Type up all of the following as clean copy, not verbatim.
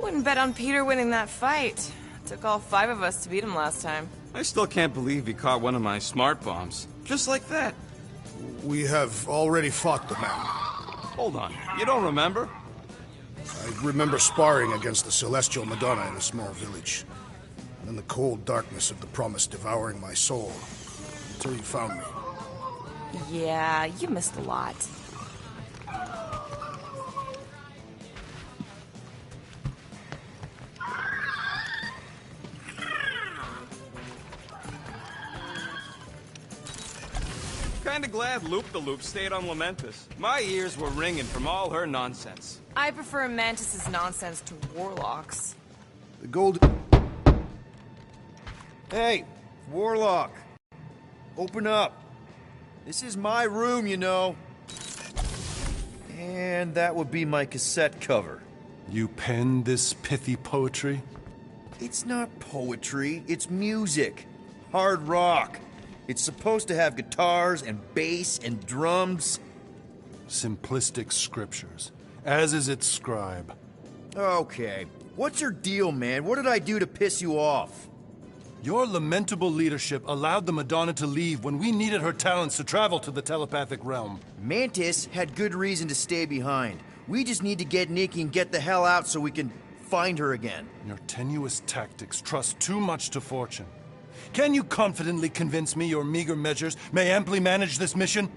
Wouldn't bet on Peter winning that fight. Took all 5 of us to beat him last time. I still can't believe he caught one of my smart bombs. Just like that. We have already fought the man. Hold on, you don't remember? I remember sparring against the Celestial Madonna in a small village. And in the cold darkness of the Promise devouring my soul. Until you found me. Yeah, you missed a lot. Kinda glad Loop-the-Loop stayed on Lamentis. My ears were ringing from all her nonsense. I prefer Mantis's nonsense to Warlock's. The gold... Hey, Warlock. Open up. This is my room, you know. And that would be my cassette cover. You penned this pithy poetry? It's not poetry, it's music. Hard rock. It's supposed to have guitars and bass and drums. Simplistic scriptures, as is its scribe. Okay. What's your deal, man? What did I do to piss you off? Your lamentable leadership allowed the Madonna to leave when we needed her talents to travel to the telepathic realm. Mantis had good reason to stay behind. We just need to get Nikki and get the hell out so we can find her again. Your tenuous tactics trust too much to fortune. Can you confidently convince me your meager measures may amply manage this mission?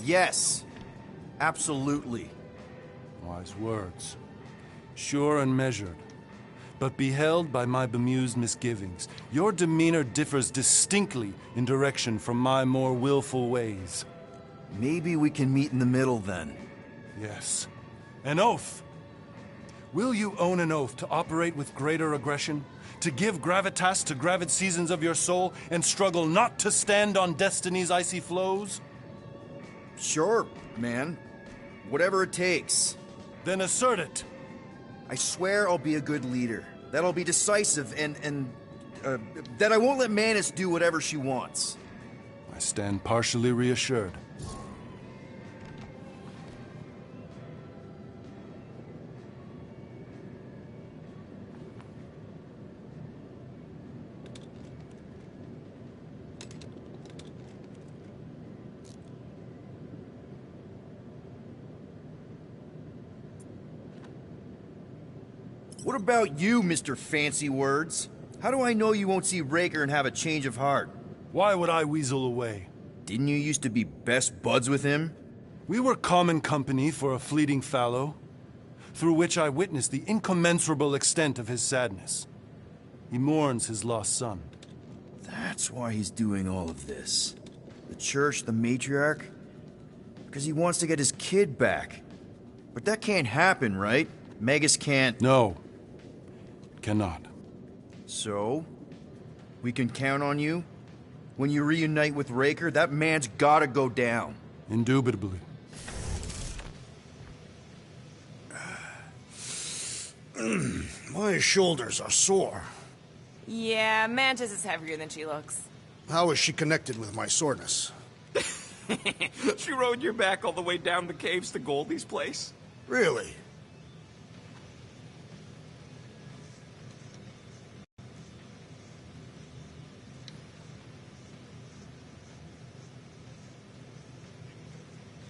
Yes. Absolutely. Wise words. Sure and measured. But beheld by my bemused misgivings, your demeanor differs distinctly in direction from my more willful ways. Maybe we can meet in the middle then. Yes. An oath. Will you own an oath to operate with greater aggression? To give gravitas to gravid seasons of your soul and struggle not to stand on destiny's icy flows? Sure, man. Whatever it takes. Then assert it. I swear I'll be a good leader. That I'll be decisive and that I won't let Mantis do whatever she wants. I stand partially reassured. What about you, Mr. Fancy Words? How do I know you won't see Raker and have a change of heart? Why would I weasel away? Didn't you used to be best buds with him? We were common company for a fleeting fallow, through which I witnessed the incommensurable extent of his sadness. He mourns his lost son. That's why he's doing all of this. The church, the matriarch? Because he wants to get his kid back. But that can't happen, right? Magus can't... No. Cannot. So? We can count on you? When you reunite with Raker, that man's gotta go down. Indubitably. My shoulders are sore. Yeah, Mantis is heavier than she looks. How is she connected with my soreness? She rode your back all the way down the caves to Goldie's place? Really?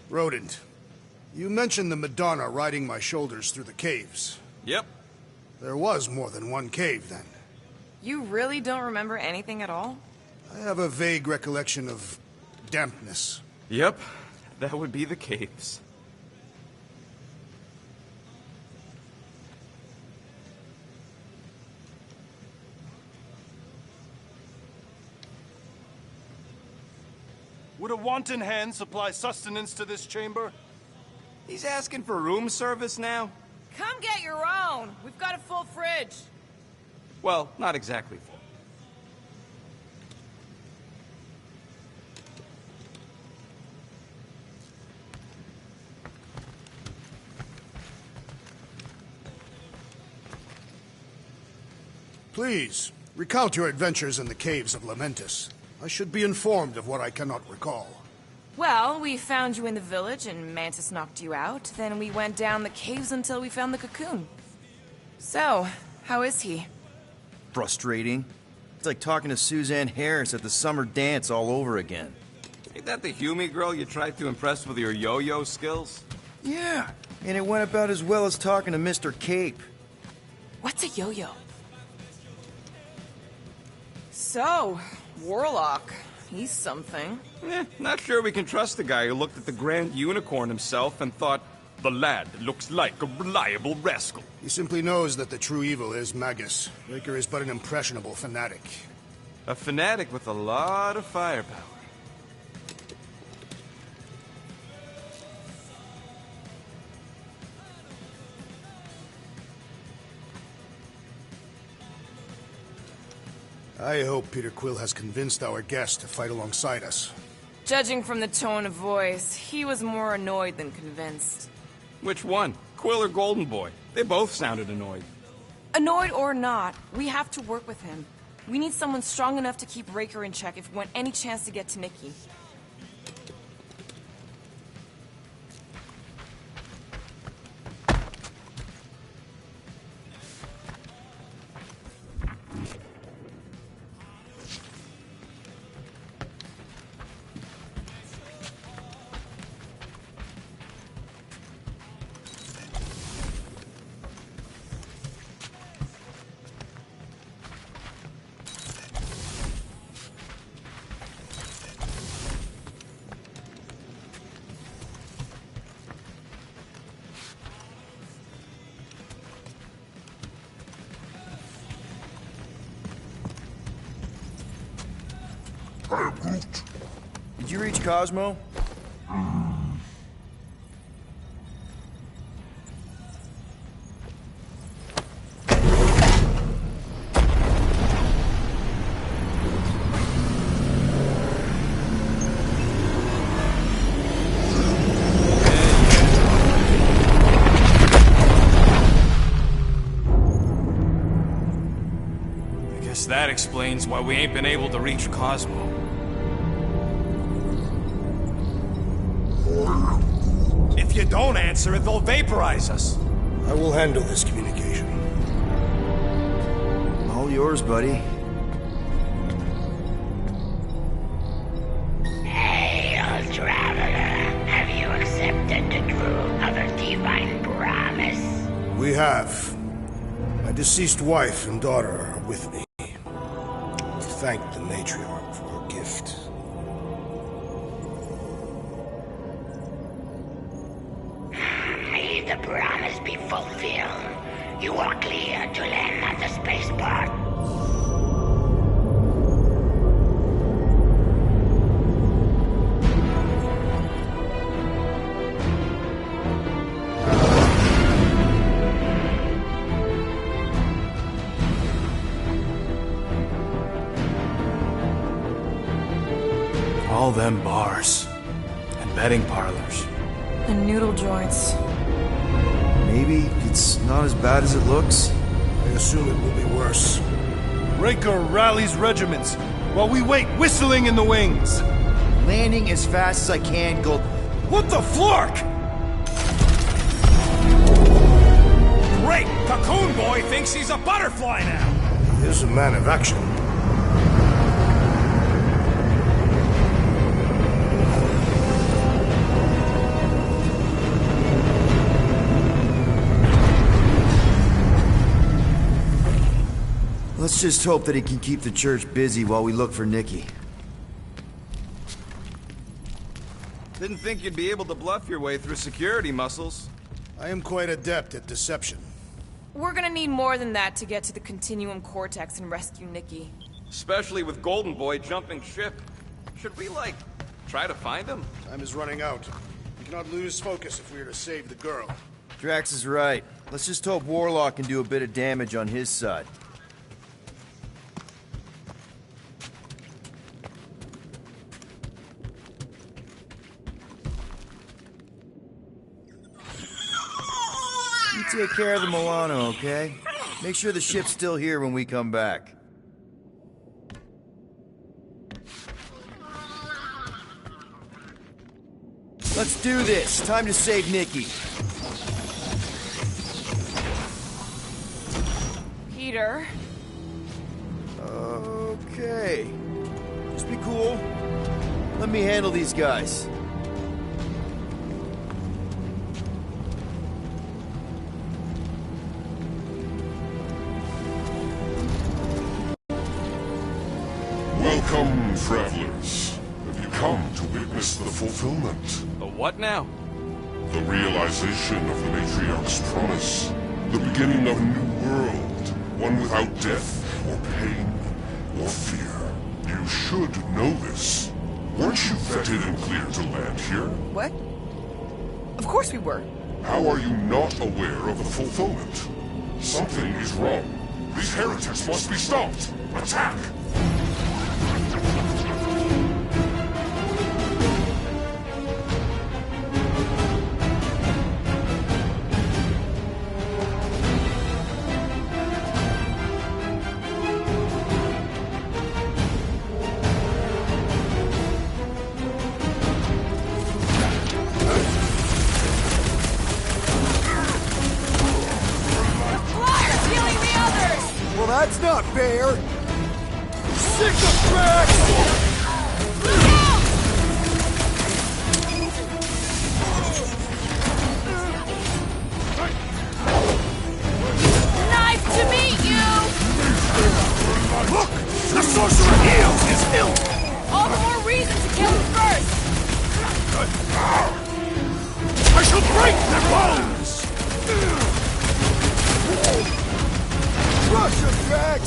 Rodent, you mentioned the Madonna riding my shoulders through the caves. Yep. There was more than one cave, then. You really don't remember anything at all? I have a vague recollection of dampness. Yep. That would be the caves. Would a wanton hand supply sustenance to this chamber? He's asking for room service now? Come get your own. We've got a full fridge. Well, not exactly full. Please, recount your adventures in the caves of Lamentis. I should be informed of what I cannot recall. Well, we found you in the village and Mantis knocked you out. Then we went down the caves until we found the cocoon. So, how is he? Frustrating. It's like talking to Suzanne Harris at the summer dance all over again. Ain't that the Hume girl you tried to impress with your yo-yo skills? Yeah, and it went about as well as talking to Mr. Cape. What's a yo-yo? So, Warlock. He's something. Not sure we can trust the guy who looked at the Grand Unicorn himself and thought, the lad looks like a reliable rascal. He simply knows that the true evil is Magus. Raker is but an impressionable fanatic. A fanatic with a lot of firepower. I hope Peter Quill has convinced our guest to fight alongside us. Judging from the tone of voice, he was more annoyed than convinced. Which one? Quill or Golden Boy? They both sounded annoyed. Annoyed or not, we have to work with him. We need someone strong enough to keep Raker in check if we want any chance to get to Nikki. Did you reach Cosmo? I guess that explains why we ain't been able to reach Cosmo. If you don't answer it, they'll vaporize us. I will handle this communication. All yours, buddy. Hail, traveler. Have you accepted the true of a divine promise? We have. My deceased wife and daughter are with me. To thank the matriarch for her gift. May the promise be fulfilled. You are clear to land at the spaceport. All them bars. And betting parlors. And noodle joints. Maybe it's not as bad as it looks. I assume it will be worse. Raker rallies regiments while we wait whistling in the wings. Landing as fast as I can, Gold. What the flark? Great! Cocoon Boy thinks he's a butterfly now! He is a man of action. Let's just hope that he can keep the church busy while we look for Nikki. Didn't think you'd be able to bluff your way through security muscles. I am quite adept at deception. We're gonna need more than that to get to the Continuum Cortex and rescue Nikki. Especially with Golden Boy jumping ship. Should we, like, try to find him? Time is running out. We cannot lose focus if we are to save the girl. Drax is right. Let's just hope Warlock can do a bit of damage on his side. You take care of the Milano, okay? Make sure the ship's still here when we come back. Let's do this. Time to save Nikki. Peter. Okay. Just be cool. Let me handle these guys. Welcome, travelers. Have you come to witness the fulfillment? The what now? The realization of the Matriarch's promise. The beginning of a new world. One without death, or pain, or fear. You should know this. Weren't you vetted and cleared to land here? What? Of course we were. How are you not aware of the fulfillment? Something is wrong. These heretics must be stopped. Attack! Well, that's not fair! Sick of Drax! Nice to meet you! Look! The sorcerer heals his ill! All the more reason to kill him first! I shall break their bones! Crush him, Drax!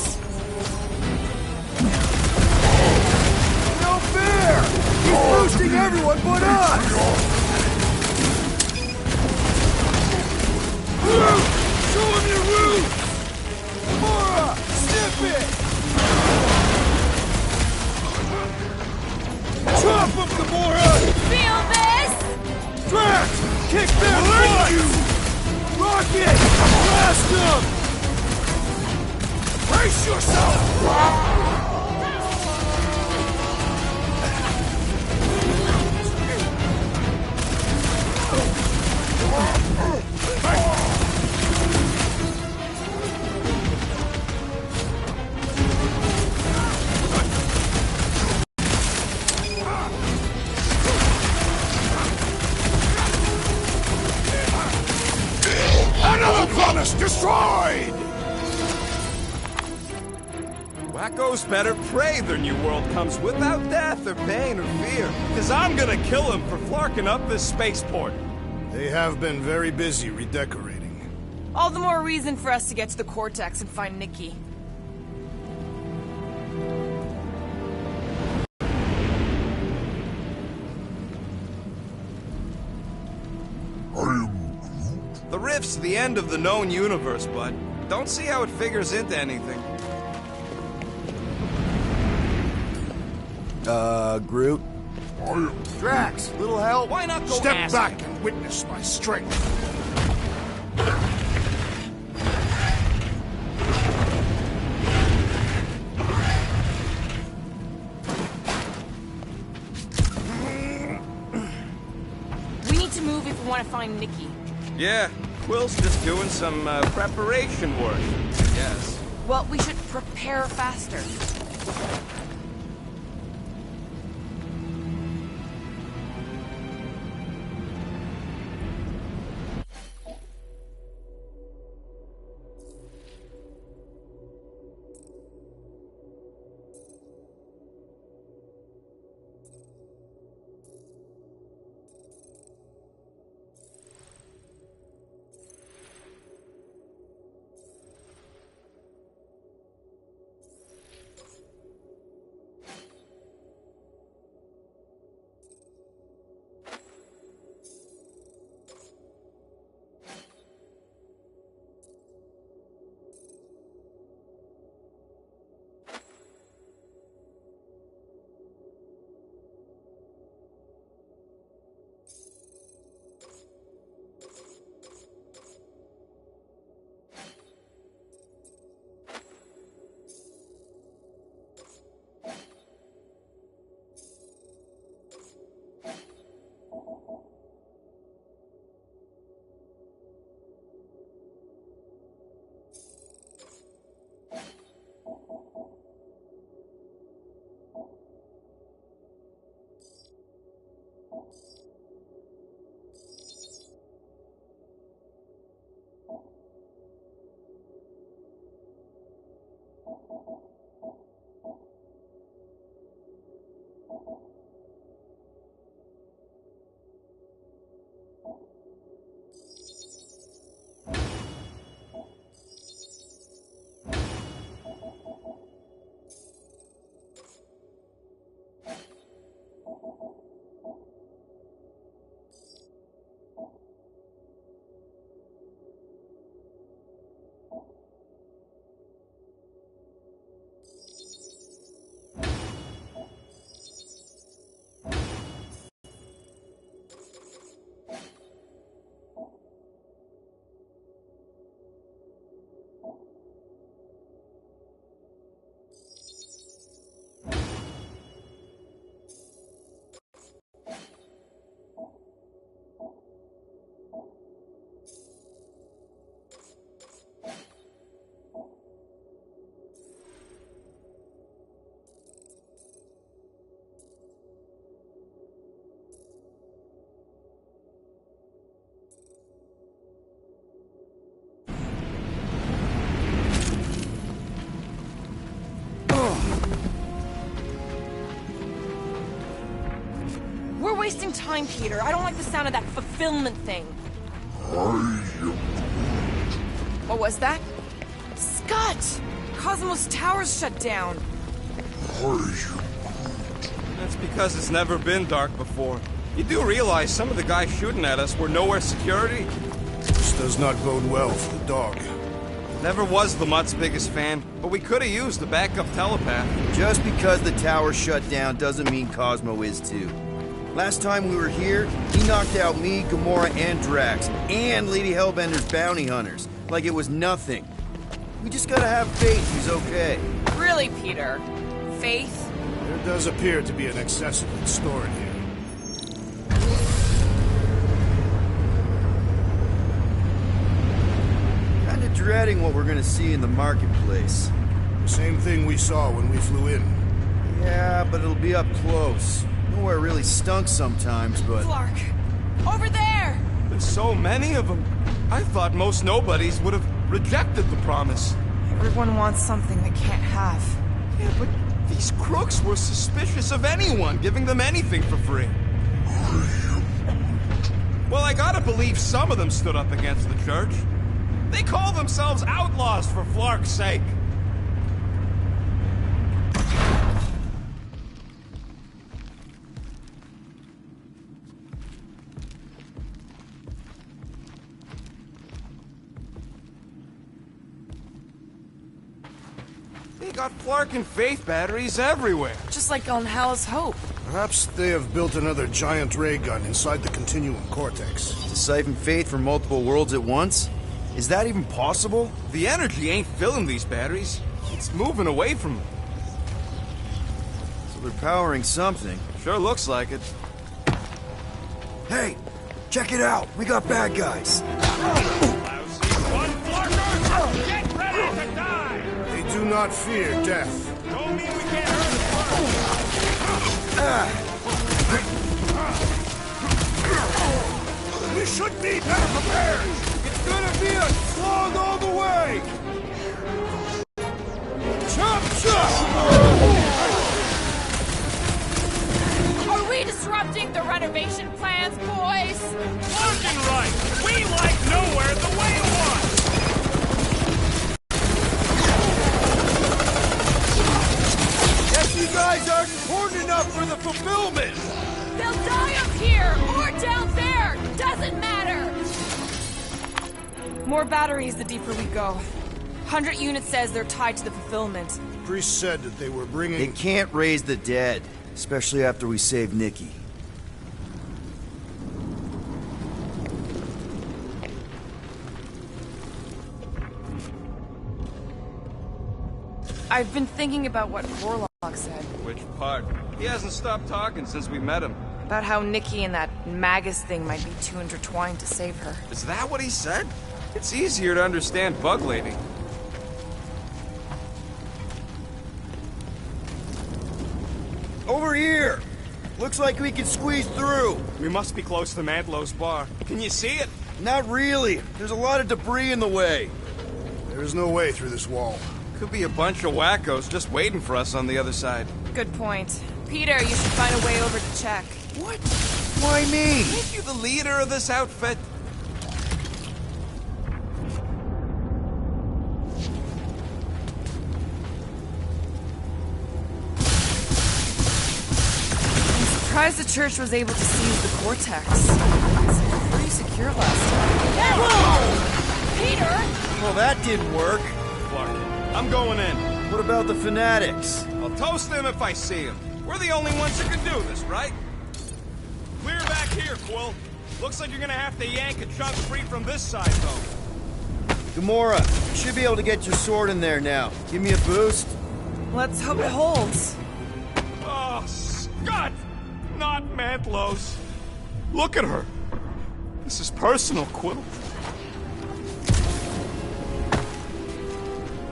No fair! He's boosting everyone but us! Show him your roots! Mora! Snip it! Chop him, Gamora! Feel this? Drax! Kick their butt! Rocket! Blast them! Brace yourself! Another promise destroyed! Wacko's better pray their new world comes without death or pain or fear. Cause I'm gonna kill him for flarking up this spaceport. They have been very busy redecorating. All the more reason for us to get to the Cortex and find Nikki. The rift's the end of the known universe, but don't see how it figures into anything. Groot? Drax, little help? Why not go Step ask back him? and witness my strength. We need to move if we want to find Nikki. Yeah, Quill's just doing some preparation work, I guess. Well, we should prepare faster. We're wasting time, Peter. I don't like the sound of that fulfillment thing. What was that? Scott! Cosmos Tower's shut down. That's because it's never been dark before. You do realize some of the guys shooting at us were nowhere security? This does not bode well for the dog. Never was the Mutt's biggest fan, but we could have used the backup telepath. Just because the tower shut down doesn't mean Cosmo is too. Last time we were here, he knocked out me, Gamora, and Drax, and Lady Hellbender's bounty hunters, like it was nothing. We just gotta have faith he's okay. Really, Peter? Faith? There does appear to be an excess of it stored here. Kinda dreading what we're gonna see in the marketplace. The same thing we saw when we flew in. Yeah, but it'll be up close. Nowhere really stunk sometimes, but... Clark! Over there! There's so many of them. I thought most nobodies would have rejected the promise. Everyone wants something they can't have. Yeah, but these crooks were suspicious of anyone giving them anything for free. Well, I gotta believe some of them stood up against the church. They call themselves outlaws for Flark's sake. They got Flark and Faith batteries everywhere. Just like on Hal's Hope. Perhaps they have built another giant ray gun inside the Continuum Cortex. To siphon Faith from multiple worlds at once? Is that even possible? The energy ain't filling these batteries. It's moving away from them. So they're powering something. Sure looks like it. Hey! Check it out! We got bad guys! One Flarker! Get ready to die! They do not fear death. Don't mean we can't hurt We should be better prepared! It's gonna be a slog all the way! Chop, chop! Are we disrupting the renovation plans, boys? Fucking right! We like nowhere the way it was! Guess you guys aren't important enough for the fulfillment! They'll die up here or down there! Doesn't matter! More batteries the deeper we go. 100 units says they're tied to the fulfillment. Priest said that they were bringing... They can't raise the dead, especially after we save Nikki. I've been thinking about what Warlock said. Which part? He hasn't stopped talking since we met him. About how Nikki and that Magus thing might be too intertwined to save her. Is that what he said? It's easier to understand Bug Lady. Over here! Looks like we can squeeze through. We must be close to Mantlo's bar. Can you see it? Not really. There's a lot of debris in the way. There is no way through this wall. Could be a bunch of wackos just waiting for us on the other side. Good point. Peter, you should find a way over to check. What? Why me? Ain't you the leader of this outfit? Surprised the church was able to seize the Cortex. It's pretty secure last time. Whoa! Peter! Well, that didn't work. Clark, I'm going in. What about the fanatics? I'll toast them if I see them. We're the only ones who can do this, right? Clear back here, Quill. Looks like you're gonna have to yank a chunk free from this side, though. Gamora, you should be able to get your sword in there now. Give me a boost. Let's hope it holds. Oh, Scott! Not Mantlo's. Look at her. This is personal, Quill.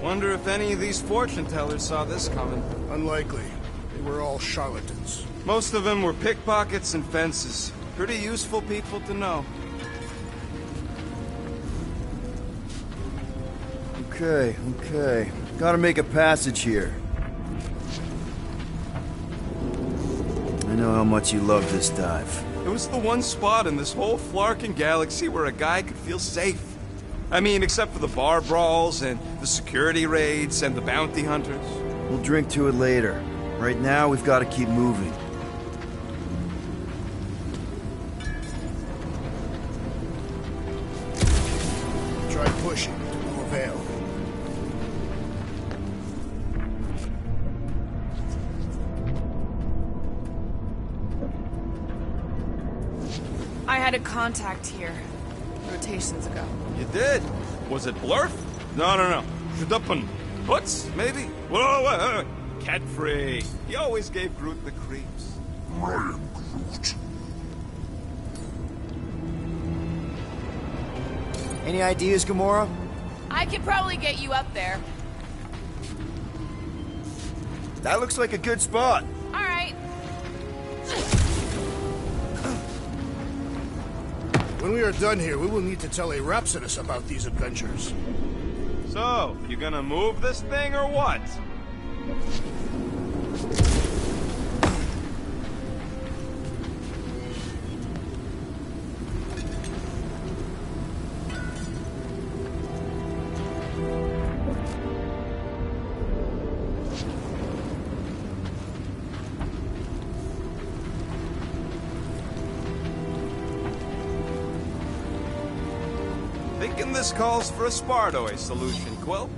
Wonder if any of these fortune tellers saw this coming. Unlikely. They were all charlatans. Most of them were pickpockets and fences. Pretty useful people to know. Okay. Gotta make a passage here. I know how much you love this dive. It was the one spot in this whole Flarkin galaxy where a guy could feel safe. I mean, except for the bar brawls and the security raids and the bounty hunters. We'll drink to it later. Right now, we've got to keep moving. Try pushing. No avail. I had a contact here. Rotations ago. You did? Was it Blurf? No. Shudupun. Hoots, maybe? Whoa. Cat free. He always gave Groot the creeps. Ryan Groot. Any ideas, Gamora? I could probably get you up there. That looks like a good spot. All right. When we are done here, we will need to tell a Rhapsodus about these adventures. So, you gonna move this thing or what? Thinking this calls for a Spartoy solution, Quill.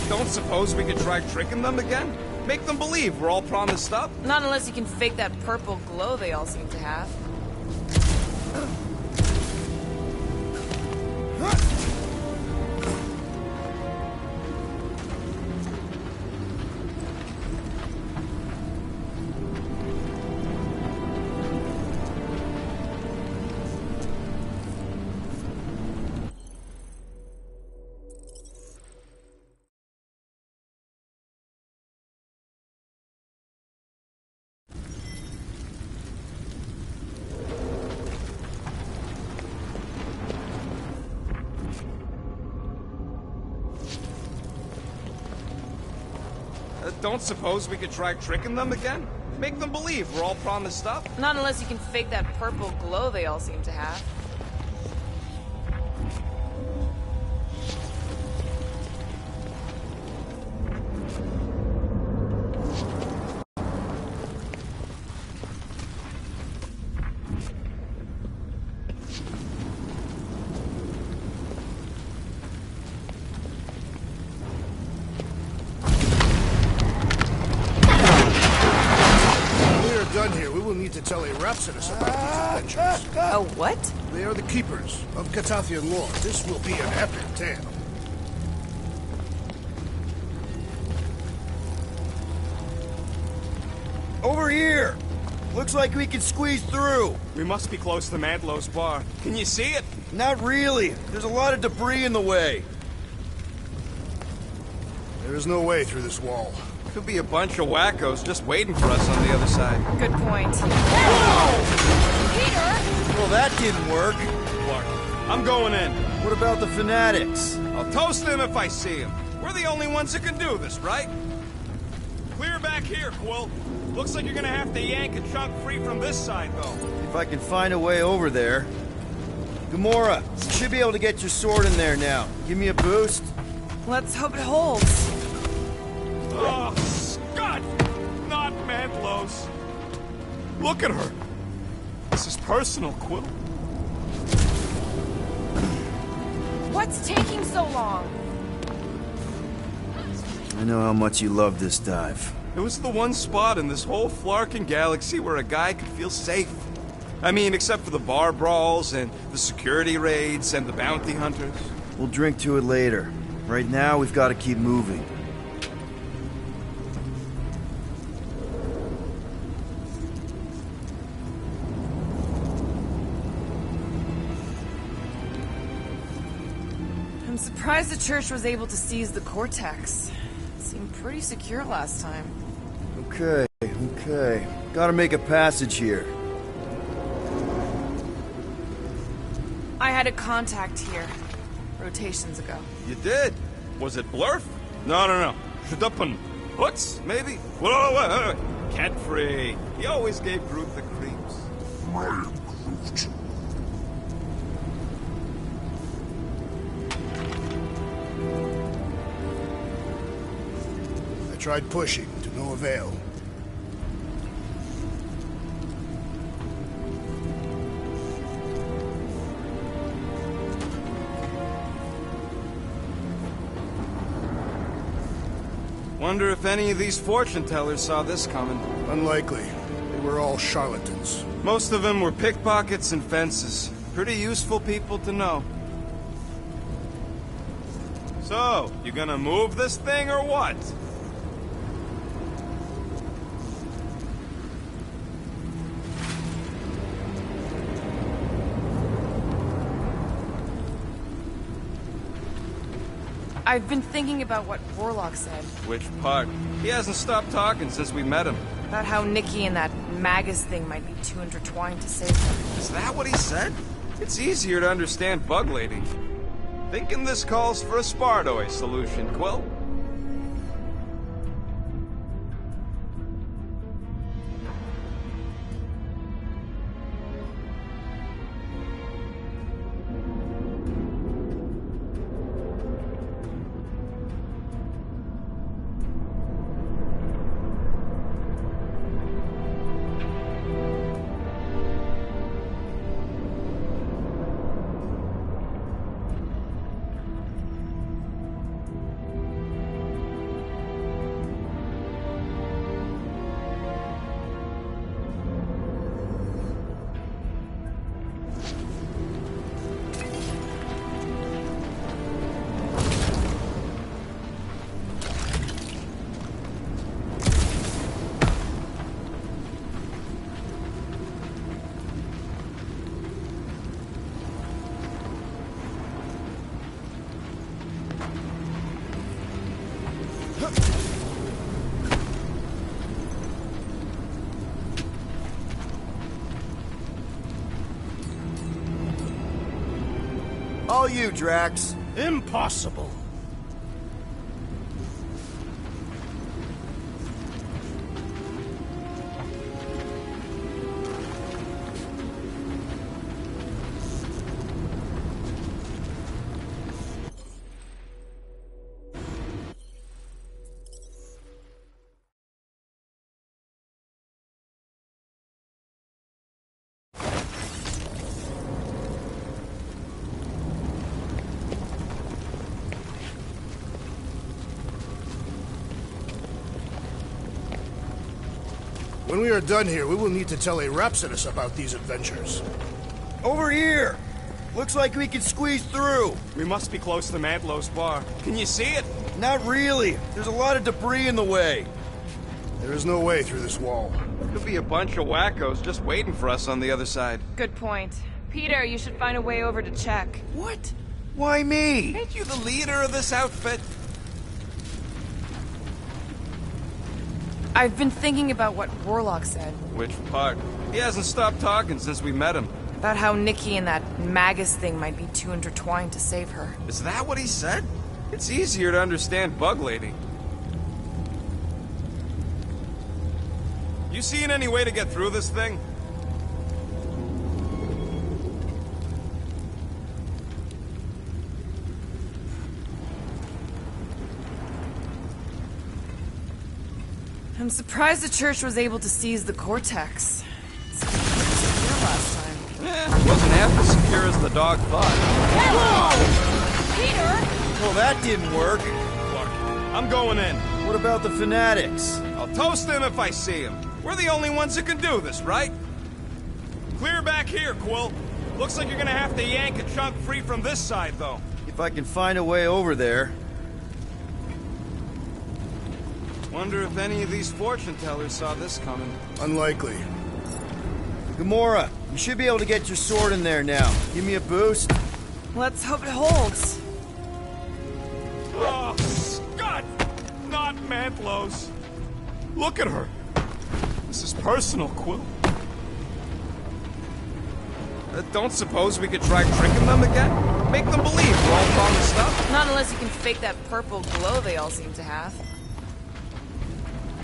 Don't suppose we could try tricking them again? Make them believe we're all promised up? Not unless you can fake that purple glow they all seem to have. Don't suppose we could try tricking them again? Make them believe we're all promised stuff? Not unless you can fake that purple glow they all seem to have. Done here, we will need to tell a Rhapsodus about these adventures. Oh, what? They are the keepers of Catathian lore. This will be an epic tale. Over here! Looks like we can squeeze through. We must be close to Mantlo's bar. Can you see it? Not really. There's a lot of debris in the way. There is no way through this wall. Could be a bunch of wackos just waiting for us on the other side. Good point. Peter! Well, that didn't work. Clark, I'm going in. What about the fanatics? I'll toast them if I see them. We're the only ones who can do this, right? Clear back here, Quill. Looks like you're gonna have to yank a chunk free from this side, though. If I can find a way over there. Gamora, you should be able to get your sword in there now. Give me a boost. Let's hope it holds. Oh, Scott! Not Mantlo's. Look at her. This is personal, Quill. What's taking so long? I know how much you love this dive. It was the one spot in this whole Flarkin galaxy where a guy could feel safe. I mean, except for the bar brawls and the security raids and the bounty hunters. We'll drink to it later. Right now, we've got to keep moving. I'm surprised the church was able to seize the Cortex. It seemed pretty secure last time. Okay. Gotta make a passage here. I had a contact here, rotations ago. You did? Was it Blurf? No. Shudupun. Hoots, maybe? Whoa. Cat free. He always gave Groot the creeps. Ryan Groot. I tried pushing, to no avail. Wonder if any of these fortune tellers saw this coming. Unlikely. They were all charlatans. Most of them were pickpockets and fences. Pretty useful people to know. So, you gonna move this thing or what? I've been thinking about what Warlock said. Which part? He hasn't stopped talking since we met him. About how Nikki and that Magus thing might be too intertwined to save them. Is that what he said? It's easier to understand Bug Lady. Thinking this calls for a Spardoy solution, Quill. All you, Drax. Impossible. When we are done here, we will need to tell a Rhapsodus about these adventures. Over here! Looks like we can squeeze through. We must be close to Mantlo's bar. Can you see it? Not really. There's a lot of debris in the way. There is no way through this wall. Could be a bunch of wackos just waiting for us on the other side. Good point. Peter, you should find a way over to check. What? Why me? Ain't you the leader of this outfit? I've been thinking about what Warlock said. Which part? He hasn't stopped talking since we met him. About how Nikki and that Magus thing might be too intertwined to save her. Is that what he said? It's easier to understand Bug Lady. You seen any way to get through this thing? I'm surprised the church was able to seize the Cortex. It's pretty secure last time. Wasn't half as secure as the dog thought. Peter! Well, that didn't work. Look, I'm going in. What about the fanatics? I'll toast them if I see him. We're the only ones who can do this, right? Clear back here, Quill. Looks like you're gonna have to yank a chunk free from this side, though. If I can find a way over there. Wonder if any of these fortune tellers saw this coming. Unlikely. Gamora, you should be able to get your sword in there now. Give me a boost. Let's hope it holds. Oh, Scott! Not Mantlo's. Look at her. This is personal, Quill. Don't suppose we could try tricking them again? Make them believe we're all promised up? Not unless you can fake that purple glow they all seem to have.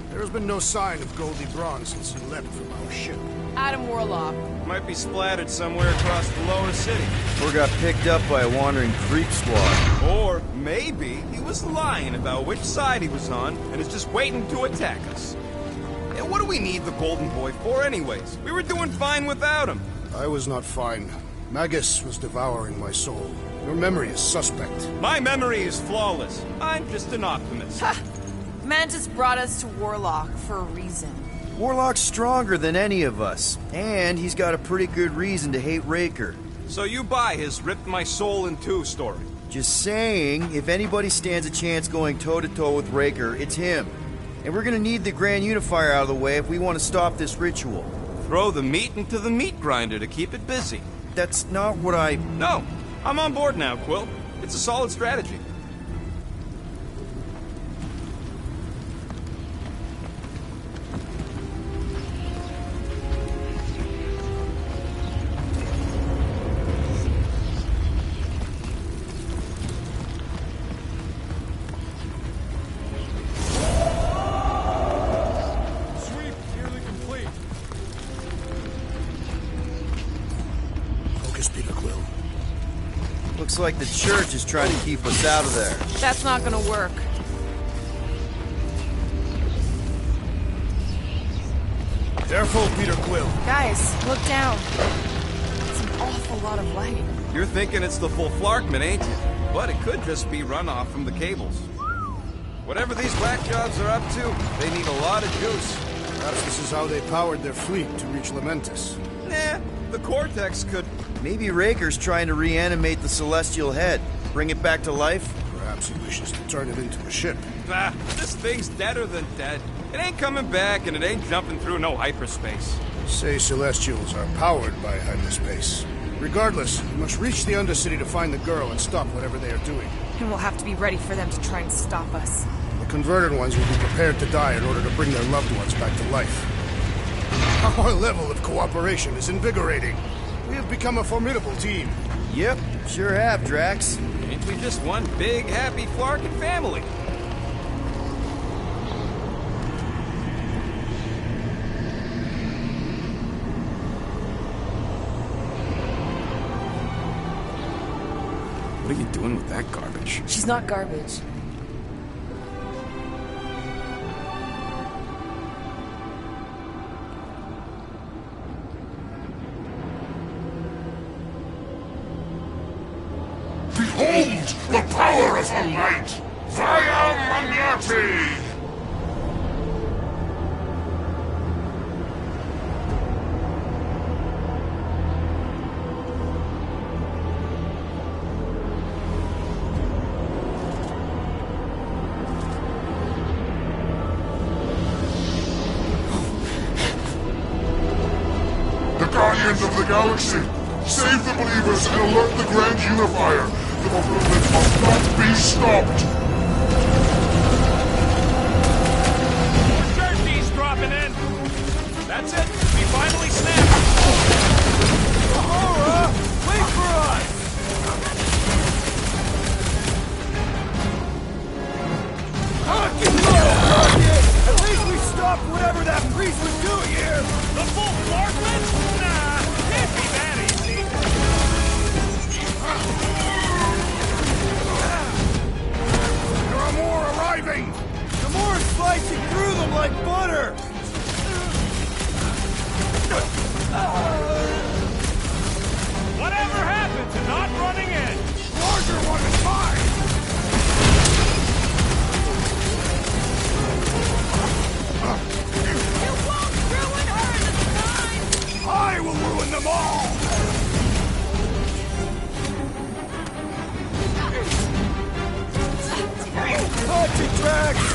There has been no sign of Goldie Braun since he left from our ship. Adam Warlock. Might be splattered somewhere across the lower city. Or got picked up by a wandering creep squad. Or maybe he was lying about which side he was on and is just waiting to attack us. And what do we need the Golden Boy for anyways? We were doing fine without him. I was not fine. Magus was devouring my soul. Your memory is suspect. My memory is flawless. I'm just an optimist. Ha! Mantis brought us to Warlock for a reason. Warlock's stronger than any of us. And he's got a pretty good reason to hate Raker. So you buy his ripped my soul in two story. Just saying, if anybody stands a chance going toe-to-toe with Raker, it's him. And we're gonna need the Grand Unifier out of the way if we want to stop this ritual. Throw the meat into the meat grinder to keep it busy. That's not what I... No, I'm on board now, Quill. It's a solid strategy. Looks like the church is trying to keep us out of there. That's not gonna work. Careful, Peter Quill. Guys, look down. It's an awful lot of light. You're thinking it's the full Flarkman, ain't you? But it could just be runoff from the cables. Whatever these whack jobs are up to, they need a lot of juice. Perhaps this is how they powered their fleet to reach Lamentis. Nah, the Cortex could... Maybe Raker's trying to reanimate the Celestial Head. Bring it back to life? Perhaps he wishes to turn it into a ship. Ah, this thing's deader than dead. It ain't coming back, and it ain't jumping through no hyperspace. Say Celestials are powered by hyperspace. Regardless, we must reach the Undercity to find the girl and stop whatever they are doing. And we'll have to be ready for them to try and stop us. The converted ones will be prepared to die in order to bring their loved ones back to life. Our level of cooperation is invigorating. We have become a formidable team. Yep, sure have, Drax. Ain't we just one big, happy Flarkin family? What are you doing with that garbage? She's not garbage. Behold the power of the light! Via Magnati! Guardians of the Galaxy! Save the believers and alert the Grand Unifier! The fulfillment must not be stopped! Jerky's dropping in! That's it! We finally snapped! Aurora! Wait for us! At least we stopped whatever that priest was doing here! The full Clarkman? Nah, can't be that easy! There are more arriving! The more slicing through them like butter! Whatever happened to not running in? Larger one is mine! You won't ruin her this time! I will ruin them all! Touching tracks!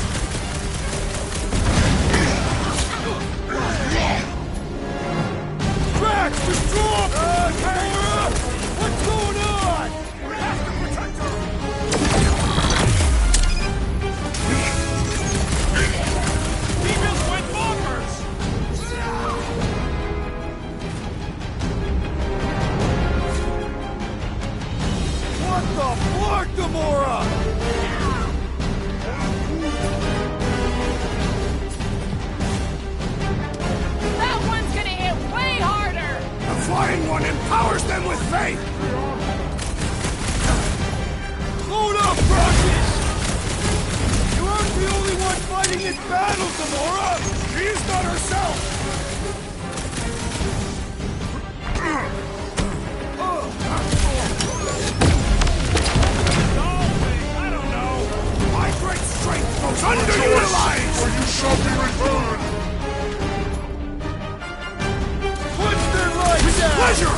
Drax, destroy! Gamora! What's going on? We have to protect her! He just went bonkers! What the fuck, Gamora? That one's gonna hit way harder! The flying one empowers them with faith! Hold up, Rocket! You aren't the only one fighting this battle, Gamora! She's not herself! I don't know. My great strength goes underutilized! Or you shall be returned! What's their lights out? Pleasure!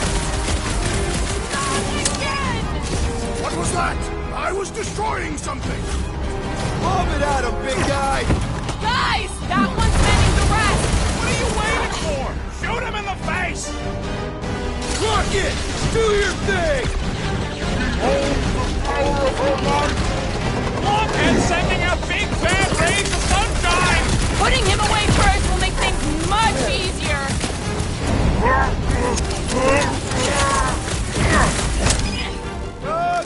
Not again! What was that? I was destroying something! Lob it at him, big guy! Guys! That one's mending the rest! What are you waiting for? Shoot him in the face! Rocket! Do your thing! Behold the power of her might! Blockhead sending out big bad rays of sunshine! Putting him away first will make things much easier!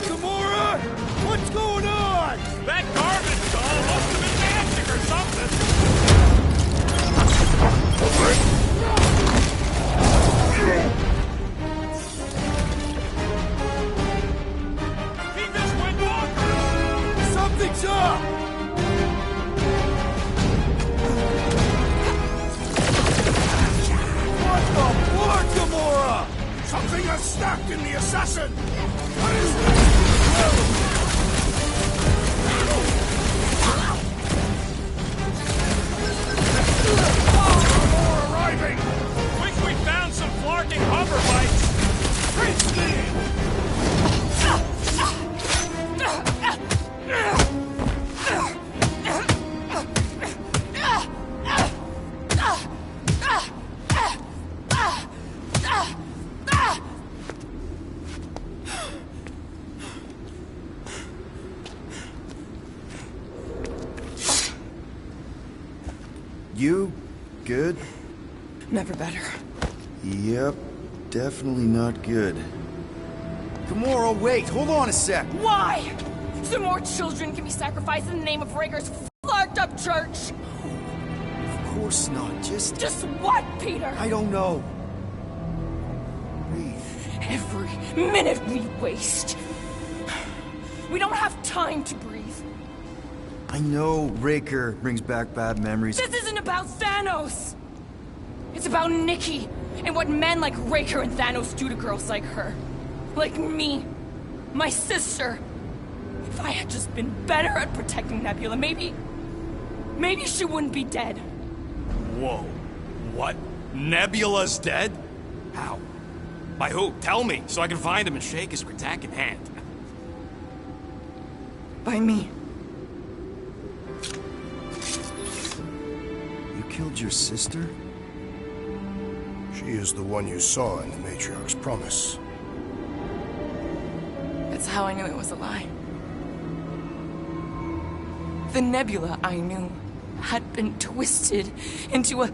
Gamora! What's going on? That garbage doll must have been dancing or something! He just went bonkers! Something's up! What the fuck, Gamora? Something has snapped in the assassin! What is this? More arriving! Wish we found some flarking hover bikes! You good? Never better. Yep, definitely not good. Gamora, wait! Hold on a sec! Why? So more children can be sacrificed in the name of Rager's flarked up church? Of course not, just what, Peter? I don't know. Breathe. Every minute we waste. We don't have time to breathe. I know Raker brings back bad memories. This isn't about Thanos! It's about Nikki, and what men like Raker and Thanos do to girls like her. Like me. My sister. If I had just been better at protecting Nebula, maybe she wouldn't be dead. Whoa. What? Nebula's dead? How? By who? Tell me, so I can find him and shake his Kratak in hand. By me. You killed your sister? She She is the one you saw in the Matriarch's promise. That's how I knew it was a lie. The Nebula I knew had been twisted into a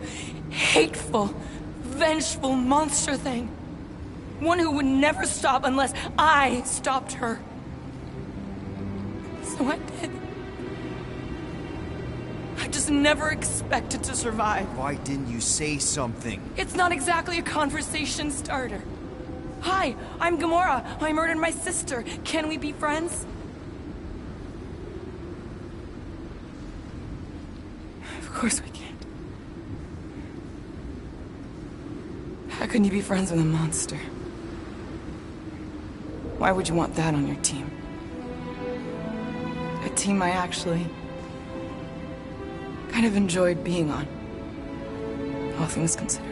hateful, vengeful monster thing. One who would never stop unless I stopped her. So I did. I just never expected to survive. Why didn't you say something? It's not exactly a conversation starter. Hi, I'm Gamora. I murdered my sister. Can we be friends? Of course we can't. How can you be friends with a monster? Why would you want that on your team? A team I actually kind of enjoyed being on, all things considered.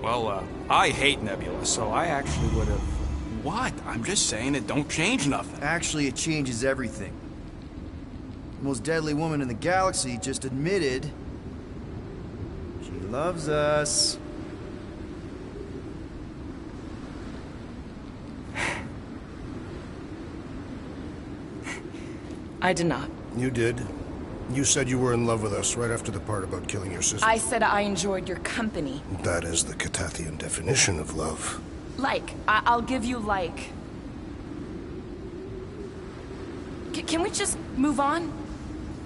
Well, I hate Nebula, so I actually would have... What? I'm just saying it don't change nothing. Actually, it changes everything. The most deadly woman in the galaxy just admitted she loves us. I did not. You did. You said you were in love with us right after the part about killing your sister. I said I enjoyed your company. That is the Catathian definition of love. Like. I'll give you like. Can we just move on?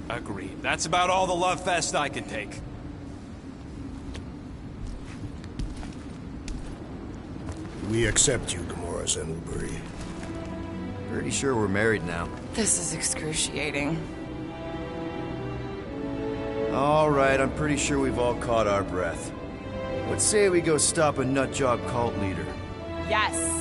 Agreed. That's about all the love fest I could take. We accept you, Gamora Zenwuberi. Pretty sure we're married now. This is excruciating. All right, I'm pretty sure we've all caught our breath. Let's say we go stop a nutjob cult leader. Yes.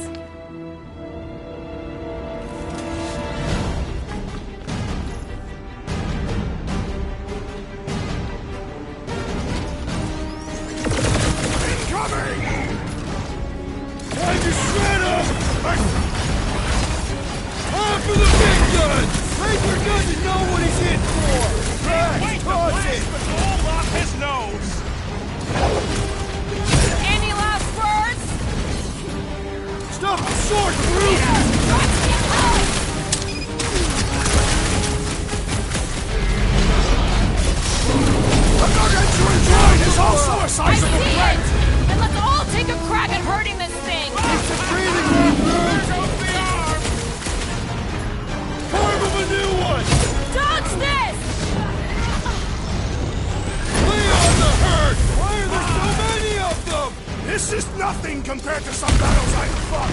This is nothing compared to some battles I've fought!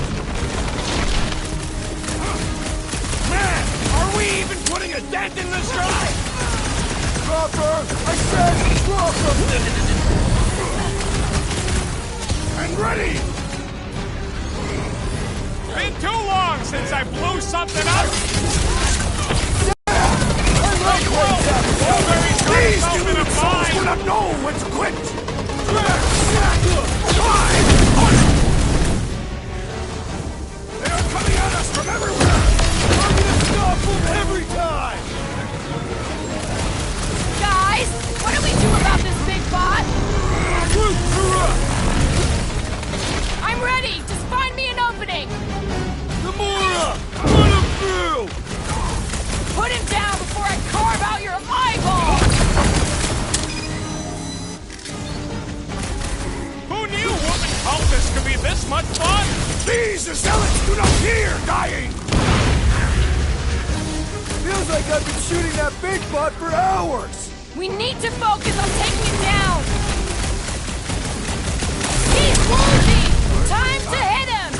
Man, are we even putting a dent in this fight? Drop her! I said drop her! And ready! Been too long since I blew something up! These dudes would have known when to quit! They are coming at us from everywhere! I'm gonna stop them every time! Guys, what do we do about this big bot? Roots are up! I'm ready! Just find me an opening! Gamora! Run him through! Put him down before I carve out your eyeball! Who knew whooping cultists could be this much fun? These zealots do not fear dying! Feels like I've been shooting that big bot for hours! We need to focus on taking him down! He's wounded! Time to hit him!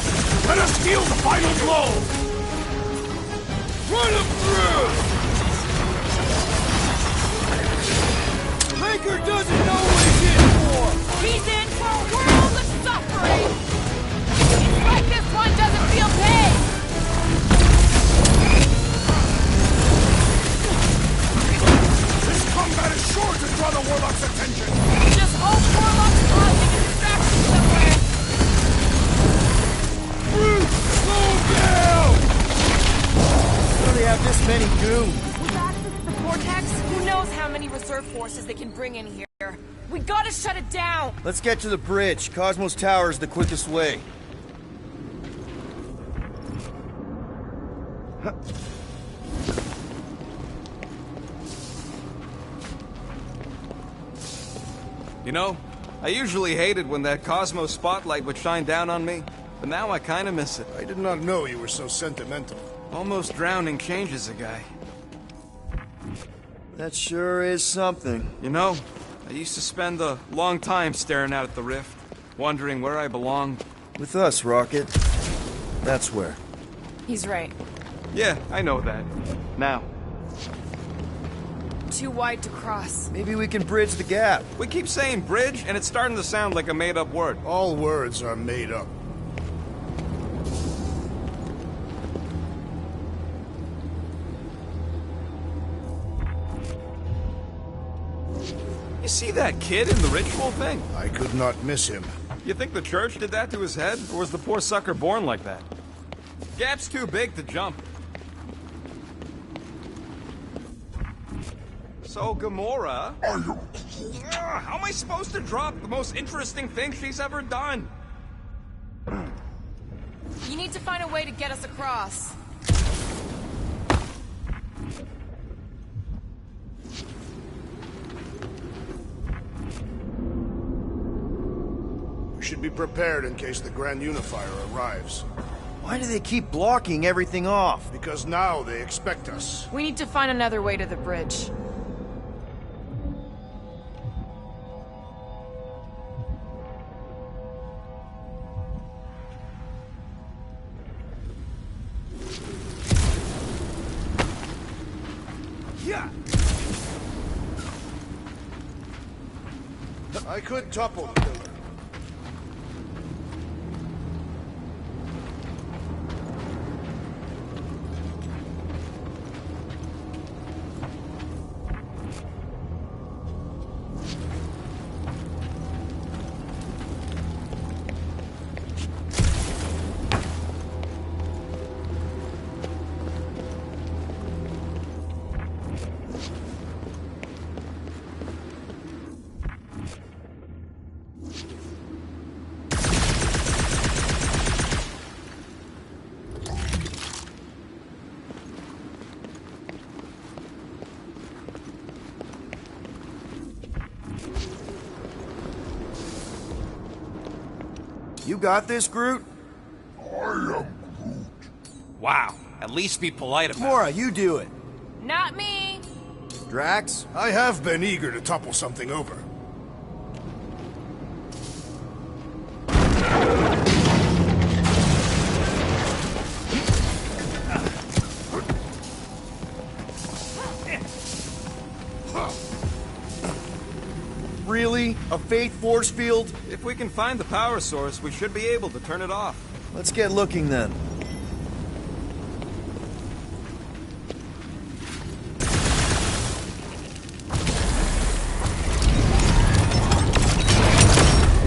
Let us deal the final blow! Run him through! Baker doesn't know what he's in for! He's in for a world of suffering! It's like this one doesn't feel pain! This combat is sure to draw the Warlock's attention! Just hope Warlock's causing a distraction somewhere! Brute, slow down! How do they have this many goons? With access to the vortex, who knows how many reserve forces they can bring in here. We gotta shut it down! Let's get to the bridge. Cosmos Tower is the quickest way. You know, I usually hated when that Cosmos spotlight would shine down on me, but now I kinda miss it. I did not know you were so sentimental. Almost drowning changes a guy. That sure is something. You know, I used to spend a long time staring out at the rift, wondering where I belonged. With us, Rocket. That's where. He's right. Yeah, I know that. Now. Too wide to cross. Maybe we can bridge the gap. We keep saying bridge, and it's starting to sound like a made-up word. All words are made up. You see that kid in the ritual thing? I could not miss him. You think the church did that to his head, or was the poor sucker born like that? Gap's too big to jump. So, Gamora... how am I supposed to drop the most interesting thing she's ever done? You need to find a way to get us across. We should be prepared in case the Grand Unifier arrives. Why do they keep blocking everything off? Because now they expect us. We need to find another way to the bridge. I could topple the pillar. You got this, Groot? Wow, at least be polite about it. Gamora, you do it. Not me! Drax? I have been eager to topple something over. Really? A faith force field? If we can find the power source, we should be able to turn it off. Let's get looking then.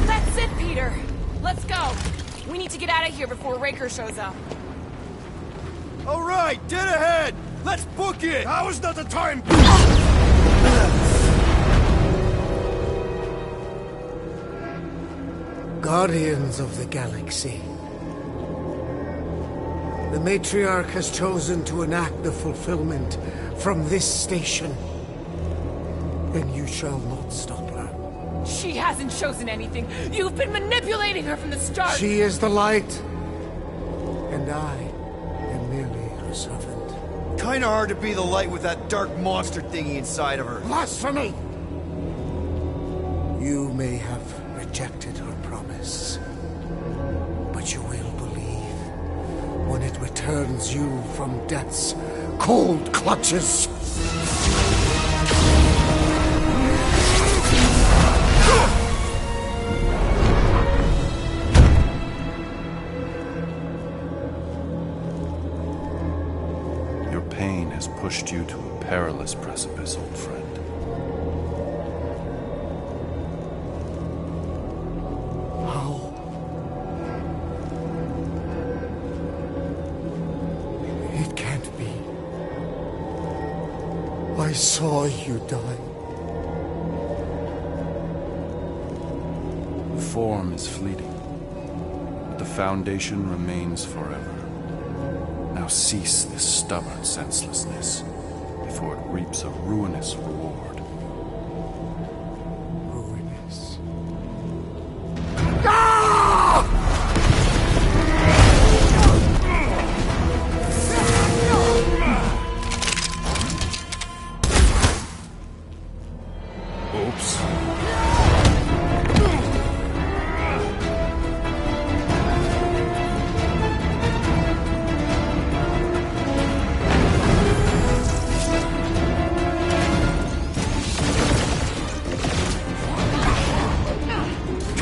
That's it, Peter! Let's go! We need to get out of here before Raker shows up. All right, dead ahead! Let's book it! Now is not the time! Guardians of the Galaxy. The Matriarch has chosen to enact the fulfillment from this station. And you shall not stop her. She hasn't chosen anything. You've been manipulating her from the start. She is the light. And I am merely her servant. Kinda hard to be the light with that dark monster thingy inside of her. Blasphemy! You may have rejected her promise, but you will believe when it returns you from death's cold clutches. Your pain has pushed you to a perilous precipice, old friend. It can't be. I saw you die. Form is fleeting, but the foundation remains forever. Now cease this stubborn senselessness, before it reaps a ruinous reward. Ruinous. Oops.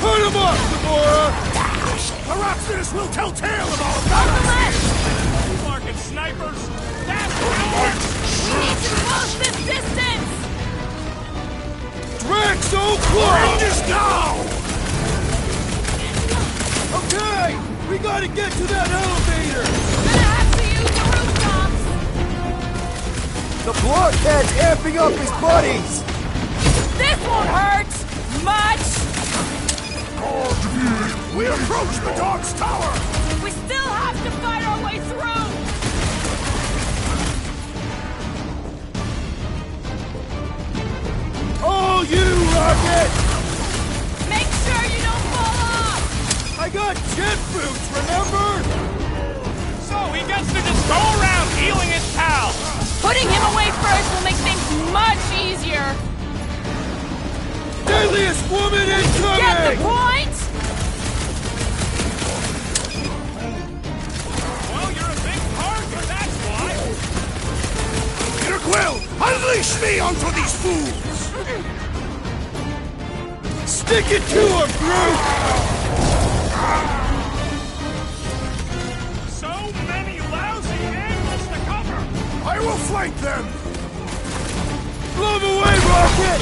Cut him up, Gamora! Heroxidus will tell tale of our battles! Marking snipers! That's We need to close this distance! Drax, so close! This now! Okay! We gotta get to that elevator! Gonna have to use the rooftops! The blockhead's amping up his buddies! This won't hurt! Much! We approach the dog's tower! We still have to fight our way through! Oh, you, Rocket! Make sure you don't fall off! I got jet boots, remember? So he gets to just go around healing his pals! Putting him away first will make things much easier! Deadliest woman incoming! Get the point? Well, you're a big target, that's why! Peter Quill, unleash me onto these fools! Stick it to him, Groot! So many lousy angles to cover! I will flank them! Blow them away, Rocket!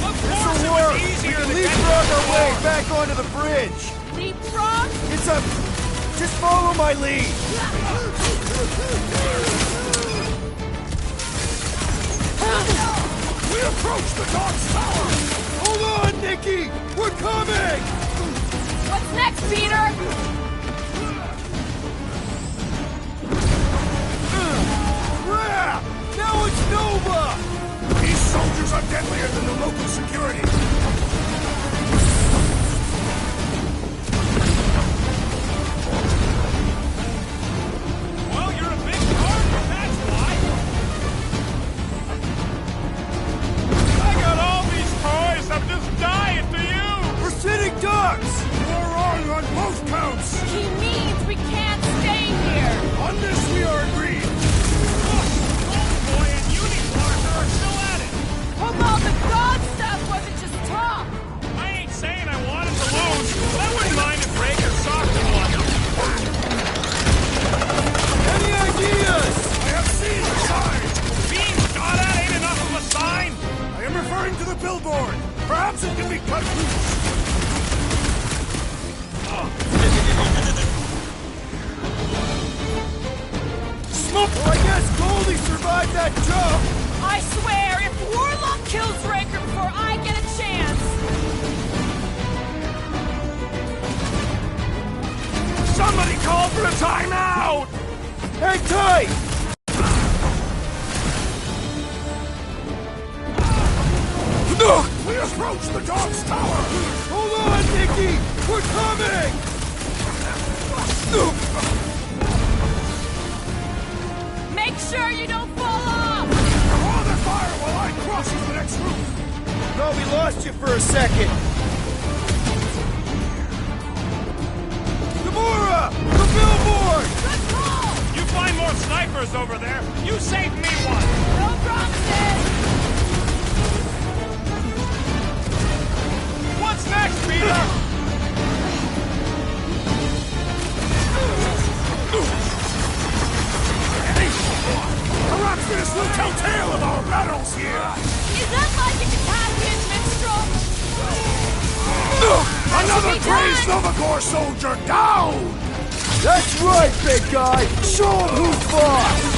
Of This'll course it work! was We easier can to leapfrog get our way back onto the bridge! Leapfrog? It's a... just follow my lead! We approach the dog's tower! Hold on, Nikki! We're coming! What's next, Peter? Crap! Now it's Nova! These soldiers are deadlier than the local security. Well, you're a big target, that's why! I got all these toys, I'm just dying to use! We're sitting ducks! You're wrong on both counts! He means we can't stay here! On this we are agreed! Boy and Unicorn are still at it! Hope all the god stuff wasn't just talk! I ain't saying I wanted to lose, but I wouldn't mind if Raker softened one. Any ideas? I have seen the sign! Being shot at ain't enough of a sign! I am referring to the billboard! Perhaps it can be cut loose! Smoke! Well, I guess Goldie survived that jump! I swear, if Warlock kills Raker before I get a chance... Somebody call for a timeout! Hang tight! No! We approach the dog's tower! Hold on, Nikki! We're coming! Make sure you don't fall off! Hold their fire while I cross to the next roof! No, we lost you for a second! Gamora! The billboard! Good call! You find more snipers over there, you save me one! No promises! What's next, Peter? Heroxidus will tell tale of our battles here! Is that like a Italian minstrel? Another be crazed done. Novagore soldier down! That's right, big guy! Show him who's boss!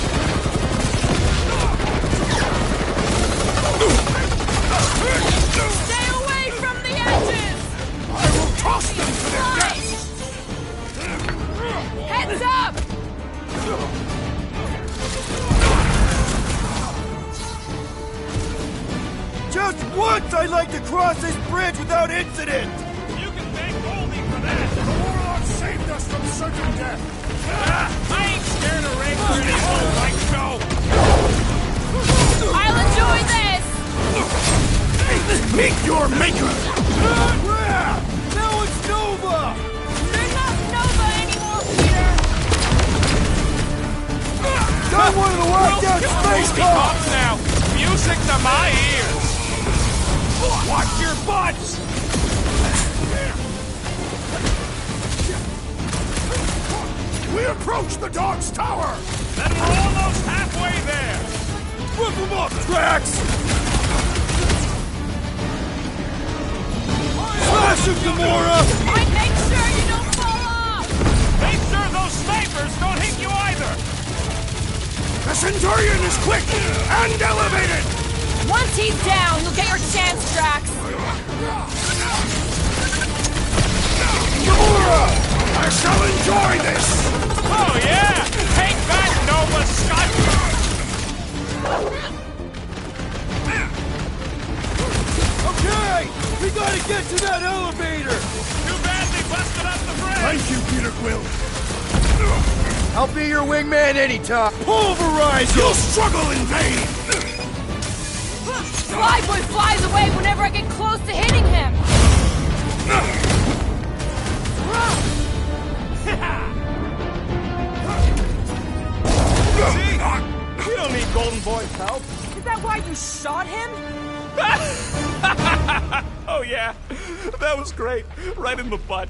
Just once I'd like to cross this bridge without incident! You can thank Goldie for that! The warlock saved us from certain death! I ain't scared of Raker anymore, like so! I'll enjoy this! Meet your maker! Crap! Now it's Nova! You're not Nova anymore, Peter! Got one of the locked out space cops! Now, music to my ears! Watch your butts! We approach the dog's tower! Then we're almost halfway there! Rip them up, Drax! Slash him, Gamora! I make sure you don't fall off! Make sure those snipers don't hit you either! The Centurion is quick and elevated! Once he's down, you'll get your chance, Drax! Gamora! I shall enjoy this! Oh yeah! Take that, Nova Scott! Okay! We gotta get to that elevator! Too bad they busted up the bridge! Thank you, Peter Quill. I'll be your wingman anytime! Pulverize You'll struggle in vain! Flyboy flies away whenever I get close to hitting him! See? We don't need Golden Boy's help. Is that why you shot him? Oh yeah, that was great. Right in the butt.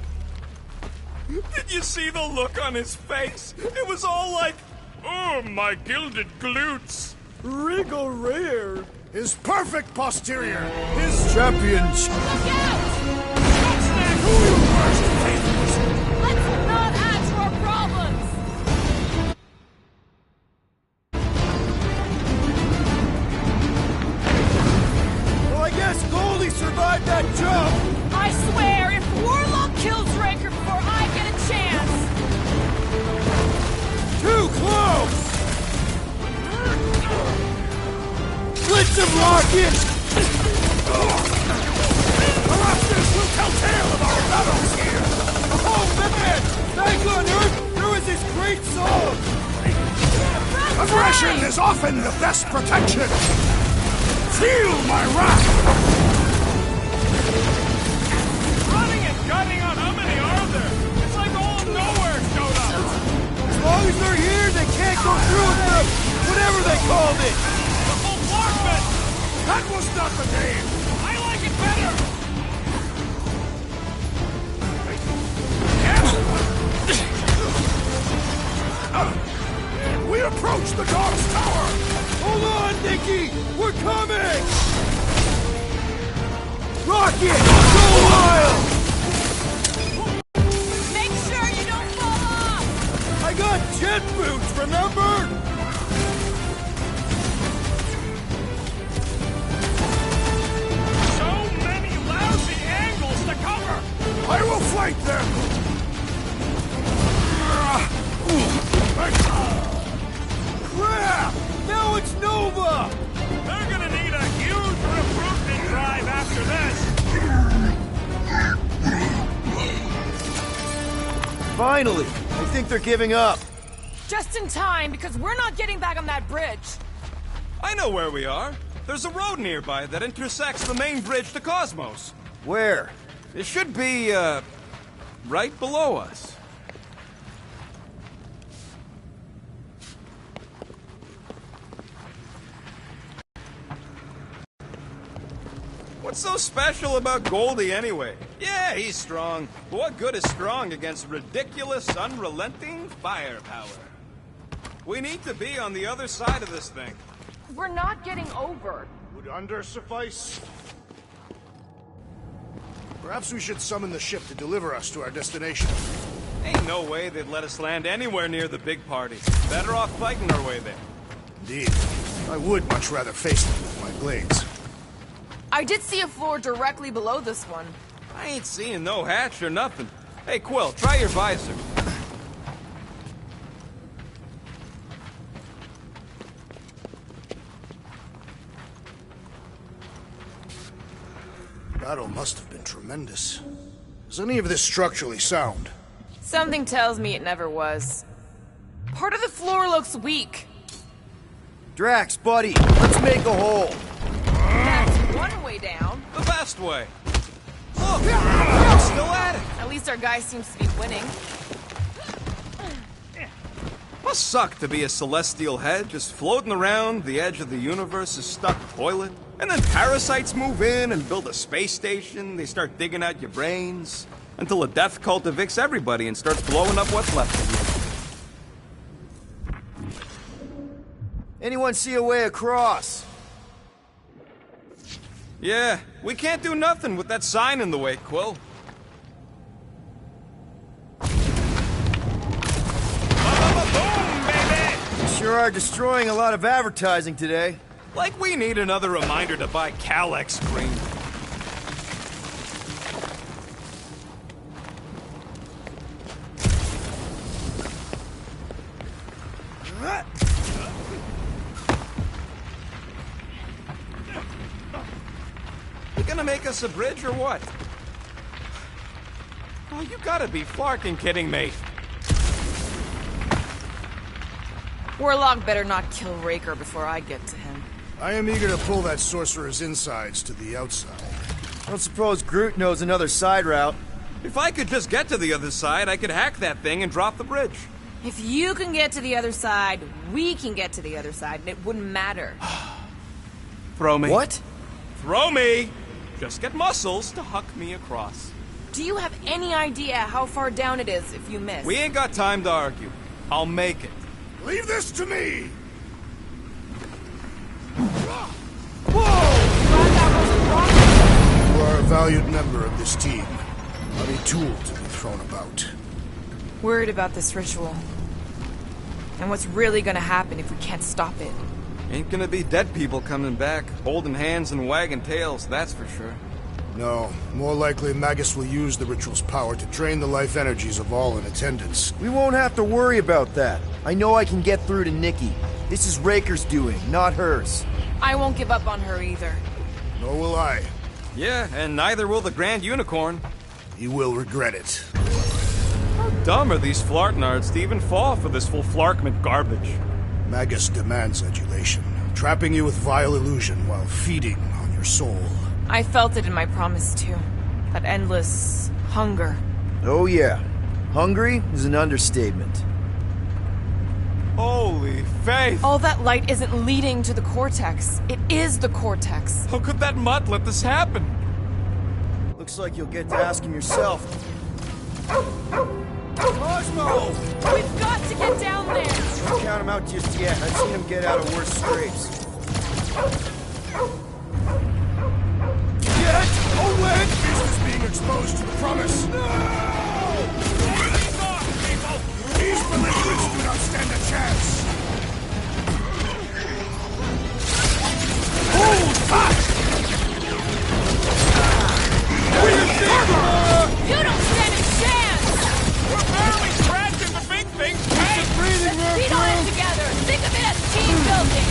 Did you see the look on his face? It was all like, oh, my gilded glutes. Wriggle rear! His perfect posterior! His championship! Look out! Who you first favors? Let's not add to our problems! Well, I guess Goldie survived that jump! I swear, if Warlock kills Raker before I get a chance... Too close! Blitz him, Rocket! Perhaps this will tell tale of our battles here! Oh, man! Back on Earth, there was this great song! Aggression is often the best protection! Feel my wrath! Running and gunning on how many are there? It's like all of nowhere showed up. As long as they're here, they can't go through with them! Whatever they called it! The bombardment! That was not the name! I like it better! We approach the dog's tower! Hold on, Nikki! We're coming! Rocket! Go wild! Make sure you don't fall off! I got jet boots, remember? So many lousy angles to cover! I will flank them! Crap! Now it's Nova! They're gonna need a huge recruitment drive after this! Finally! I think they're giving up. Just in time, because we're not getting back on that bridge. I know where we are. There's a road nearby that intersects the main bridge to Cosmos. Where? It should be, right below us. What's so special about Goldie anyway? Yeah, he's strong. But what good is strong against ridiculous, unrelenting firepower? We need to be on the other side of this thing. We're not getting over. Would under suffice? Perhaps we should summon the ship to deliver us to our destination. Ain't no way they'd let us land anywhere near the big party. Better off fighting our way there. Indeed. I would much rather face them with my blades. I did see a floor directly below this one. I ain't seeing no hatch or nothing. Hey, Quill, try your visor. Battle must have been tremendous. Is any of this structurally sound? Something tells me it never was. Part of the floor looks weak. Drax, buddy, let's make a hole. That's one way down. The best way. Look, we're still at it. At least our guy seems to be winning. Must suck to be a celestial head just floating around the edge of the universe's stuck toilet. And then parasites move in and build a space station. They start digging out your brains until a death cult evicts everybody and starts blowing up what's left of you. Anyone see a way across? Yeah, we can't do nothing with that sign in the way, Quill. Boom, baby! You sure are destroying a lot of advertising today. Like we need another reminder to buy Calex cream. You gonna make us a bridge or what? Oh, you gotta be flarking kidding me. Warlock better not kill Raker before I get to him. I am eager to pull that sorcerer's insides to the outside. I don't suppose Groot knows another side route. If I could just get to the other side, I could hack that thing and drop the bridge. If you can get to the other side, we can get to the other side, and it wouldn't matter. Throw me. What? Throw me! Just get muscles to huck me across. Do you have any idea how far down it is if you miss? We ain't got time to argue. I'll make it. Leave this to me! You are a valued member of this team. Not a tool to be thrown about. Worried about this ritual. And what's really gonna happen if we can't stop it. Ain't gonna be dead people coming back, holding hands and wagging tails, that's for sure. No, more likely Magus will use the ritual's power to drain the life energies of all in attendance. We won't have to worry about that. I know I can get through to Nikki. This is Raker's doing, not hers. I won't give up on her either. Nor will I. Yeah, and neither will the Grand Unicorn. He will regret it. How dumb are these flartnards to even fall for this full flarkment garbage? Magus demands adulation, trapping you with vile illusion while feeding on your soul. I felt it in my promise too. That endless hunger. Oh yeah. Hungry is an understatement. Holy faith! All that light isn't leading to the Cortex. It is the Cortex. How could that mutt let this happen? Looks like you'll get to ask him yourself. Cosmo! We've got to get down there! Don't count him out just yet. I've seen him get out of worse scrapes. Yet, Owen! This is being exposed to the promise. No! These belligerents do not stand a chance. Hold fast! You don't stand a chance! We're barely scratching the big thing! Hey, let's beat on it together! Think of it as team building!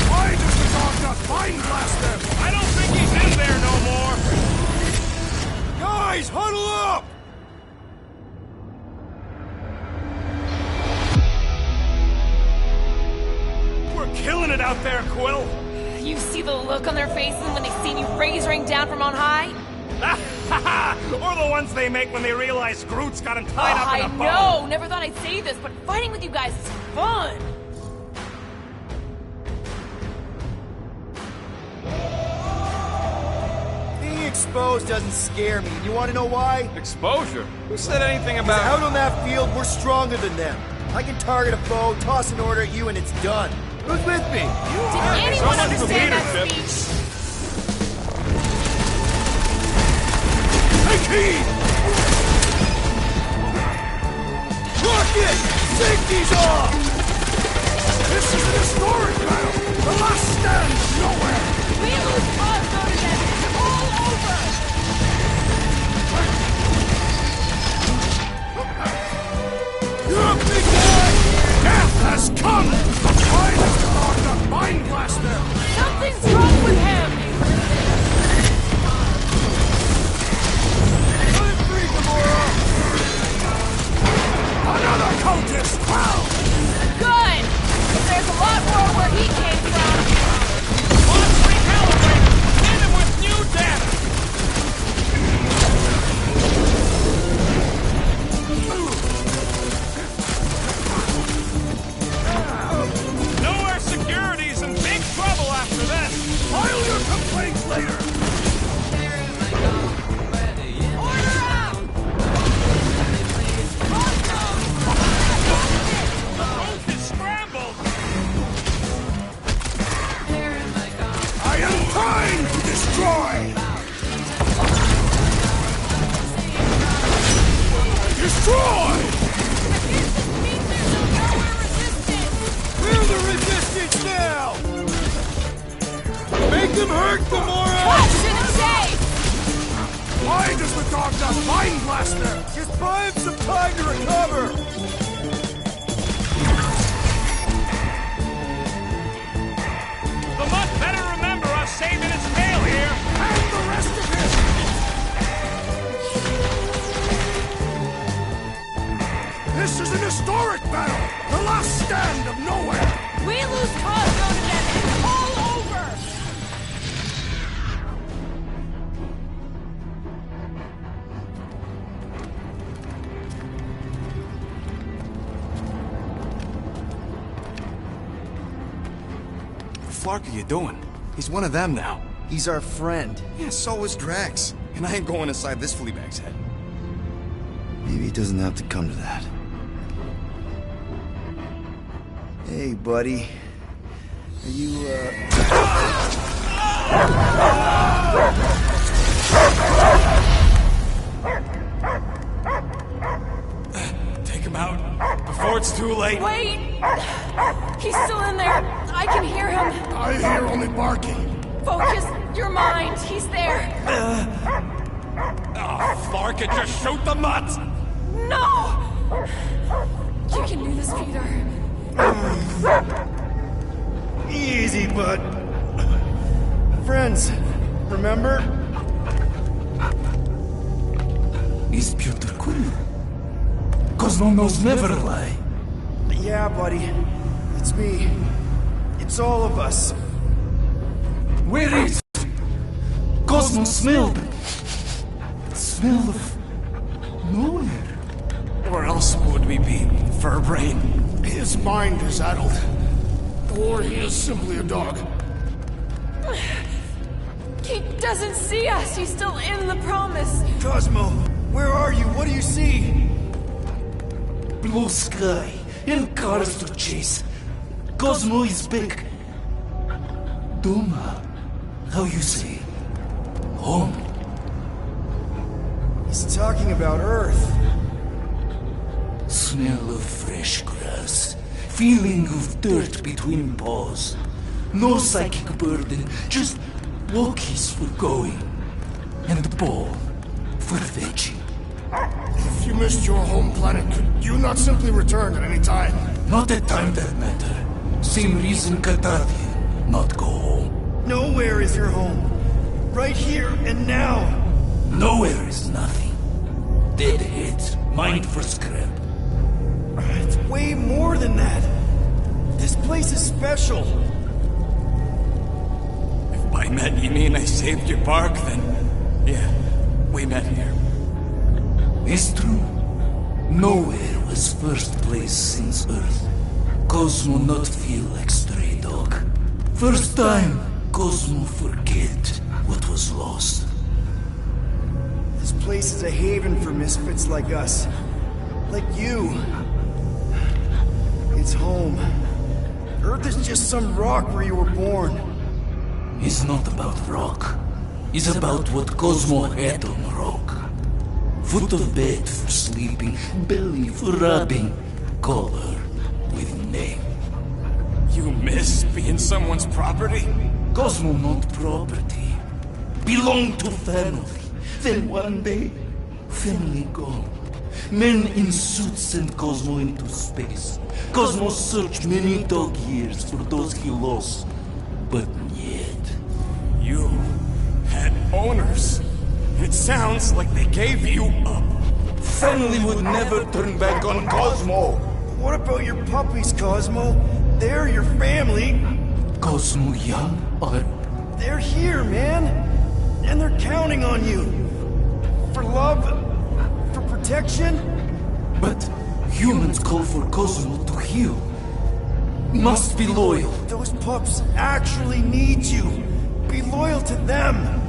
Why does the dog not mind blast them? I don't think he's in there no more! Guys, huddle up! We're killing it out there, Quill! You see the look on their faces when they see you razoring down from on high? Or the ones they make when they realize Groot's got him tied up in a bow. I know! Never thought I'd say this, but fighting with you guys is fun! Being exposed doesn't scare me. You want to know why? Exposure? Who said anything Out about... on that field, we're stronger than them. I can target a foe, toss an order at you, and it's done. Who's with me? Did anyone understand that speech? Take heed! Rocket! Safety's off! This is an historic battle! The last stand of nowhere! We lose Cosmo to them! It's all over! You're a big boy! Death has come! Why does the Lord not mind Troy! This just means there's no nowhere resistance! We're the resistance now! Make them hurt, Gamora! I shouldn't say! Why does the dog not mind blaster? Just buy him some time to recover! The Mutt better remember us saving his tail here! And the rest of him! This is an historic battle! The last stand of nowhere! We lose Cosmo to them, it's all over! What the fuck are you doing? He's one of them now. He's our friend. Yeah, so is Drax. And I ain't going inside this fleabag's head. Maybe it doesn't have to come to that. Hey, buddy. Are you, Take him out before it's too late. Wait! He's still in there. I can hear him. I hear only barking. Focus your mind. He's there. Oh, Clark, it just shoot the Mutt! No! You can do this, Peter. easy, bud. Friends, remember? Is Peter cool? Cosmo knows never lie. Yeah, buddy. It's me. It's all of us. Where is Cosmo smelled? Smell of nowhere. Where else would we be, Furbrain? His mind is addled. Or he is simply a dog. He doesn't see us. He's still in the promise. Cosmo, where are you? What do you see? Blue sky and cars to chase. Cosmo is back. Doma, how you say? Home. He's talking about Earth. Smell of fresh grass. Feeling of dirt between paws. No psychic burden, just walkies for going. And the ball for fetching. If you missed your home planet, could you not simply return at any time? Not at time that matter. Same reason Katathi not go home. Nowhere is your home. Right here and now. Nowhere is nothing. Dead heads, mind for scrap. It's way more than that. This place is special. If by met you mean I saved your bark, then yeah, we met here. It's true. Nowhere was first place since Earth. Cosmo not feel like stray dog. First time, Cosmo forget what was lost. This place is a haven for misfits like us. Like you. It's home. Earth is just some rock where you were born. It's not about rock. It's about what Cosmo had on rock. Foot of bed for sleeping, belly for rubbing, color with name. You miss being someone's property? Cosmo not property. Belong to family. Then one day, family gone. Men in suits send Cosmo into space. Cosmo searched many dog years for those he lost. But yet... You had owners. It sounds like they gave you up. Family would never turn back on Cosmo. What about your puppies, Cosmo? They're your family. Cosmo young or... They're here, man. And they're counting on you. For love, for protection. But humans call for Cosmo to heal. Must be loyal. Those pups actually need you. Be loyal to them.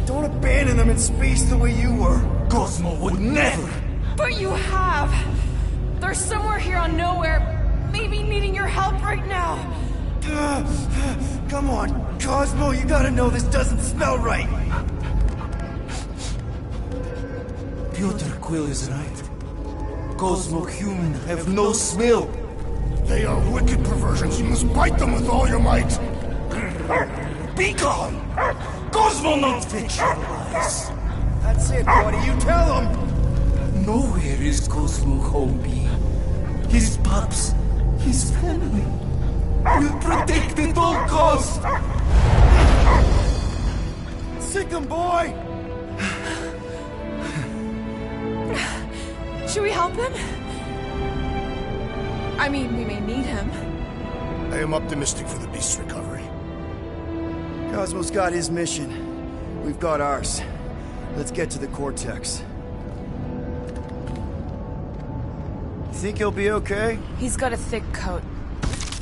Don't abandon them in space the way you were. Cosmo would never. But you have. They're somewhere here on Nowhere, maybe needing your help right now. Come on, Cosmo, you gotta know this doesn't smell right. Piotr Quill is right. Cosmo-human have no smell. They are wicked perversions. You must bite them with all your might. Be gone! Cosmo not fetch your lies. That's it, buddy. You tell him. Nowhere is Cosmo Homie. His pups, his family, will protect at all costs. Sick him, boy! Should we help him? I mean, we may need him. I am optimistic for the beast's recovery. Cosmo's got his mission. We've got ours. Let's get to the Cortex. You think he'll be okay? He's got a thick coat.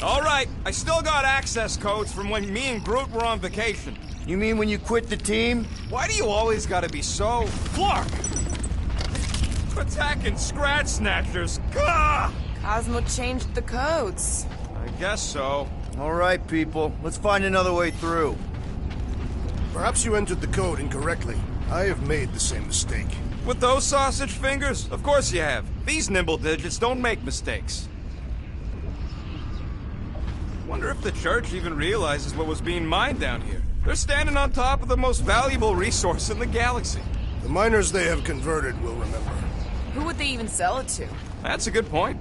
All right, I still got access codes from when me and Groot were on vacation. You mean when you quit the team? Why do you always gotta be so... Flark! Attacking Scratch Snatchers! Gah! Cosmo changed the codes. I guess so. All right, people. Let's find another way through. Perhaps you entered the code incorrectly. I have made the same mistake. With those sausage fingers? Of course you have. These nimble digits don't make mistakes. Wonder if the church even realizes what was being mined down here. They're standing on top of the most valuable resource in the galaxy. The miners they have converted will remember. Who would they even sell it to? That's a good point.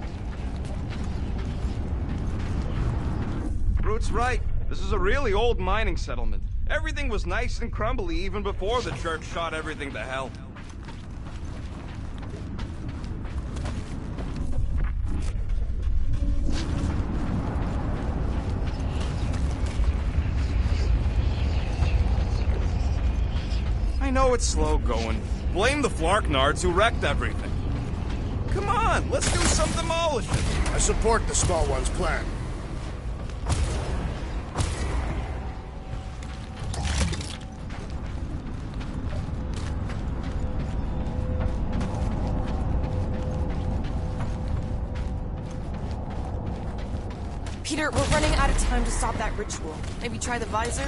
Groot's right. This is a really old mining settlement. Everything was nice and crumbly even before the church shot everything to hell. I know it's slow going. Blame the Flarknards who wrecked everything. Come on, let's do some demolishing. I support the Small One's plan. Peter, we're running out of time to stop that ritual. Maybe try the visor?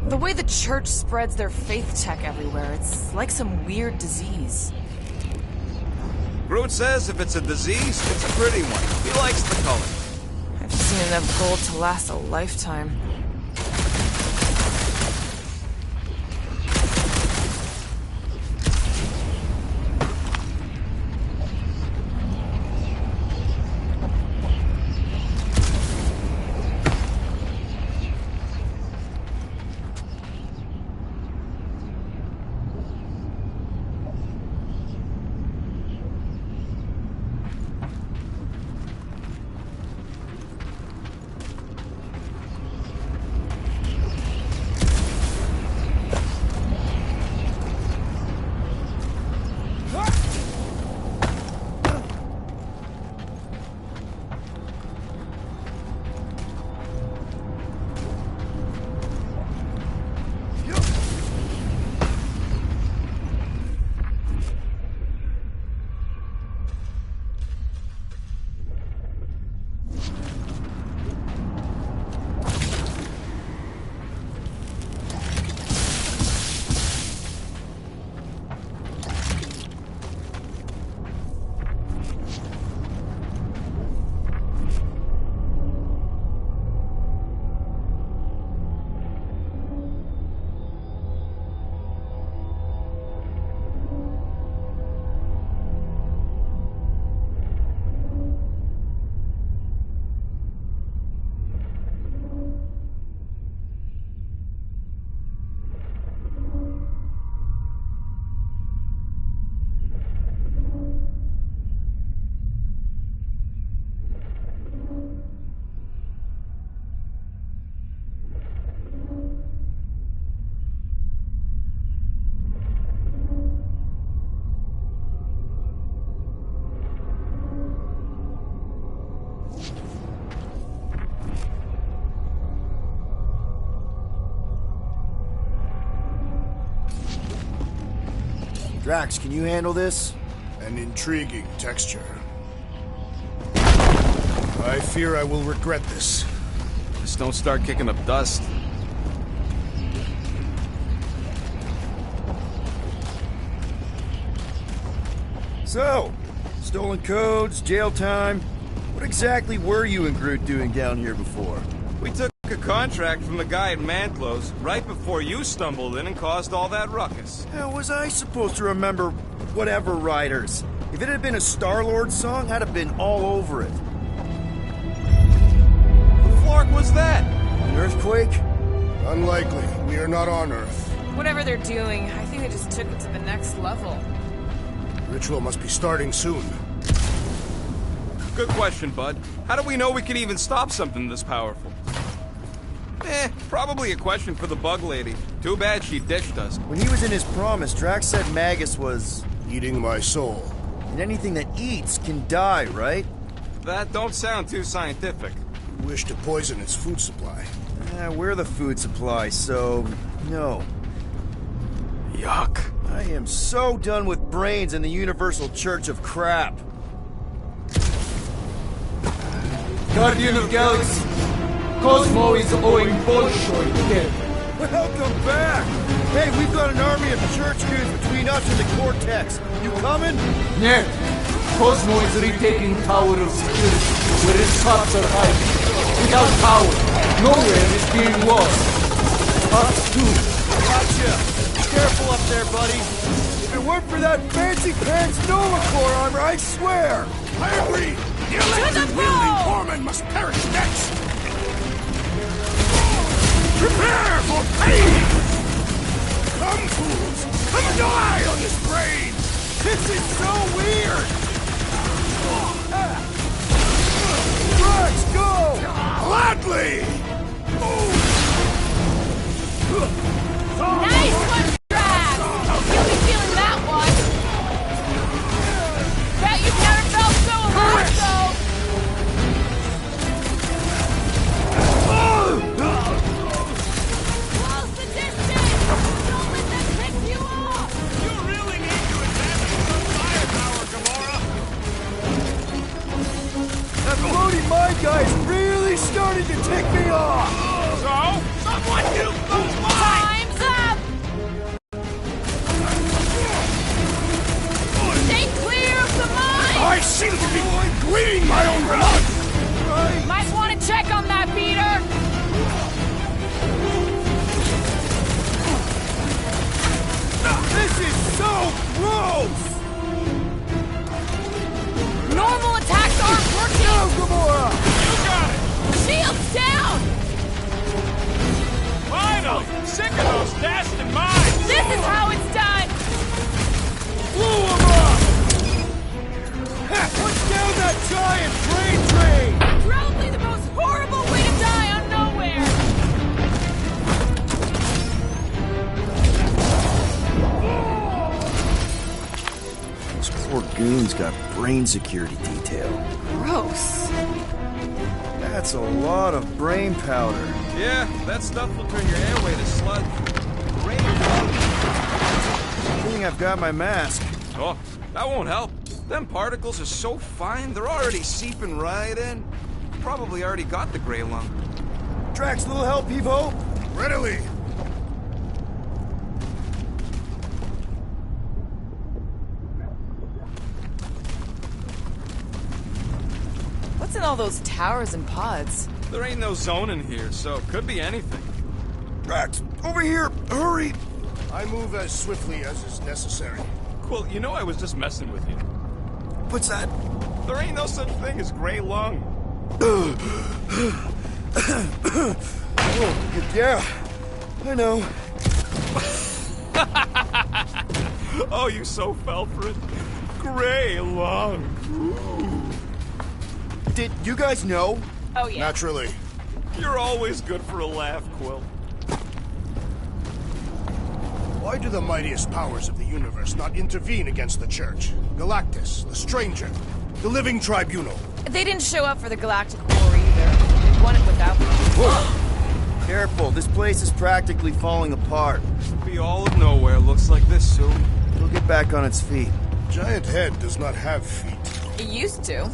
The way the church spreads their faith tech everywhere, it's like some weird disease. Groot says if it's a disease, it's a pretty one. He likes the color. I've seen enough gold to last a lifetime. Drax, can you handle this? An intriguing texture. I fear I will regret this. Just don't start kicking up dust. So, stolen codes, jail time. What exactly were you and Groot doing down here before? We took a contract from the guy at Manclose right before you stumbled in and caused all that ruckus. How was I supposed to remember whatever riders? If it had been a Star-Lord song, I'd have been all over it. The Flark was that? An earthquake? Unlikely. We are not on Earth. Whatever they're doing, I think they just took it to the next level. Ritual must be starting soon. Good question, Bud. How do we know we can even stop something this powerful? Probably a question for the bug lady. Too bad she ditched us. When he was in his promise, Drax said Magus was... eating my soul. And anything that eats can die, right? That don't sound too scientific. Wish to poison its food supply. We're the food supply, so... no. Yuck. I am so done with brains and the Universal Church of Crap. Guardian of Galaxy, Cosmo is owing Bolshoi again. Welcome back! Hey, we've got an army of church goons between us and the Cortex. You coming? Нет, Cosmo is retaking Tower of Security, where his cops are hiding. Without power, nowhere is being lost. Us too. Gotcha! Careful up there, buddy. If it weren't for that fancy pants Nova Corps armor, I swear! I agree! The electric-wielding Corpsman must perish next! Prepare for pain! Come, fools! Come and die on this brain! This is so weird! Drax, go! Gladly! Nice one, Drax! You'll be feeling that one! Bet you've never felt so hot, though! Close the distance! Don't let them pick you off! You really need to examine some firepower, Gamora! That floating mind guy is really starting to tick me off! So, someone nuke those mines! Time's up! Stay clear of the mine! I seem to be bleeding my own blood! Might want to check on that, Peter! This is so gross! Normal attacks aren't working! Go, Gamora! You got it! Shields down! Finally! Sick of those dasting mines! This is how it's done! Blew him up! Put down that giant train train! Probably the most horrible way to die on nowhere! Those poor goons got brain security detail. Gross. That's a lot of brain powder. Yeah, that stuff will turn your airway to sludge. Good thing I've got my mask. Oh, that won't help. Them particles are so fine, they're already seeping right in. Probably already got the gray lung. Drax, little help, Evo? Readily! What's in all those towers and pods? There ain't no zone in here, so it could be anything. Drax, over here! Hurry! I move as swiftly as is necessary. Quill, you know I was just messing with you. What's that? There ain't no such thing as gray lung. Oh, yeah, I know. Oh, you so fell for it. Gray lung. Did you guys know? Oh, yeah. Naturally. You're always good for a laugh, Quill. Why do the mightiest powers of the universe not intervene against the Church? Galactus, the Stranger, the Living Tribunal. They didn't show up for the Galactic War either. We won it without them. Careful, this place is practically falling apart. Be all of nowhere looks like this soon. It'll get back on its feet. Giant head does not have feet. It used to.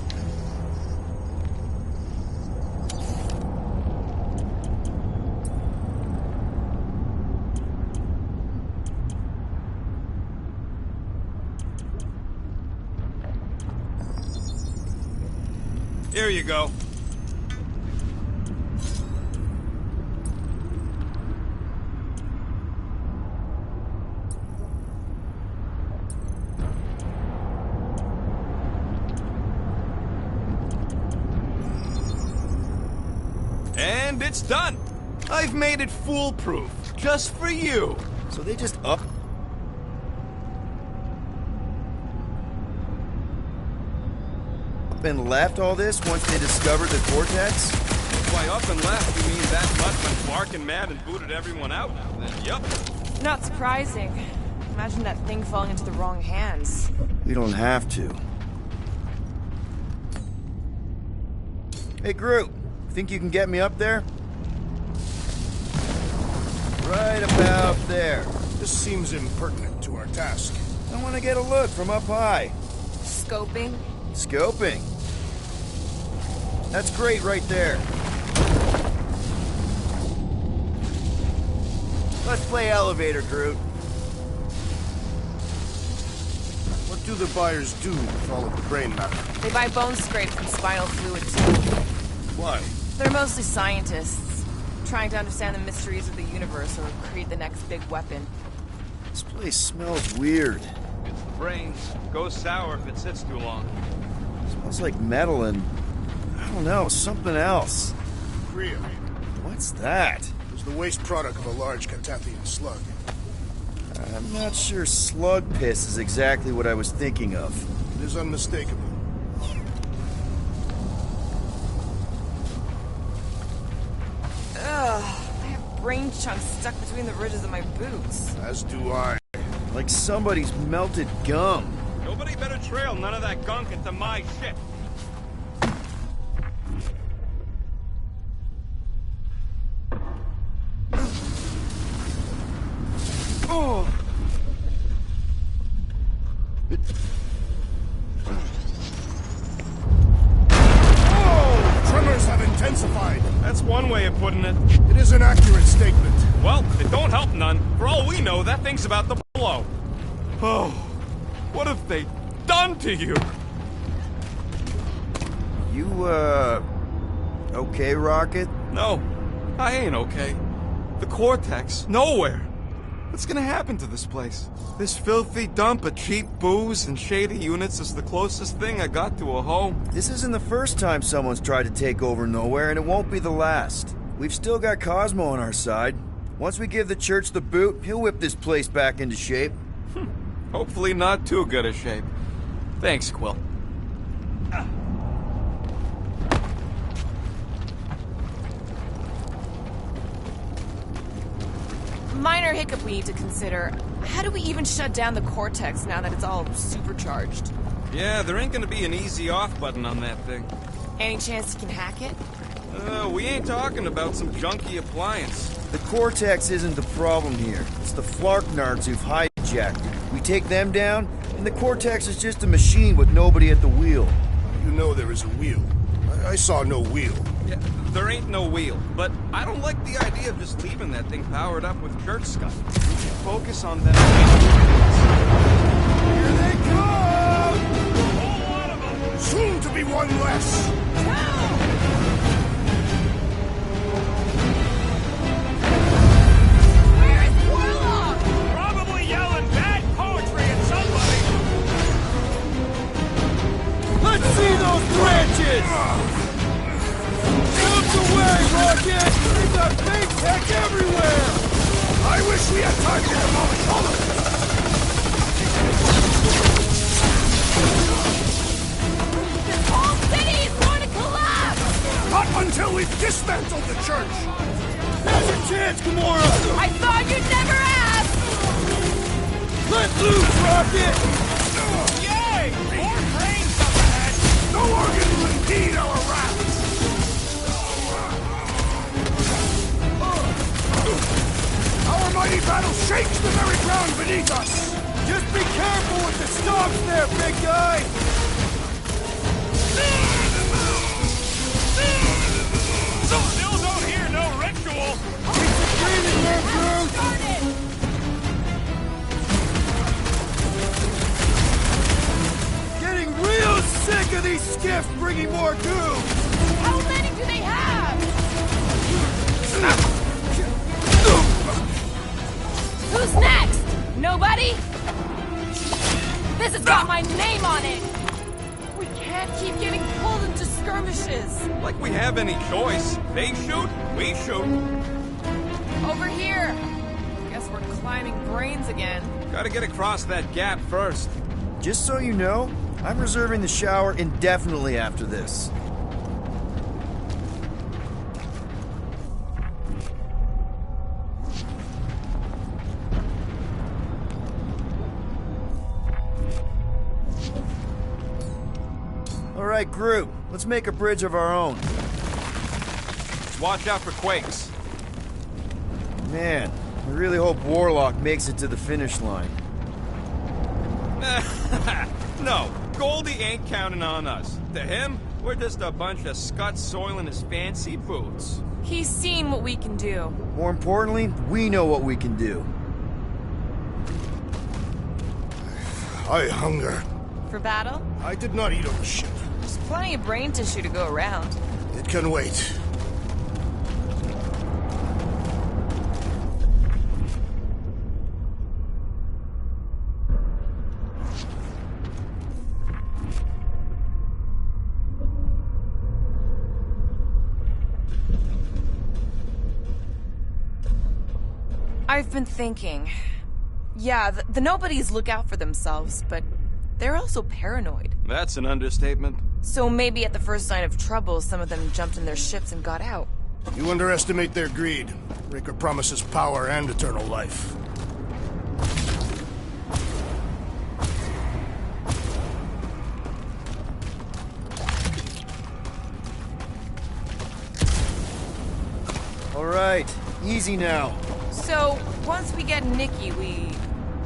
Here you go. And it's done. I've made it foolproof, just for you. So they just up and left all this once they discovered the Cortex? By up and left, you mean that much when barking mad and booted everyone out? Then, yup. Not surprising. Imagine that thing falling into the wrong hands. We don't have to. Hey, Groot. Think you can get me up there? Right about there. This seems impertinent to our task. I want to get a look from up high. Scoping? Scoping. That's great right there. Let's play elevator, Groot. What do the buyers do with all of the brain matter? They buy bone scrapes and spinal fluid too. Why? They're mostly scientists, trying to understand the mysteries of the universe or create the next big weapon. This place smells weird. It's the brains. Goes sour if it sits too long. Smells like metal and, I don't know, something else. Kriya. What's that? It was the waste product of a large Catathian slug. I'm not sure slug piss is exactly what I was thinking of. It is unmistakable. Ugh, I have brain chunks stuck between the ridges of my boots. As do I. Like somebody's melted gum. Nobody better trail none of that gunk into my shit. Oh! Tremors have intensified. That's one way of putting it. It is an accurate statement. Well, it don't help none. For all we know, that thing's about to blow. Oh, what have they done to you? You, okay, Rocket? No, I ain't okay. The Cortex, nowhere. What's gonna happen to this place? This filthy dump of cheap booze and shady units is the closest thing I got to a home. This isn't the first time someone's tried to take over Nowhere, and it won't be the last. We've still got Cosmo on our side. Once we give the church the boot, he'll whip this place back into shape. Hopefully not too good a shape. Thanks, Quill. Minor hiccup we need to consider. How do we even shut down the Cortex now that it's all supercharged? Yeah, there ain't gonna be an easy off button on that thing. Any chance you can hack it? We ain't talking about some junky appliance. The Cortex isn't the problem here. It's the Flarknards who've hijacked it. We take them down, and the Cortex is just a machine with nobody at the wheel. You know there is a wheel. I saw no wheel. Yeah, there ain't no wheel, but I don't like the idea of just leaving that thing powered up with church stuff. We should focus on them. Here they come! One of them! Soon to be one less! Where is Warlock? Probably yelling bad poetry at somebody. Let's see those branches! Out the way, Rocket! We've got big tech everywhere! I wish we had time to demolish all of it! This whole city is going to collapse! Not until we've dismantled the church! There's your chance, Gamora! I thought you'd never ask! Let loose, Rocket! Yay! More trains up ahead! No organ will impede our wrath! Our mighty battle shakes the very ground beneath us! Just be there, big guy! Still don't hear no ritual! Getting real sick of these skiffs bringing more goo! How many do they have? Who's next? Nobody? This has got my name on it! We can't keep getting pulled into skirmishes. Like we have any choice. They shoot, we shoot. Over here. Guess we're climbing brains again. Gotta get across that gap first. Just so you know, I'm reserving the shower indefinitely after this. All right, group, let's make a bridge of our own. Watch out for quakes. Man, I really hope Warlock makes it to the finish line. No, Goldie ain't counting on us. To him, we're just a bunch of scuts soiling his fancy boots. He's seen what we can do. More importantly, we know what we can do. I hunger. For battle? I did not eat on the ship. There's plenty of brain tissue to go around. It can wait. I've been thinking. Yeah, the nobodies look out for themselves, but they're also paranoid. That's an understatement. So maybe at the first sign of trouble, some of them jumped in their ships and got out. You underestimate their greed. Raker promises power and eternal life. All right, easy now. So, once we get Nikki, we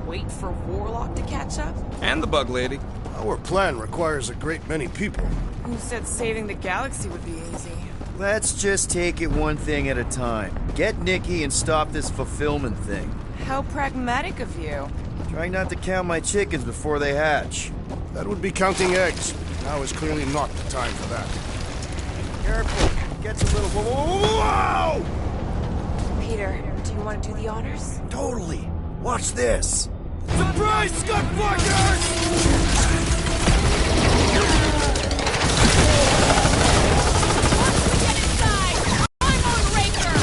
wait for Warlock to catch up? And the bug lady. Our plan requires a great many people. Who said saving the galaxy would be easy? Let's just take it one thing at a time. Get Nikki and stop this fulfillment thing. How pragmatic of you. Trying not to count my chickens before they hatch. That would be counting eggs. Now is clearly not the time for that. Careful. Gets a little... Whoa! Peter, do you want to do the honors? Totally. Watch this. Surprise, Scutfuckers! Once we get inside, I'm on Raker!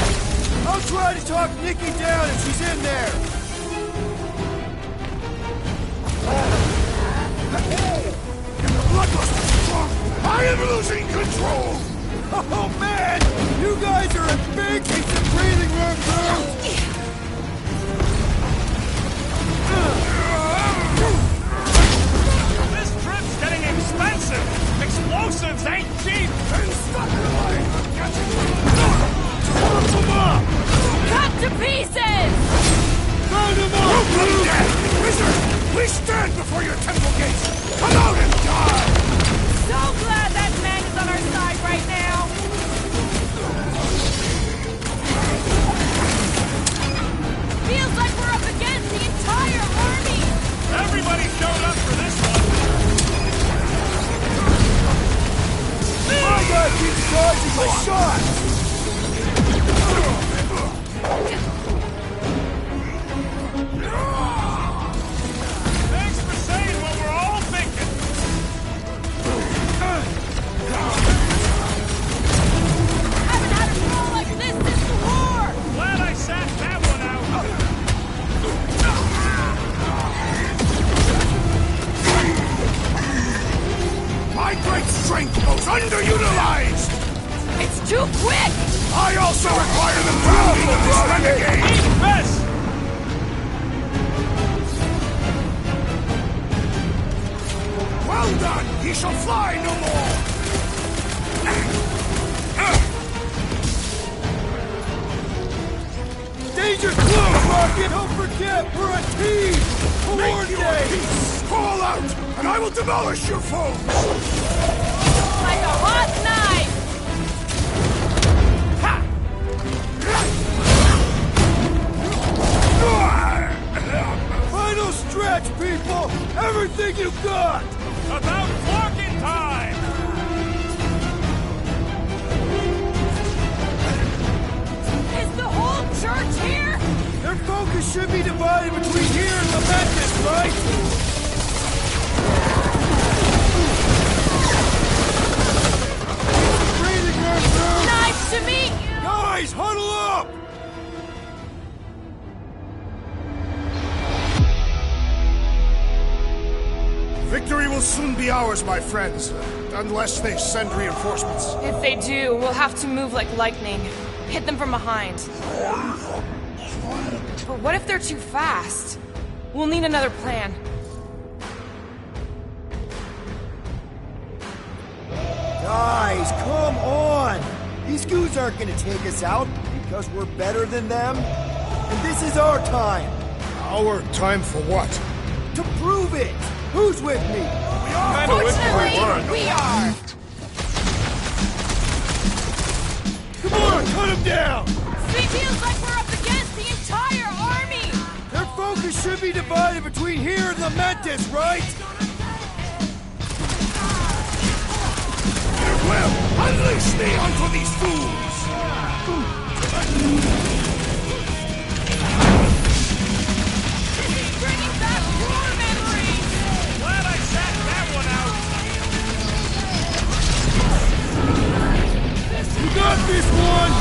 I'll try to talk Nikki down if she's in there. I am losing control! Oh man! You guys are a big piece of breathing room food! This trip's getting expensive! Explosives ain't cheap! Cut to pieces! Round him up! Wizard! We stand before your temple gates! Come out and die! So glad that man is on our side right now! Feels like we're up against the entire army! Everybody showed up for this one! I gotta keep charging my shot! Thanks for saying what we're all thinking! Haven't had a roll like this since the war! Glad I sat that one out! My great strength goes underutilized! It's too quick! I also require the drowning of this renegade! Eat best! Well done! He shall fly no more! Danger close, Rocket! Don't forget, we're a team! Make your peace! Call out, and I will demolish your foes! Like a hot knife! Final stretch, people! Everything you got! About flocking time! Is the whole church here? Their focus should be divided between here and Lamentis, right? Breathing room, sir! Nice to meet you! Guys, huddle up! Victory will soon be ours, my friends. Unless they send reinforcements. If they do, we'll have to move like lightning. Hit them from behind. But what if they're too fast? We'll need another plan. Guys, come on! These goons aren't gonna take us out because we're better than them. And this is our time. Our time for what? To prove it! Who's with me? We are! Fortunately, we are! Come on, cut him down! It feels like we're up against the entire army! Their focus should be divided between here and Lamentis, right? Farewell! Unleash me onto these fools! Bringing back war memories! Glad I sat that one out! You got this one!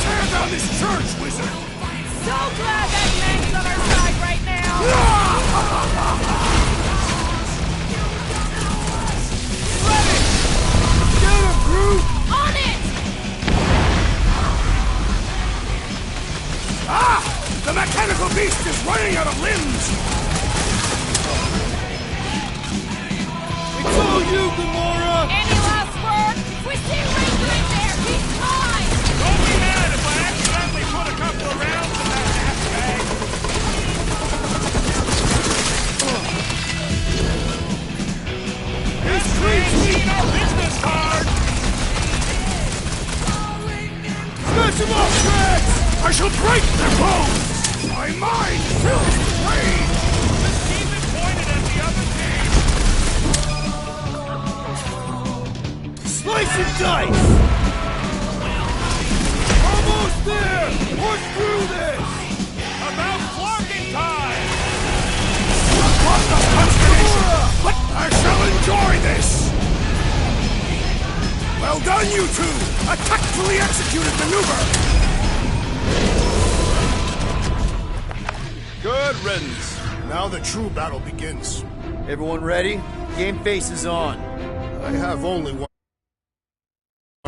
Tear down this church, wizard! So glad that Meg's on our side right now! Get him, Groot! On it! Ah! The mechanical beast is running out of limbs! It's all you, Gamora! Any last word? We see Ranger in there! He's mine! Don't be mad if I accidentally put a couple of rounds in that half bag. This ain't no business card! Smash him off, Drax! I shall break their bones! My mind fills with rage! Just keep it pointed at the other team! Slice and dice! Almost there! Push through this! About flocking time! Upon the constellation! But I shall enjoy this! Well done, you two! A tactfully executed maneuver! Good riddance. Now the true battle begins. Everyone ready? Game face is on. I have only one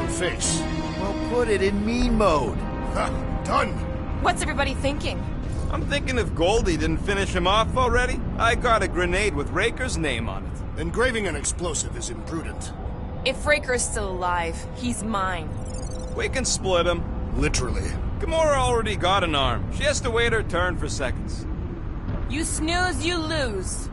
face. Well, put it in mean mode. Ha! Done! What's everybody thinking? I'm thinking if Goldie didn't finish him off already, I got a grenade with Raker's name on it. Engraving an explosive is imprudent. If Raker's still alive, he's mine. We can split him. Literally. Gamora already got an arm. She has to wait her turn for seconds. You snooze, you lose.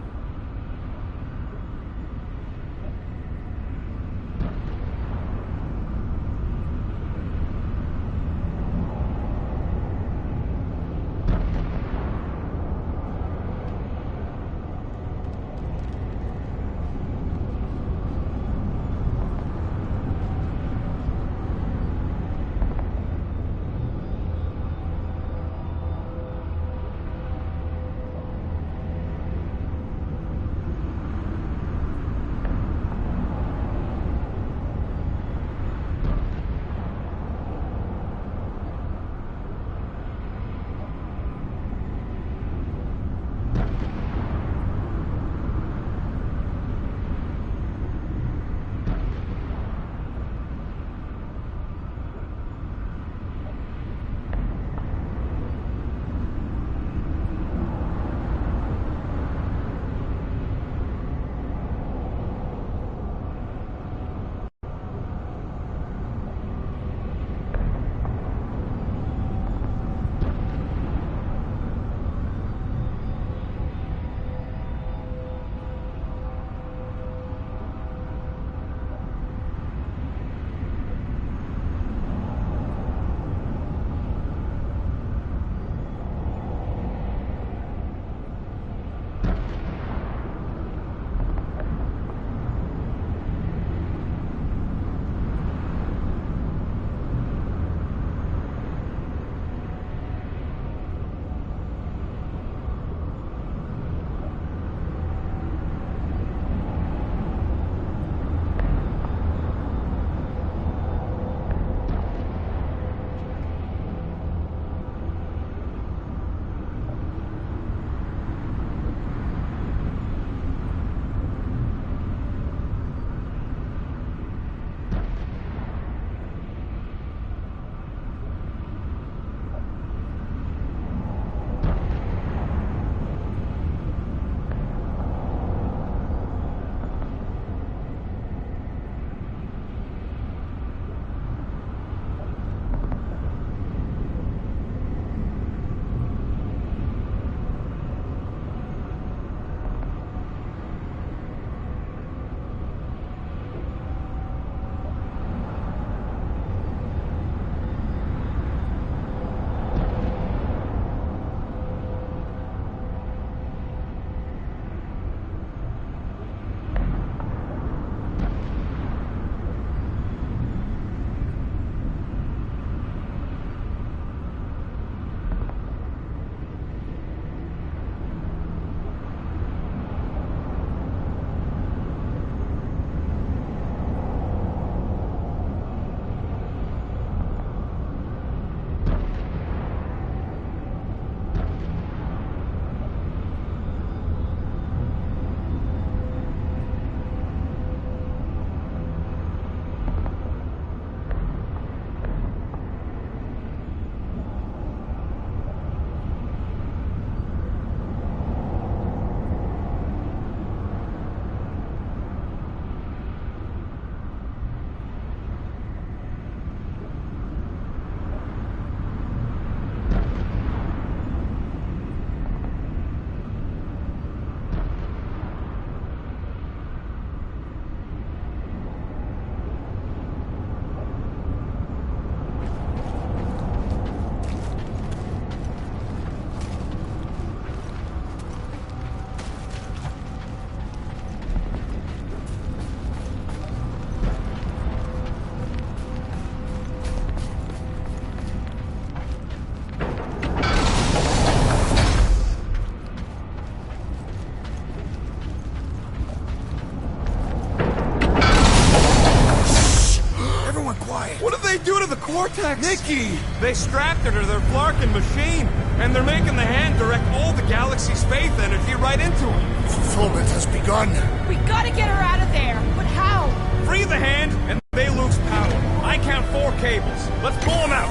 the Cortex! Nikki! They strapped her to their Flarkin machine, and they're making the hand direct all the galaxy's faith energy right into him. Fulfillment has begun. We gotta get her out of there, but how? Free the hand, and they lose power. I count 4 cables. Let's pull them out.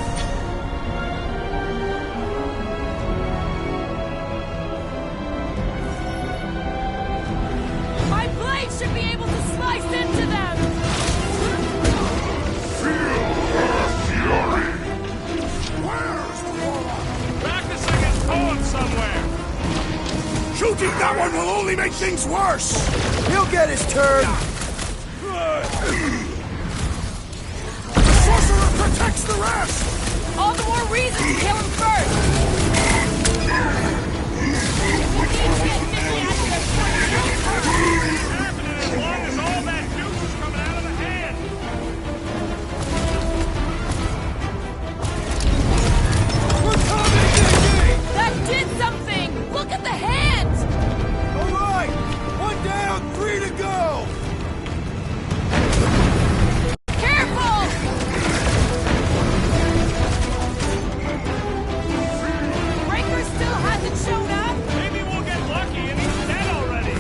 My blade should be able to slice into them! Feel her fury! Where's the warlock? Practicing his poem somewhere. Shooting that one will only make things worse! He'll get his turn! The sorcerer protects the rest! All the more reason to kill him first! We need to get Nikki out of there before he kills her! Happening as long as all that juice is coming out of the hand. We're coming, Nikki! That did something! Look at the hand! All right! 1 down, 3 to go! Careful! Breaker still hasn't shown up! Maybe we'll get lucky and he's dead already.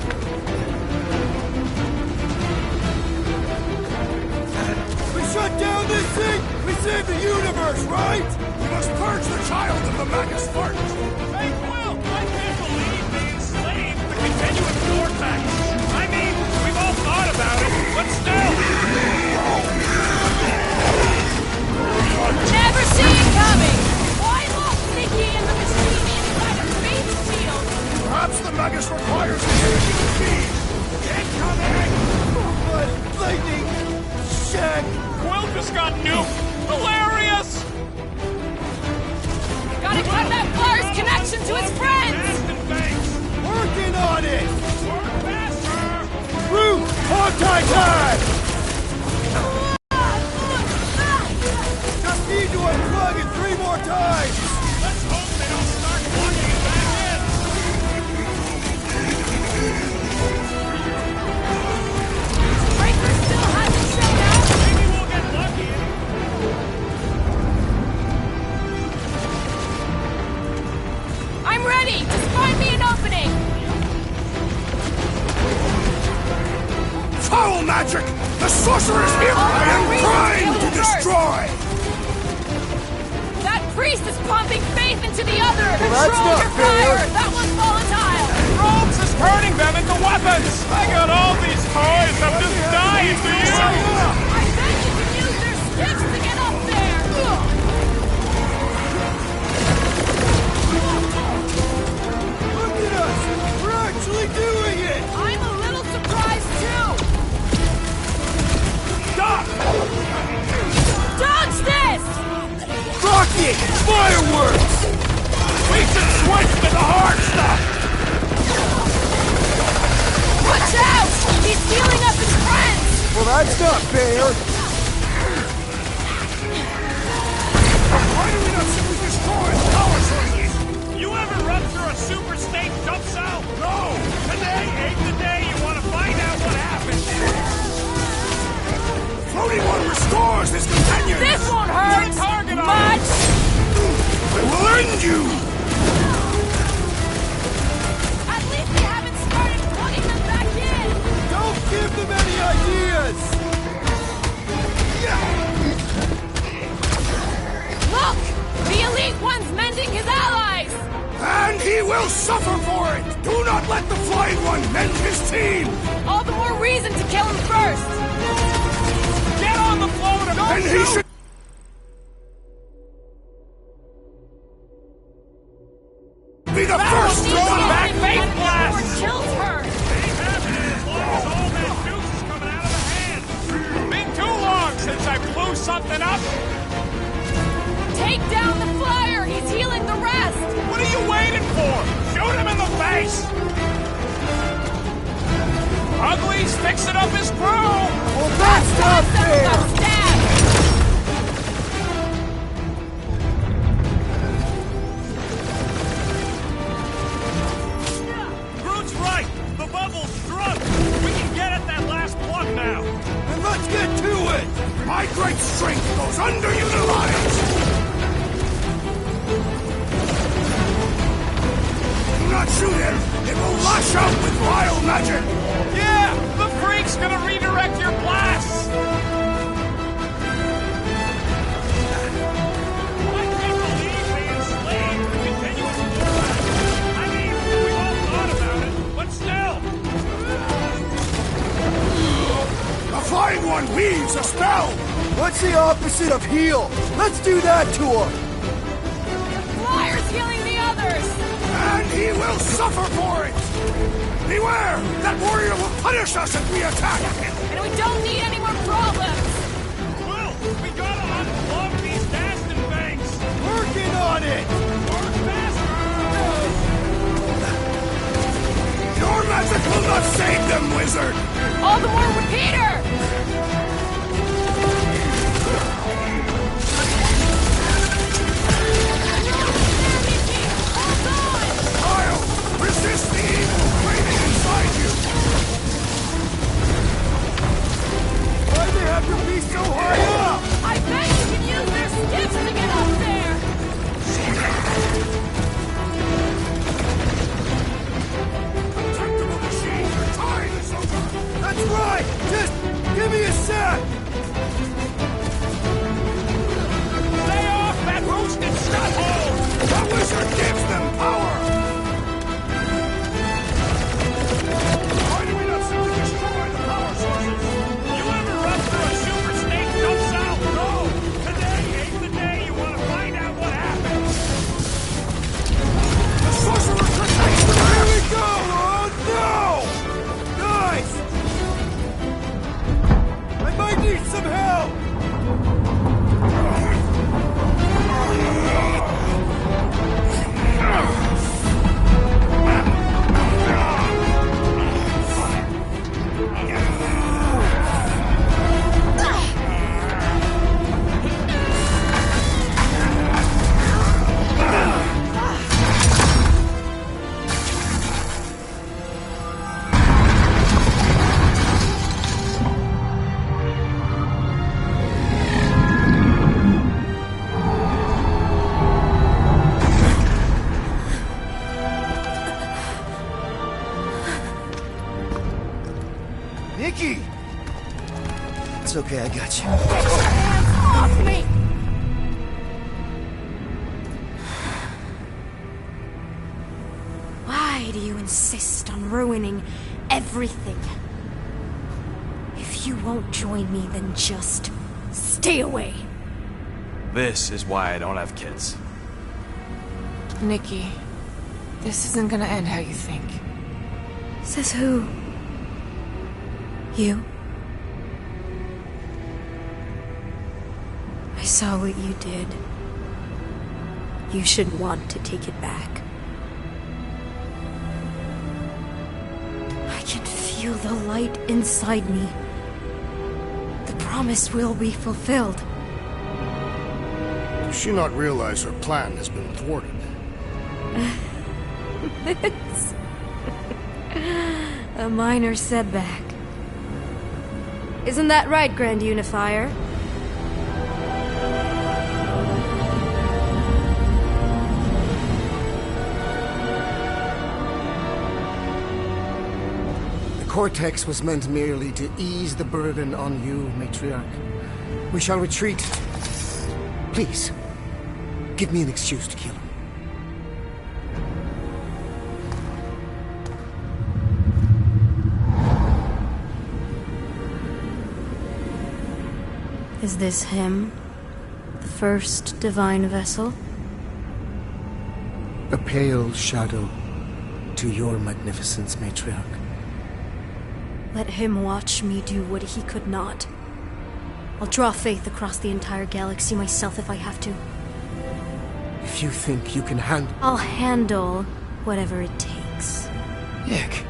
We shut down this thing! We saved the universe, right? We must purge the child of the Magus Fart! Hey, Quill, I can't believe they enslaved the continuous vortex. I mean, we've all thought about it, but still. Never see it coming! Why lock Nikki and the machine inside a space shield? Perhaps the Magus requires a changing key! Incoming! But lightning! Shaq! Quill just got nuked. Hilarious! Gotta cut that flyer's connection to his friends! Fast and face. Working on it! Work faster! Root! Contact time! Just need to unplug it 3 more times! Let's hope they don't start plugging it back in. Breaker still hasn't shown up! Maybe we'll get lucky. I'm ready! Just find me an opening! Foul magic! The sorcerer is here! I am primed to destroy! That priest is pumping faith into the other! Well, that's Control not your fair. fire! That one's volatile! Rogues is turning them into weapons! I got all these toys, I'm just dying to use them! I bet you can use their sticks to get up there! Look at us! We're actually doing it! I'm a little surprised too! Stop! Dodge this! Rocket! Fireworks! We should switch to the hard stuff! Watch out! He's healing up his friends! Well, that's not fair! Why do we not simply destroy the power sources? You ever run through a super state jump cell? No! Today ain't the day you want to find out what happened. Floating one restores his companions! This won't hurt! Target on Much! I will end you! At least we haven't started plugging them back in! Don't give them any ideas! Look! The Elite One's mending his allies! And he will suffer for it! Do not let the Flying One mend his team! All the more reason to kill him first! Get on the floater! Don't And he should be the first to Easy die! back if face anything blast! before it kills her! Ain't happening as long as all that juice is coming out of the hand. Been too long since I blew something up. Take down the flyer! He's healing the rest! What are you waiting for? Shoot him in the face! Ugly's fixing up his crew! Well, that's not Some fair! got stabbed! Groot's right! The bubble's drunk! We can get at that last plug now! Then let's get to it! My great strength goes underutilized! Do not shoot him! It will lash out with vile magic! Yeah! The freak's gonna redirect your blasts! I can't believe they enslaved the continuous format! I mean, we've all thought about it, but still! The Flying One weaves a spell! What's the opposite of heal? Let's do that to him! Flyer's healing the others! And he will suffer for it! Beware! That warrior will punish us if we attack! And we don't need any more problems! Will, we gotta unplug these Dastan banks! Working on it! Work faster! Your magic will not save them, wizard! All the more repeater! Kyle, resist the evil craving inside you! Why'd they have to be so high up? I bet you can use their skiffs to get up there! Contemptible machine, your time is over! That's right! Just give me a sec! Stay off that roasted stud-hole! The wizard gives them power! Why do we not simply destroy the power sources? You ever run through a super snake dump south? No! Today ain't the day you want to find out what happened! The sorcerer protects the Here we rest! go! Oh no! Nice! I might need some help! Nikki! It's okay, I got you. Hands off me! Why do you insist on ruining everything? If you won't join me, then just stay away. This is why I don't have kids. Nikki, this isn't gonna end how you think. Says who? You? I saw what you did. You should want to take it back. I can feel the light inside me. The promise will be fulfilled. Does she not realize her plan has been thwarted? It's a minor setback. Isn't that right, Grand Unifier? The Cortex was meant merely to ease the burden on you, Matriarch. We shall retreat. Please, give me an excuse to kill him. Is this him? The first divine vessel? A pale shadow to your magnificence, Matriarch. Let him watch me do what he could not. I'll draw faith across the entire galaxy myself if I have to. If you think you can handle... I'll handle whatever it takes. Nick.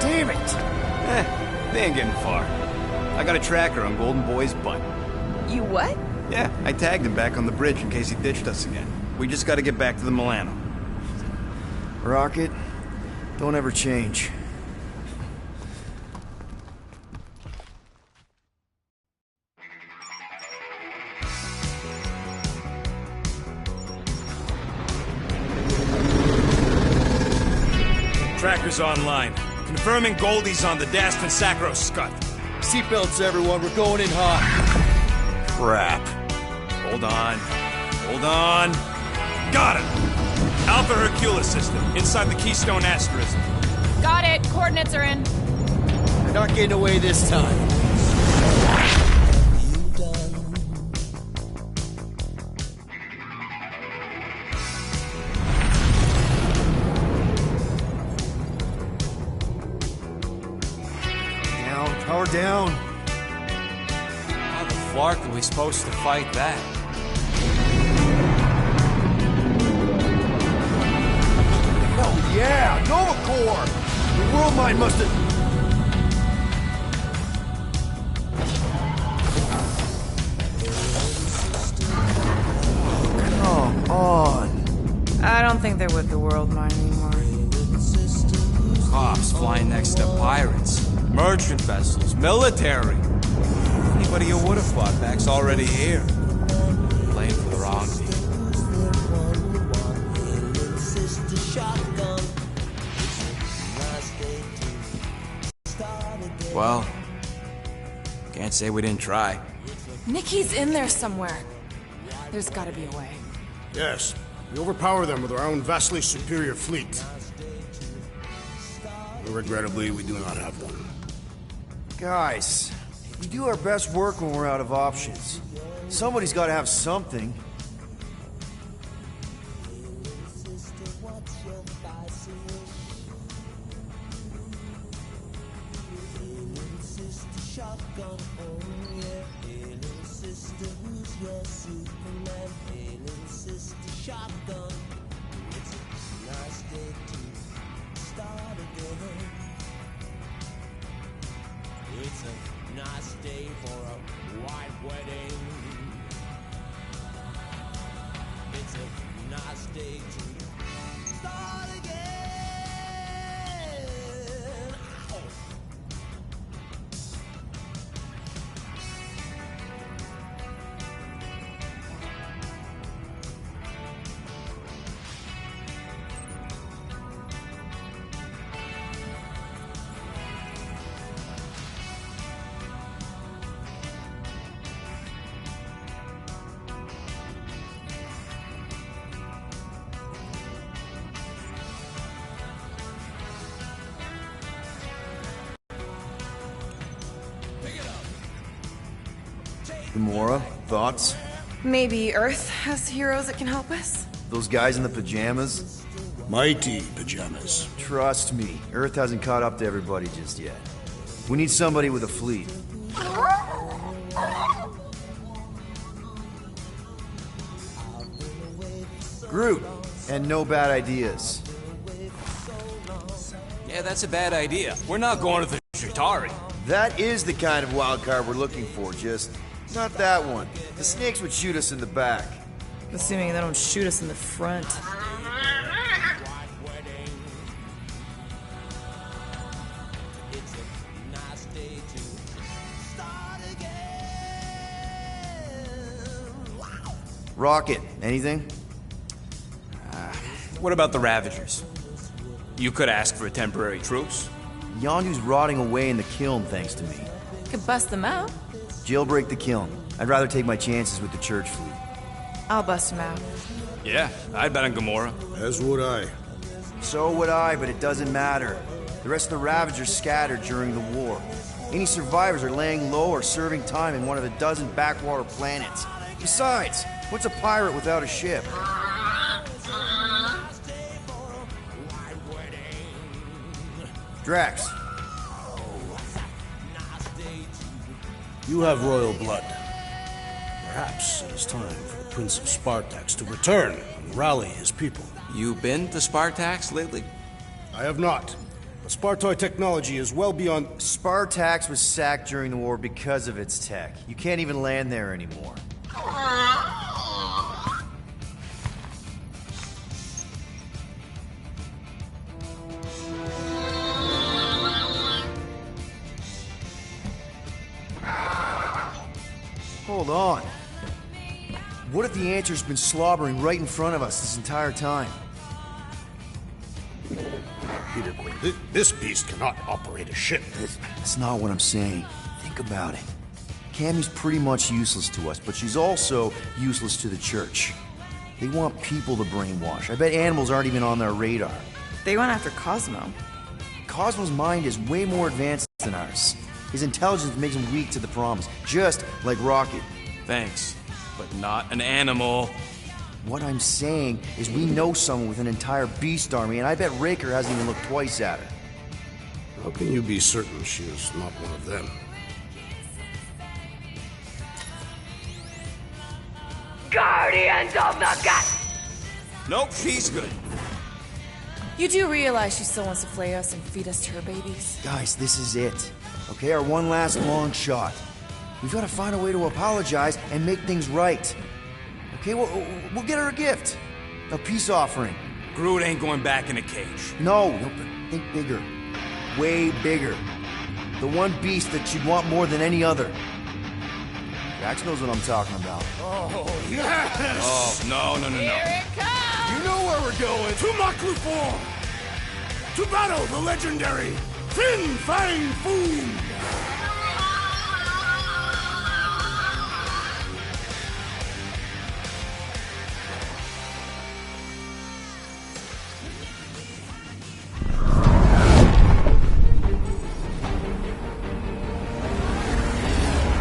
Damn it! They ain't getting far. I got a tracker on Golden Boy's butt. You what? Yeah, I tagged him back on the bridge in case he ditched us again. We just gotta get back to the Milano. Rocket, don't ever change. Tracker's online. Confirming Goldie's on the Dastan Sacro Scut. Seatbelts, everyone. We're going in hot. Crap. Hold on. Hold on. Got it! Alpha Hercules system, inside the Keystone Asterism. Got it. Coordinates are in. They're not getting away this time. Power down. How the flark are we supposed to fight that? Oh yeah, Nova Corps! The World Mind must have... Come on. I don't think they're with the World Mind anymore. Cops flying next to pirates. Merchant vessels, military. Anybody who would have fought back's already here. Playing for the wrong team. Well, can't say we didn't try. Nikki's in there somewhere. There's gotta be a way. Yes, we overpower them with our own vastly superior fleet. Regrettably, we do not have one. Guys, we do our best work when we're out of options. Somebody's got to have something. It's a nice day for a white wedding. It's a nice day to start again. Oh. Gamora, thoughts? Maybe Earth has heroes that can help us? Those guys in the pajamas? Mighty pajamas. Trust me, Earth hasn't caught up to everybody just yet. We need somebody with a fleet. Groot, and no bad ideas. Yeah, that's a bad idea. We're not going to the Chitauri. That is the kind of wild card we're looking for, just not that one. The snakes would shoot us in the back. Assuming they don't shoot us in the front. Rocket, anything? What about the Ravagers? You could ask for a temporary truce. Yondu's rotting away in the kiln thanks to me. Could bust them out. Jailbreak the kiln. I'd rather take my chances with the church fleet. I'll bust them out. Yeah, I'd bet on Gamora. As would I. So would I, but it doesn't matter. The rest of the Ravagers scattered during the war. Any survivors are laying low or serving time in one of a dozen backwater planets. Besides, what's a pirate without a ship? Drax. You have royal blood. Perhaps it is time for the Prince of Spartax to return and rally his people. You been to Spartax lately? I have not. But Spartoid technology is well beyond... Spartax was sacked during the war because of its tech. You can't even land there anymore. Hold on. What if the answer's been slobbering right in front of us this entire time? Peter Quill, this beast cannot operate a ship. That's not what I'm saying. Think about it. Cammy's pretty much useless to us, but she's also useless to the church. They want people to brainwash. I bet animals aren't even on their radar. They went after Cosmo. Cosmo's mind is way more advanced than ours. His intelligence makes him weak to the promise, just like Rocket. Thanks, but not an animal. What I'm saying is we know someone with an entire beast army, and I bet Raker hasn't even looked twice at her. How can you be certain she is not one of them? Guardians of the Gut! Nope, she's good. You do realize she still wants to flay us and feed us to her babies? Guys, this is it. Okay, our one last long shot. We've got to find a way to apologize and make things right. Okay, we'll get her a gift. A peace offering. Groot ain't going back in a cage. No, but think bigger. Way bigger. The one beast that she'd want more than any other. Jax knows what I'm talking about. Oh, yes! Oh, no. Here it comes! You know where we're going. To Maklu 4! To battle the legendary Fin Fang Foom!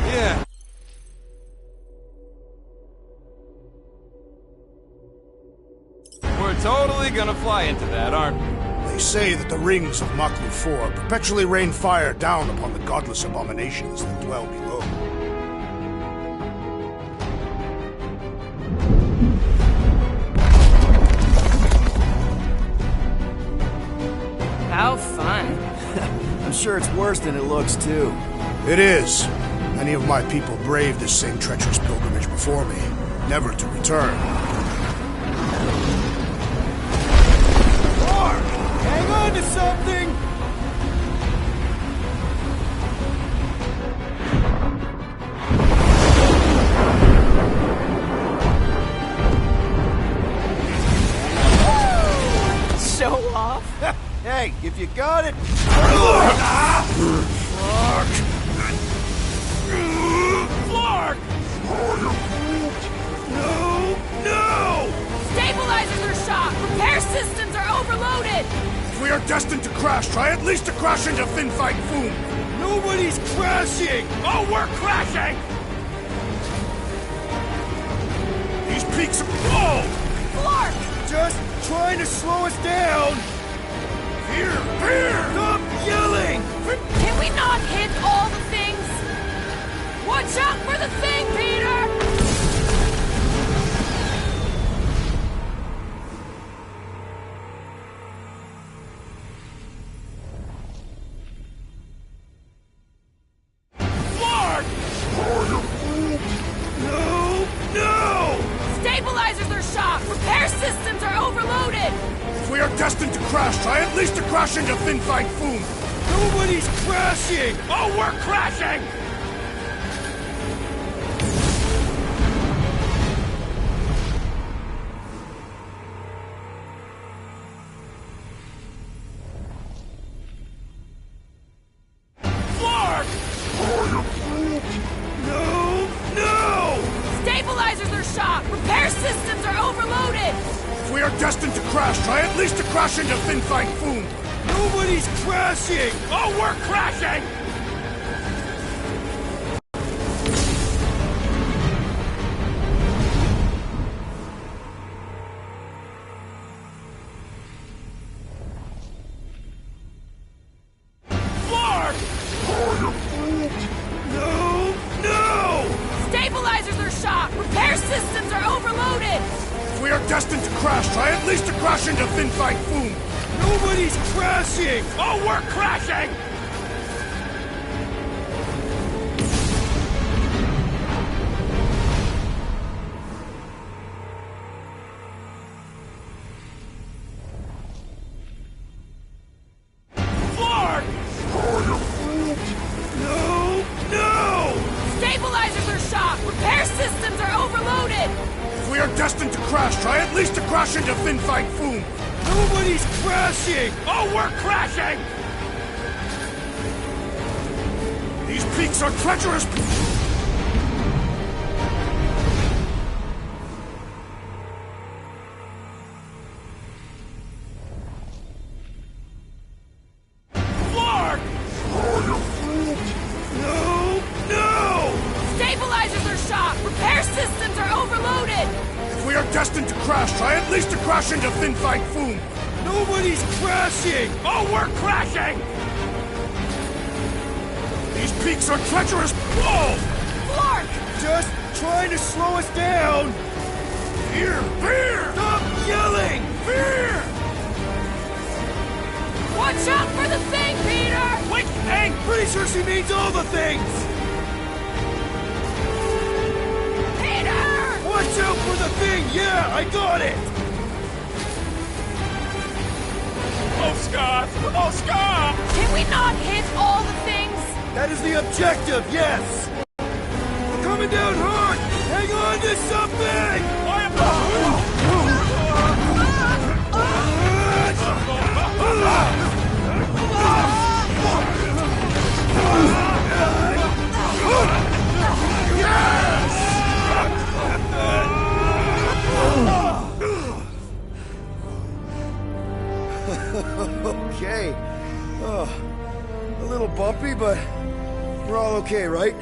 Yeah. We're totally gonna fly into that, aren't we? They say that the rings of Maklu 4 perpetually rain fire down upon the godless abominations that dwell below. How fun. I'm sure it's worse than it looks, too. It is. Many of my people braved this same treacherous pilgrimage before me, never to return. Mark! Hang on to something! Show off. Hey, if you got it... Flark! No! Stabilizers are shot! Repair systems are overloaded! If we are destined to crash, try at least to crash into Fin Fang Foom! Nobody's crashing! Oh, we're crashing! These peaks are... Whoa! Flark! Just trying to slow us down! Here! Stop yelling! Can we not hit all the things? Watch out for the thing, Peter! Flark! No! Stabilizers are shot! Repair systems are overloaded! If we are destined to crash, try at least to crash into Fin Fang Foom! Nobody's crashing! Oh, we're crashing! Flark! No! Stabilizers are shot! Repair systems are overloaded! If we are destined to crash, try at least to crash into Fin Fang Foom! Nobody's crashing! Oh, we're crashing! Flark! No! Stabilizers are shot! Repair systems are overloaded! If we are destined to crash, try at least to crash into Fin Fang Foom! Nobody's crashing! Oh, we're crashing! Flark! No! Stabilizers are shot! Repair destined to crash, try at least to crash into Finfight Foom! Nobody's crashing! Oh, we're crashing! These peaks are treacherous! Flark! No! Stabilizers are shot! Repair systems are overloaded! If we are destined to crash, try at least to crash into Finfight Foom! Nobody's crashing! Oh, we're crashing! These peaks are treacherous! Whoa! Flark! Just trying to slow us down! Fear! Fear! Stop yelling! Fear! Watch out for the thing, Peter! Wait, hey! Pretty sure she means all the things! Peter! Watch out for the thing! Yeah, I got it! Oh, Scott! Oh, Scott! Can we not hit all the things? That is the objective, yes! We're coming down hard! Hang on to something! Okay. Oh, a little bumpy, but we're all okay, right?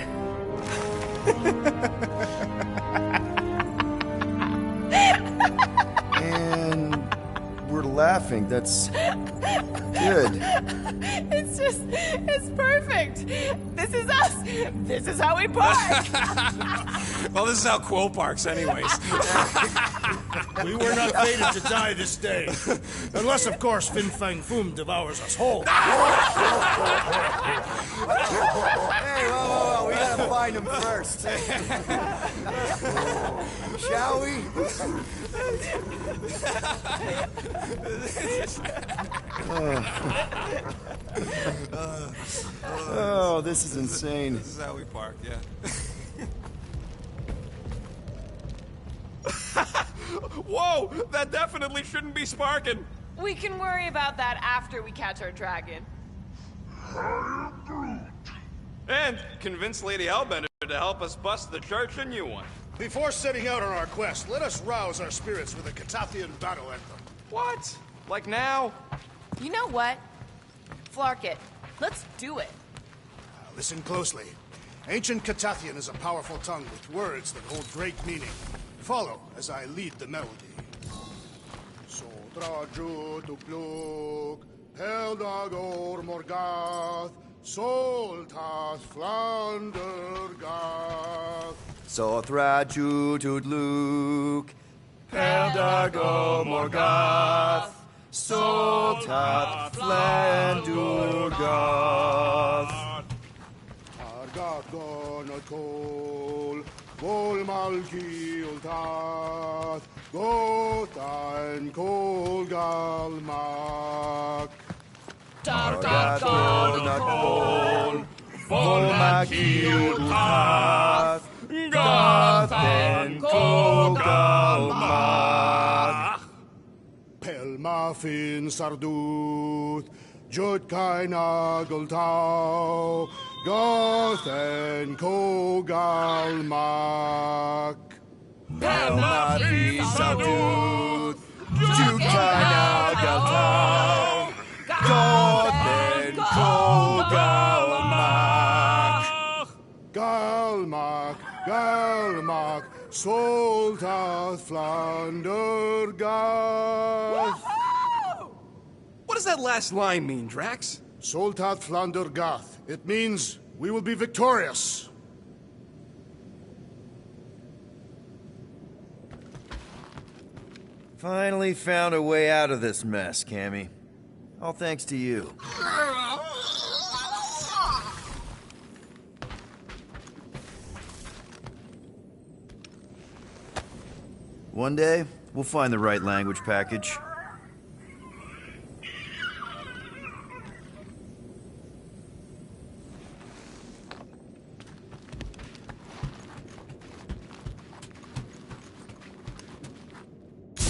And we're laughing. That's good. It's perfect. This is us. This is how we park. Well, this is how Quill parks, anyways. We were not fated to die this day. Unless, of course, Fin Fang Foom devours us whole. Hey, whoa. We gotta find him first. Shall we? Oh, this is insane. This is how we park, yeah. Whoa! That definitely shouldn't be sparking! We can worry about that after we catch our dragon. And convince Lady Hellbender to help us bust the church a new one. Before setting out on our quest, let us rouse our spirits with a Catathian battle anthem. What? Like now? You know what? Flark it. Let's do it. Listen closely. Ancient Catathian is a powerful tongue with words that hold great meaning. Follow as I lead the melody. Sodraju tukluk, Peldagor Morgath, Soltas Flandergath. Sothraju Tudluk, Peldago Morgath, Soltat Flandurgath. Argat Gonokol, Gol Malki Ultath, Gotan Kol Galmak. Argat Gonokol, Gol Malki Ultath, Gotan Kol Galmak. Pelmafin Sarduth, Jutkai Nageltau, Gothen Kogalmak. Pelmafi Sarduth, Jutkai Nageltau, Gothen Kogalmak. Galmak, Soltath Flandergath. What does that last line mean, Drax? Soltath Flandergath. It means we will be victorious. Finally found a way out of this mess, Cammy. All thanks to you. One day, we'll find the right language package.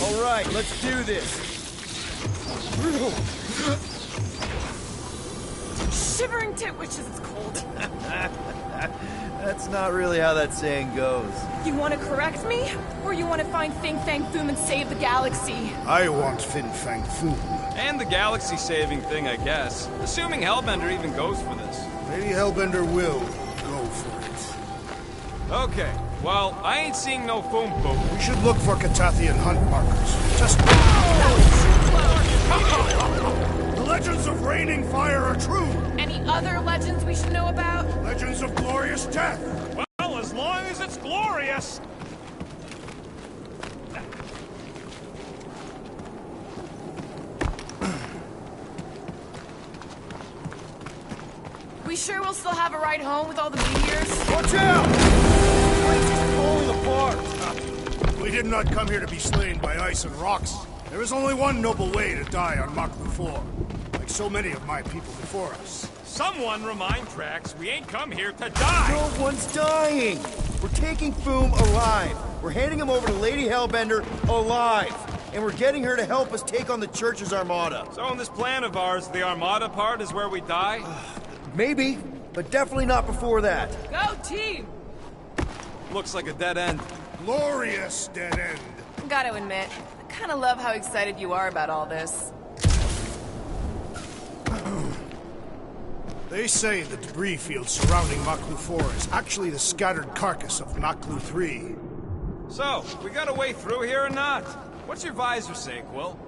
All right, let's do this. Shivering Titwishes, it's cold. That's not really how that saying goes. You want to correct me? Or you want to find Fin Fang Foom and save the galaxy? I want Fin Fang Foom. And the galaxy-saving thing, I guess. Assuming Hellbender even goes for this. Maybe Hellbender will go for it. Okay, well, I ain't seeing no Foom Poop. We should look for Catathian hunt markers. Just... The legends of raining fire are true! Any other legends we should know about? Legends of glorious death! Well, as long as it's glorious! We sure will still have a ride home with all the meteors? Watch out! It's falling apart! We did not come here to be slain by ice and rocks. There is only one noble way to die on Maklu 4, like so many of my people before us. Someone remind Drax we ain't come here to die! No one's dying! We're taking Foom alive. We're handing him over to Lady Hellbender alive. And we're getting her to help us take on the Church's armada. So in this plan of ours, the armada part is where we die? Maybe, but definitely not before that. Go team! Looks like a dead end. Glorious dead end. Gotta admit, I kinda love how excited you are about all this. They say the debris field surrounding Maklu 4 is actually the scattered carcass of Maklu 3. So, we got a way through here or not? What's your visor say, Quill?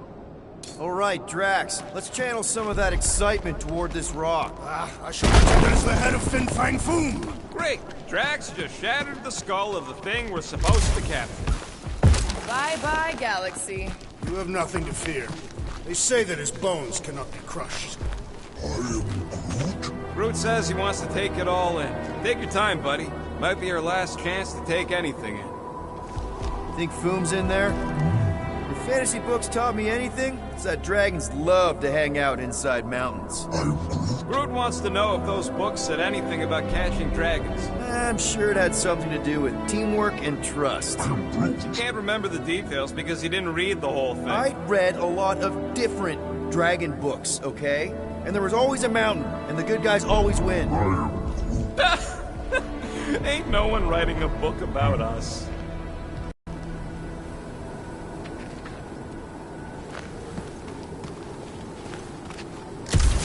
All right, Drax, let's channel some of that excitement toward this rock. I shall pretend as the head of Fin Fang Foom. Great! Drax just shattered the skull of the thing we're supposed to capture. Bye-bye, Galaxy. You have nothing to fear. They say that his bones cannot be crushed. Groot says he wants to take it all in. Take your time, buddy. Might be our last chance to take anything in. Think Foom's in there? If fantasy books taught me anything, it's that dragons love to hang out inside mountains. Groot wants to know if those books said anything about catching dragons. I'm sure it had something to do with teamwork and trust. You can't remember the details because you didn't read the whole thing. I read a lot of different dragon books, okay? And there was always a mountain, and the good guys always win. Ain't no one writing a book about us.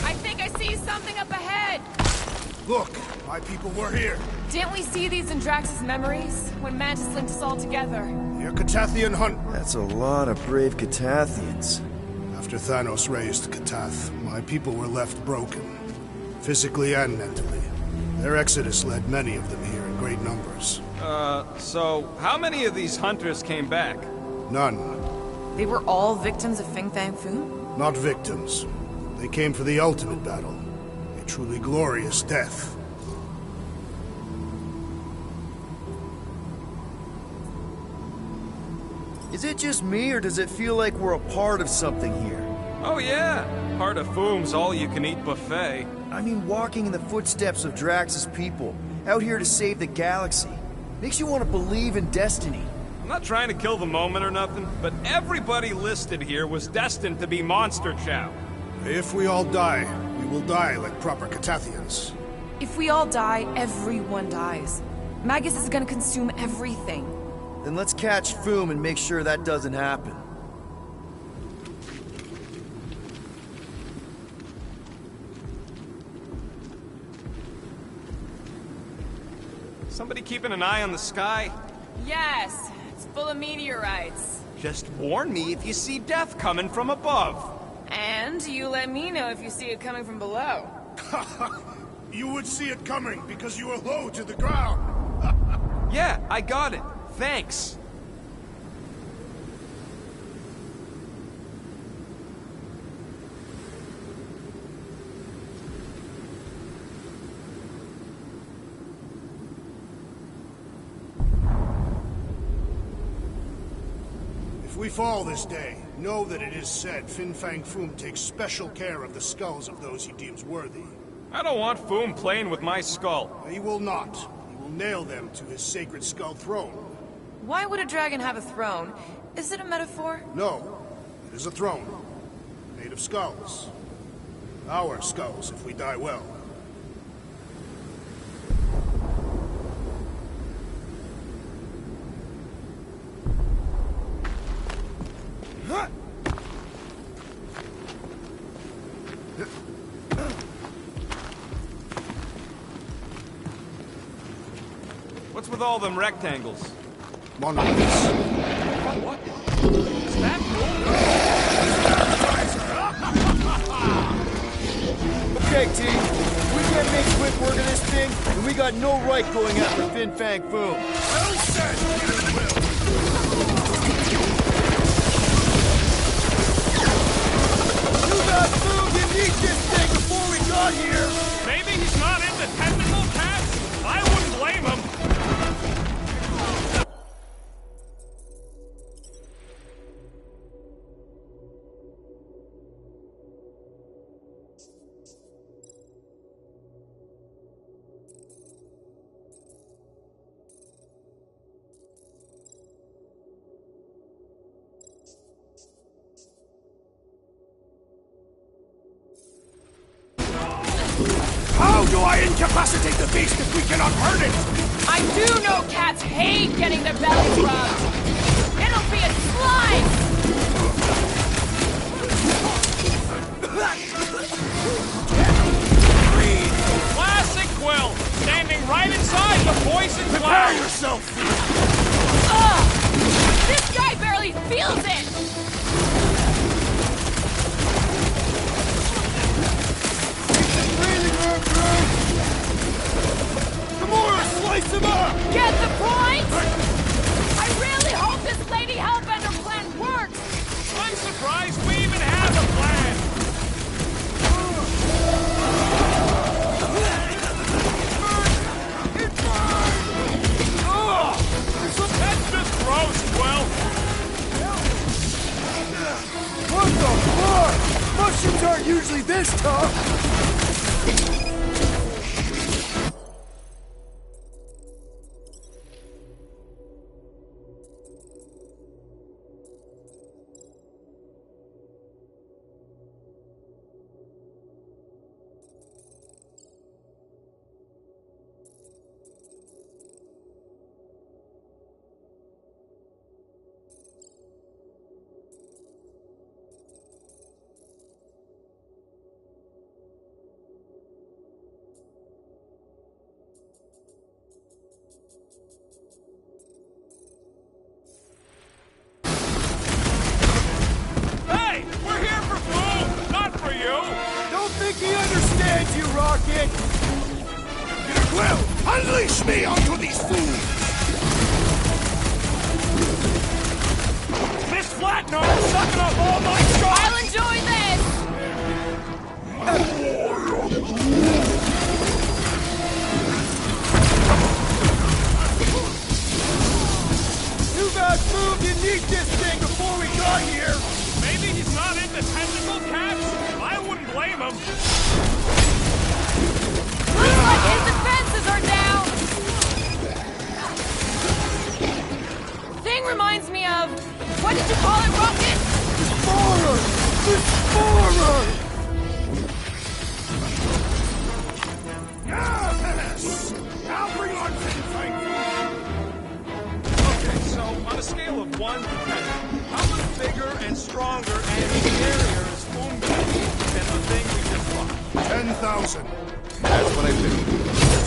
I think I see something up ahead! Look, my people were here. Didn't we see these in Drax's memories? When Mantis linked us all together? They're Catathian hunt. That's a lot of brave Catathians. After Thanos raised Katath, my people were left broken, physically and mentally. Their exodus led many of them here in great numbers. So how many of these hunters came back? None. They were all victims of Fin Fang Foom? Not victims. They came for the ultimate battle. A truly glorious death. Is it just me, or does it feel like we're a part of something here? Oh yeah, part of Foom's all-you-can-eat buffet. I mean, walking in the footsteps of Drax's people, out here to save the galaxy. Makes you want to believe in destiny. I'm not trying to kill the moment or nothing, but everybody listed here was destined to be Monster Chow. If we all die, we will die like proper Catathians. If we all die, everyone dies. Magus is gonna consume everything. Then let's catch Foom and make sure that doesn't happen. Somebody keeping an eye on the sky? Yes, it's full of meteorites. Just warn me if you see death coming from above. And you let me know if you see it coming from below. You would see it coming because you are low to the ground. Yeah, I got it. Thanks. If we fall this day, know that it is said Fin Fang Foom takes special care of the skulls of those he deems worthy. I don't want Foom playing with my skull. He will not. He will nail them to his sacred skull throne. Why would a dragon have a throne Is it a metaphor? No. It is a throne. Made of skulls. Our skulls, if we die well. What's with all them rectangles? Monoliths. What? Is that Okay, team. We can't make quick work of this thing, and we got no right going after Fin Fang Foom. Well said, Peter Quill. You got Foom! You need this thing before we got here! Maybe he's not into tentacle cats? I wouldn't blame him. How do I incapacitate the beast if we cannot hurt it? I do know cats hate getting their bellies rubbed. It'll be a slime! Classic Quill, standing right inside the poison Prepare cloud. yourself! Ugh! This guy barely feels it! Breathing room through! Gamora, slice him up! Get the point? I really hope this Lady Hellbender plan works! I'm surprised we even have a plan. That's just gross, Quill. What the fuck? Mushrooms aren't usually this tough! Hey, we're here for food, not for you. Don't think he understands you, Rocket! Peter Quill, unleash me onto these fools! Miss Flatnose sucking up all my shots. I'll enjoy this! You got Foom! You need this thing before we got here! Maybe he's not into tentacle cats? I wouldn't blame him. Looks like his defenses are down! Thing reminds me of... What did you call it, Rocket? Explorer! Explorer! Yes! Now bring on Fin Fang Foom! Okay, so on a scale of 1 to 10, how much bigger and stronger and scarier is Foom gonna be than the thing we just fought? 10,000. That's what I figured.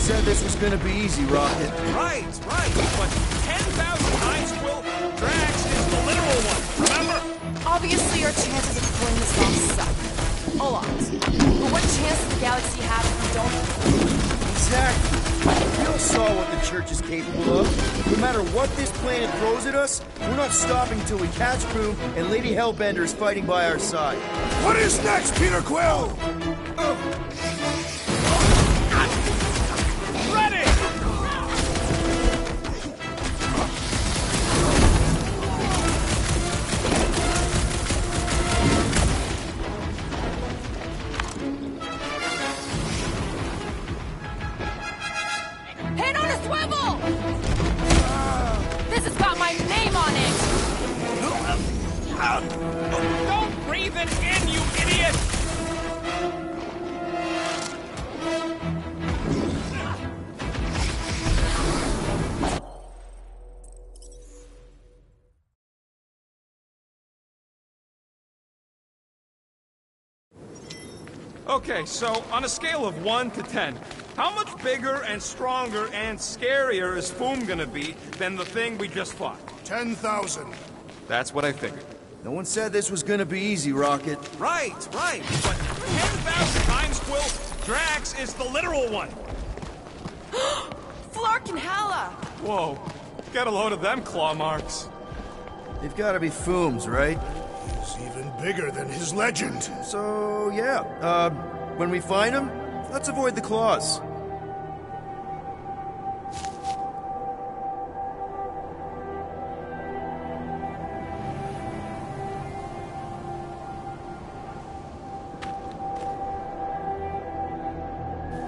Said this was gonna be easy, Rocket. Right. But 10,000 times Quill, Drax is the literal one, remember? Obviously, our chances of pulling this off suck. A lot. But what chance does the galaxy have if we don't? Exactly. We all saw what the Church is capable of. No matter what this planet throws at us, we're not stopping till we catch Foom and Lady Hellbender is fighting by our side. What is next, Peter Quill? Ready! Head on a swivel! This has got my name on it! Don't breathe it in, you idiot! Okay, so on a scale of 1 to 10, how much bigger and stronger and scarier is Foom gonna be than the thing we just fought? 10,000. That's what I figured. No one said this was gonna be easy, Rocket. Right. But 10,000 times, Quill, Drax is the literal one. Flark and Hala! Whoa, get a load of them claw marks. They've gotta be Foom's, right? He's even bigger than his legend. So, yeah. When we find him, let's avoid the claws.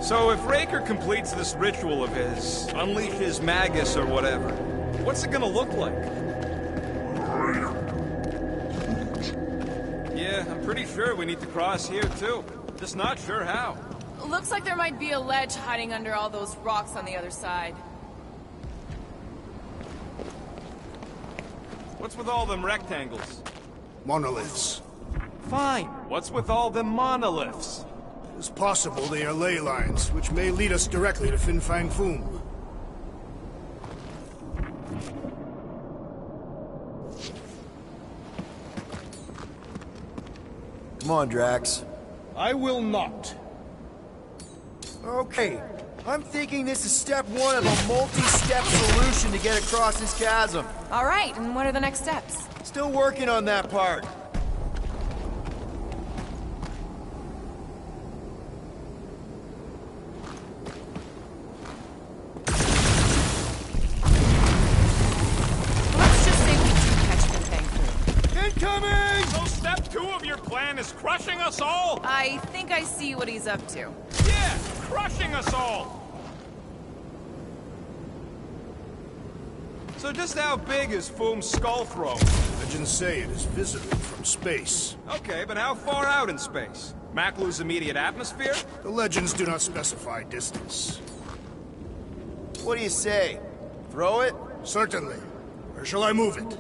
So if Raker completes this ritual of his, unleashes Magus or whatever, what's it gonna look like? Yeah, I'm pretty sure we need to cross here too. Just not sure how. Looks like there might be a ledge hiding under all those rocks on the other side. What's with all them rectangles? Monoliths. Fine. What's with all them monoliths? It's possible they are ley lines, which may lead us directly to Fin Fang Foom. Come on, Drax. I will not. Okay. I'm thinking this is step 1 of a multi-step solution to get across this chasm. All right, and what are the next steps? Still working on that part. Let's just say we do catch Fin Fang Foom. Incoming! So step 2 of your plan is crushing us all? I think I see what he's up to. Yeah, crushing us all! So just how big is Foom's skull throne? Legends say it is visible from space. Okay, but how far out in space? Maklu's immediate atmosphere? The legends do not specify distance. What do you say? Throw it? Certainly. Where shall I move it?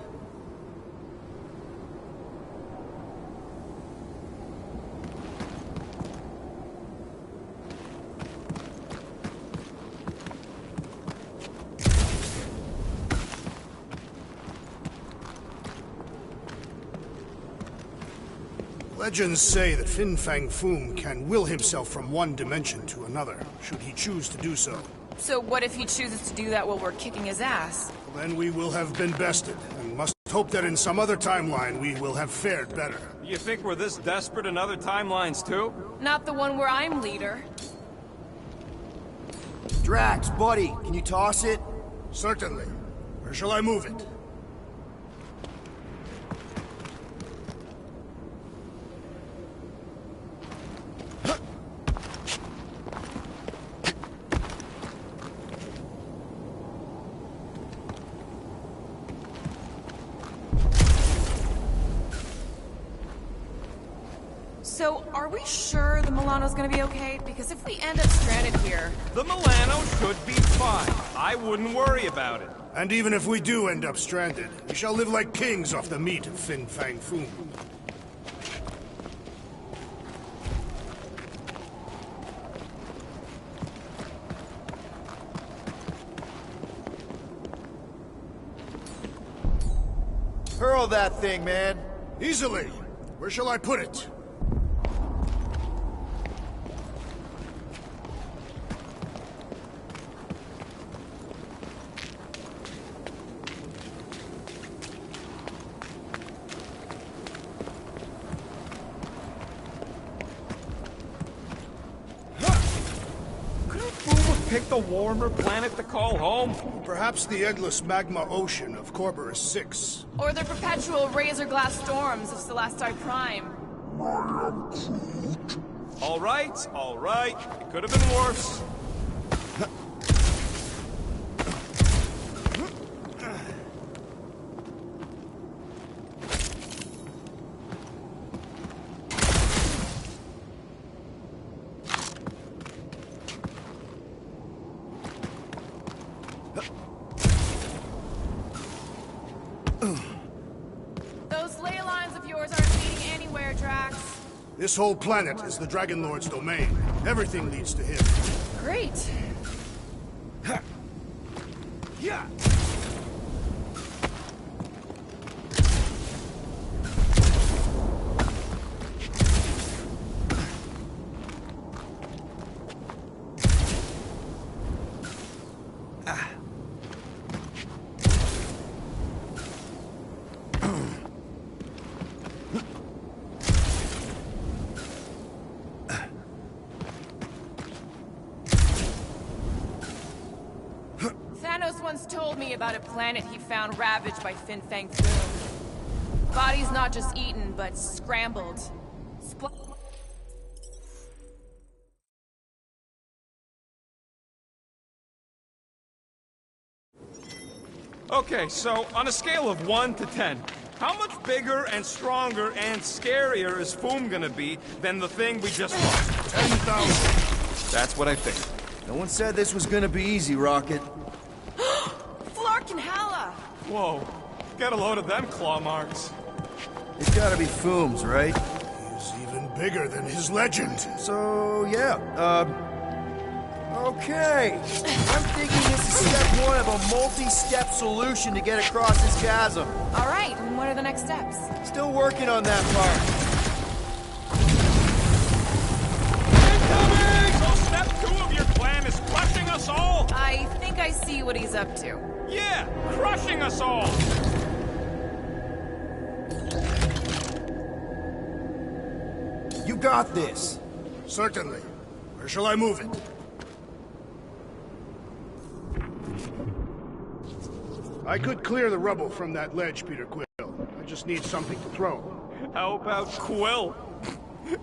Legends say that Fin Fang Foom can will himself from one dimension to another, should he choose to do so. So what if he chooses to do that while we're kicking his ass? Then we will have been bested, and must hope that in some other timeline we will have fared better. You think we're this desperate in other timelines too? Not the one where I'm leader. Drax, buddy, can you toss it? Certainly. Where shall I move it? So, are we sure the Milano's gonna be okay? Because if we end up stranded here... The Milano should be fine. I wouldn't worry about it. And even if we do end up stranded, we shall live like kings off the meat of Fin Fang Foom. Hurl that thing, man. Easily. Where shall I put it? Pick the warmer planet to call home? Perhaps the endless magma ocean of Corborus 6. Or the perpetual razor glass storms of Celestai Prime. All right. It could have been worse. yours aren't leading anywhere, Drax. This whole planet is the Dragon Lord's domain. Everything leads to him. Great. Yeah. Thanos once told me about a planet he found ravaged by Fin Fang Foom. Bodies not just eaten, but scrambled. Okay, so on a scale of 1 to 10, how much bigger and stronger and scarier is Foom gonna be than the thing we just lost? 10,000. That's what I figured. No one said this was gonna be easy, Rocket. Flark and Hala! Whoa, get a load of them claw marks. It's gotta be Foom's, right? He's even bigger than his legend. So, yeah, okay. I'm thinking this is step 1 of a multi-step solution to get across this chasm. All right, and what are the next steps? Still working on that part. So step 2 of your plan is crushing us all? I think I see what he's up to. Yeah, crushing us all! You got this. Certainly. Where shall I move it? I could clear the rubble from that ledge, Peter Quill. I just need something to throw. How about Quill?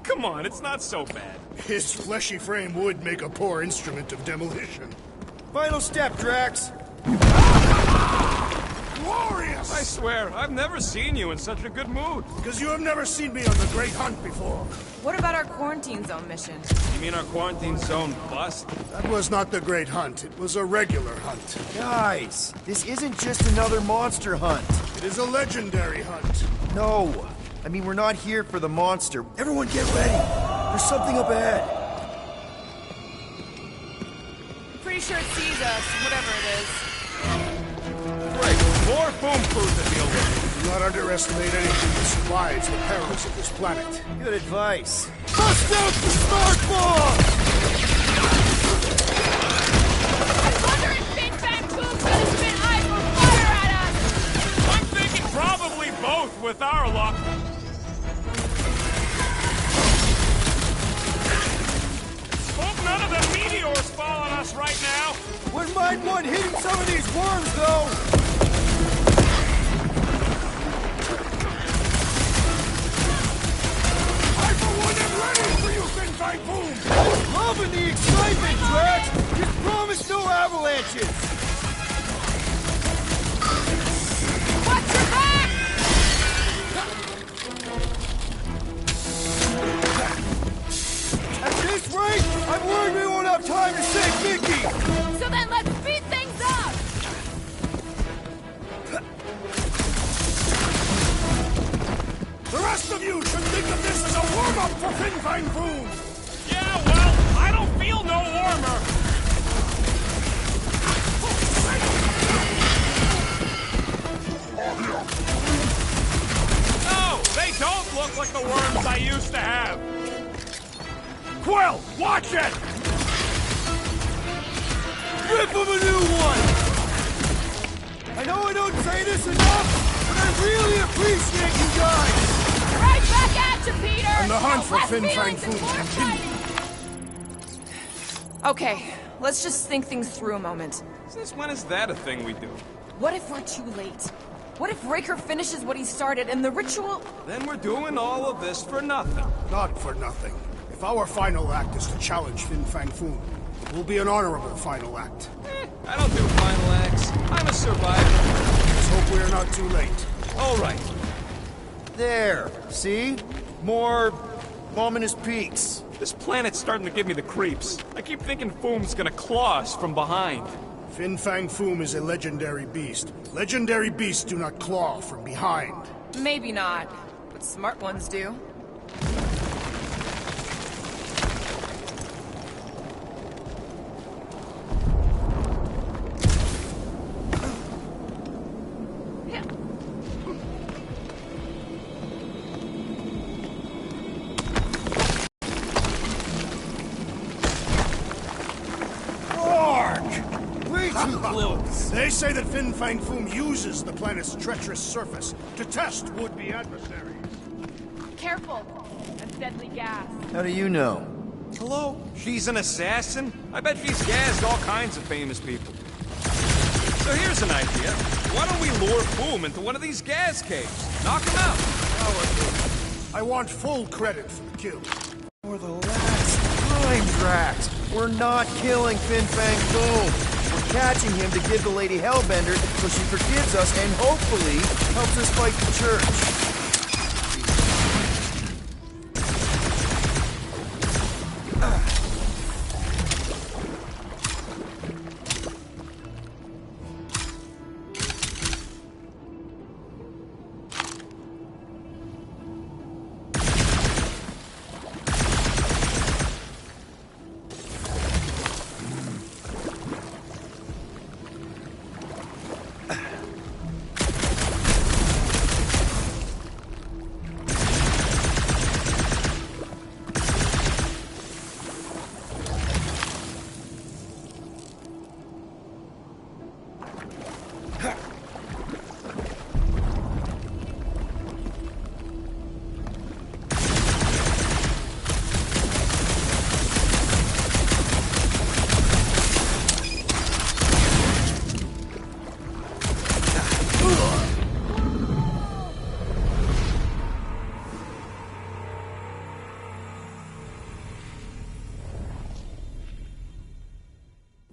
Come on, it's not so bad. His fleshy frame would make a poor instrument of demolition. Final step, Drax. Glorious! I swear, I've never seen you in such a good mood. Because you have never seen me on the Great Hunt before. What about our quarantine zone mission? You mean our quarantine zone bust? That was not the Great Hunt. It was a regular hunt. Guys, this isn't just another monster hunt. It is a legendary hunt. No. I mean, we're not here for the monster. Everyone get ready. There's something up ahead. Pretty sure it sees us, whatever it is. Great, more Foom food to deal with. Do not underestimate anything that survives the perils of this planet. Good advice. Bust out the smart bomb! I wonder if Fin Fang Foom's gonna spit ice or fire at us! I'm thinking probably both with our luck. Hope none of the meteors fall on us right now. Wouldn't mind one hitting some of these worms, though. I, for one, am ready for you, Fin Fang Foom! Loving the excitement, Drax. Just promise no avalanches. Watch your back! At this rate, I'm worried we won't have time to save Mickey. So then let's speed things up! The rest of you should think of this as a warm-up for Fin Fang Foom! Yeah, well, I don't feel no warmer. No, they don't look like the worms I used to have. Quill, watch it! Rip him a new one! I know I don't say this enough, but I really appreciate you guys! Right back at you, Peter! And the hunt for Less Fin Fang feelings and Foom more continues. fighting. Okay, let's just think things through a moment. Since when is that a thing we do? What if we're too late? What if Raker finishes what he started and the ritual... Then we're doing all of this for nothing. Not for nothing. If our final act is to challenge Fin Fang Foom, it will be an honorable final act. I don't do final acts. I'm a survivor. Let's hope we are not too late. All right. There, see? More ominous peaks. This planet's starting to give me the creeps. I keep thinking Foom's gonna claw us from behind. Fin Fang Foom is a legendary beast. Legendary beasts do not claw from behind. Maybe not. what smart ones do. They say that Fin Fang Foom uses the planet's treacherous surface to test would-be adversaries. Careful! That's deadly gas. How do you know? Hello? She's an assassin? I bet she's gassed all kinds of famous people. So here's an idea. Why don't we lure Foom into one of these gas caves? Knock him out. I want full credit for the kill. For the last time, Drax, we're not killing Fin Fang Foom. We're catching him to give the Lady Hellbender so she forgives us and hopefully helps us fight the Church.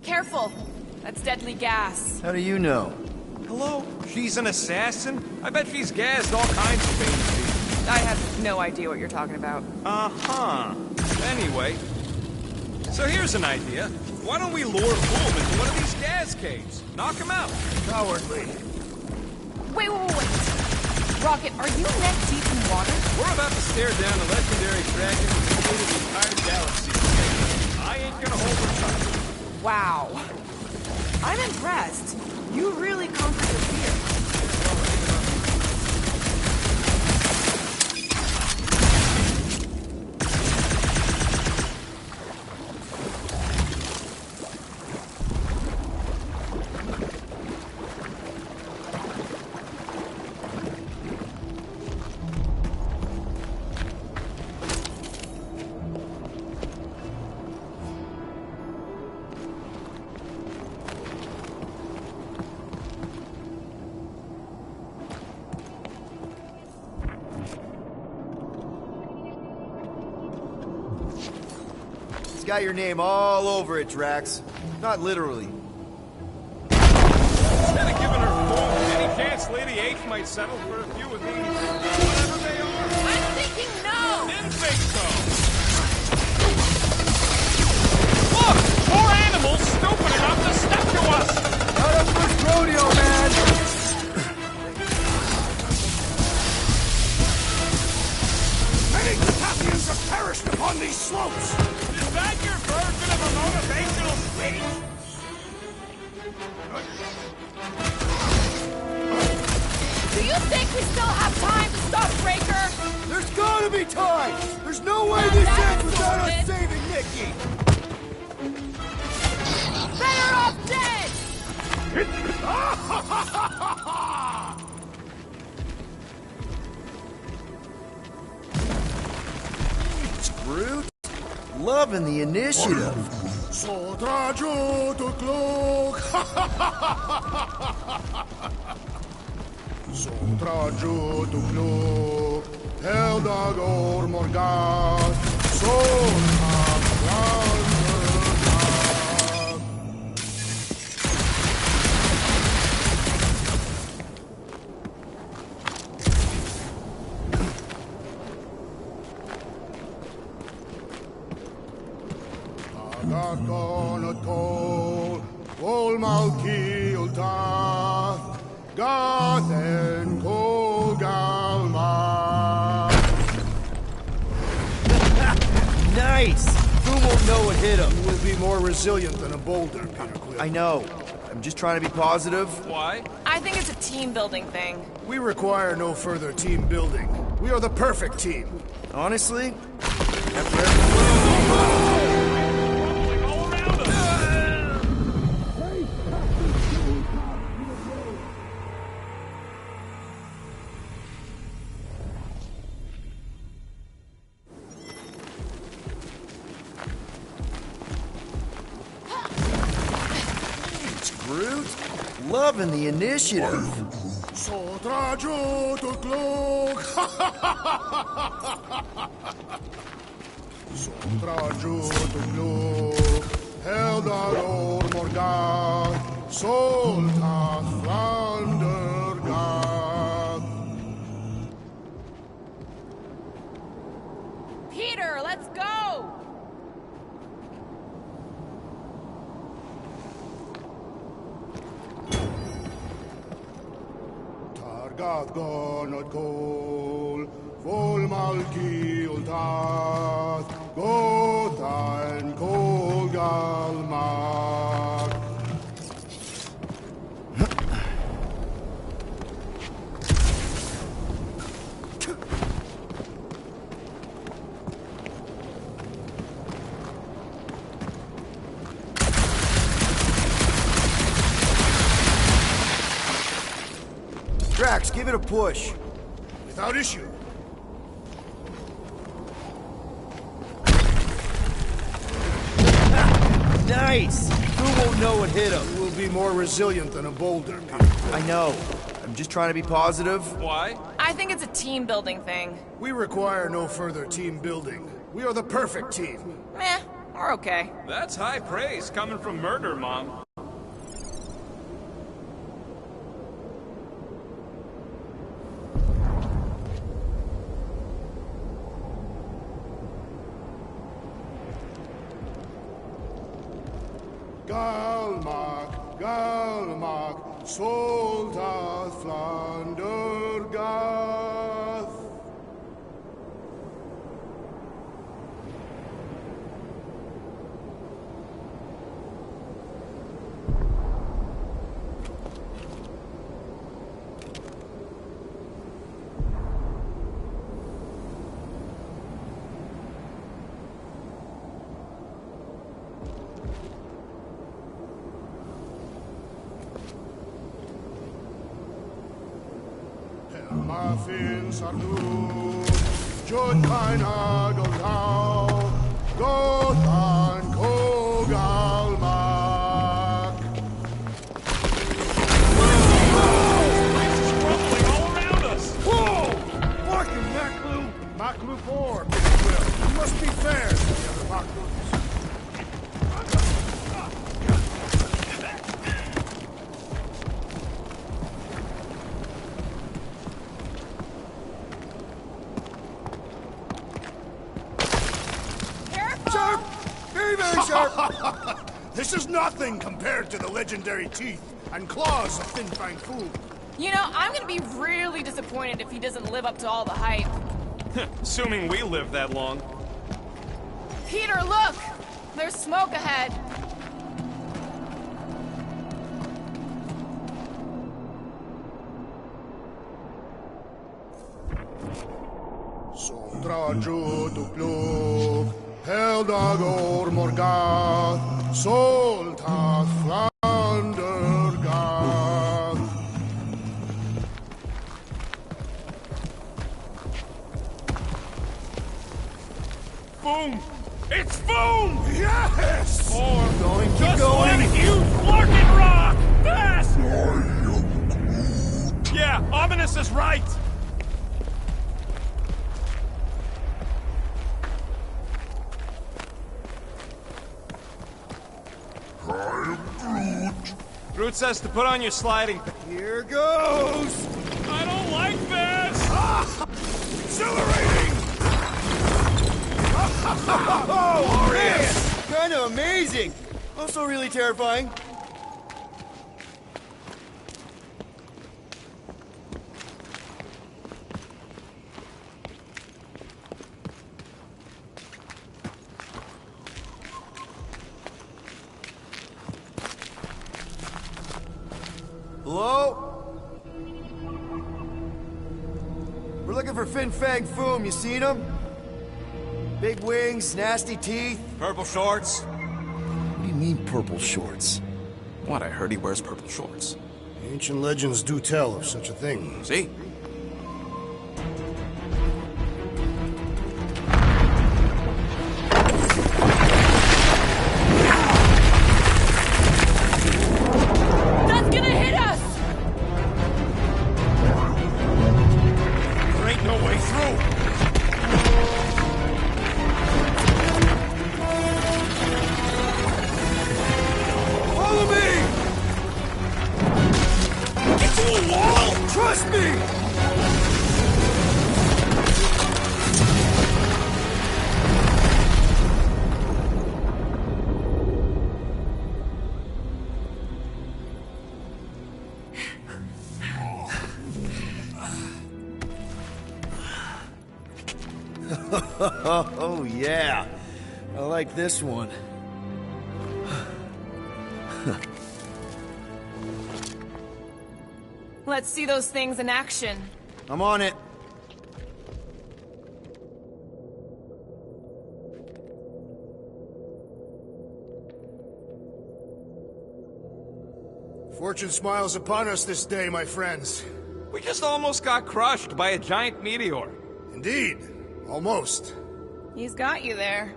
Careful! That's deadly gas. How do you know? Hello? She's an assassin? I bet she's gassed all kinds of famous people. I have no idea what you're talking about. Uh-huh. Anyway, so here's an idea. Why don't we lure Foom into one of these gas caves? Knock him out. Cowardly. Wait. Rocket, are you neck deep in water? We're about to stare down a legendary dragon who's created the entire galaxy. I ain't gonna hold her tight. Wow. I'm impressed. You really conquered your fear. Got your name all over it, Drax. Not literally. Instead of giving her Foom, any chance Lady H might settle for a few of these? Whatever they are. I'm thinking no! Didn't think so. Look! More animals stupid enough to step to us! Not our first rodeo, man! Many Tathians have perished upon these slopes! Is that your version of a motivational speech? Do you think we still have time to stop Breaker? There's gotta be time! There's no way this ends without us saving Nikki! Better off dead! Groot? Loving the initiative. Sodrajo to Glok! Sodrajo to Glok! Eldagor Morgat! Sodrajo! Gakonotol, Volmalki Ultath, Gathen Kogalma. Nice! Who won't know what hit him? You will be more resilient than a boulder, Peter Quill. I know. I'm just trying to be positive. Why? I think it's a team-building thing. We require no further team building. We are the perfect team. Honestly, after everything... Groot, loving the initiative. Sotrajo to Glog. Sotrajo to Glog. Eldar Morgard. Solta Flandergard. Peter, let's go! Targat gonot kol, vol malki ultat, gotain kol galmak. Drax, give it a push. Without issue. Nice! Who won't know what hit him? You will be more resilient than a boulder, Peter. I know. I'm just trying to be positive. Why? I think it's a team-building thing. We require no further team building. We are the perfect team. Meh, we're okay. That's high praise coming from Murder Mom. Galmak, Galmak, Soldath Flandergath. Muffin Sardut, Jod kein Adeltau, Gothan Kogalmak. Crumbling all around us! Whoa! Fucking Maklu 4, Peter Quill. You must be fair to the other Maklus. Sharp! Very, very sharp! This is nothing compared to the legendary teeth and claws of Fin Fang Foom. You know, I'm gonna be really disappointed if he doesn't live up to all the hype. Assuming we live that long. Peter, look! There's smoke ahead. Sotrajo to Glog, Heldagor Morgath, Soltath Flandergath. Boom! It's boom! Yes! Or Keep just going. let you Larkin rock! Fast! Yeah, Ominous is right! Groot says to put on your sliding. Here goes! I don't like this! Exhilarating! Oh, man! Kind of amazing! Also really terrifying. Fin Fang Foom, you seen him? Big wings, nasty teeth. Purple shorts? What do you mean, purple shorts? What, I heard he wears purple shorts. Ancient legends do tell of such a thing. See? That's gonna hit us! There ain't no way through! Follow me! Get to the wall! Trust me! Oh, yeah. I like this one. Let's see those things in action. I'm on it. Fortune smiles upon us this day, my friends. We just almost got crushed by a giant meteor. Indeed. Almost. He's got you there.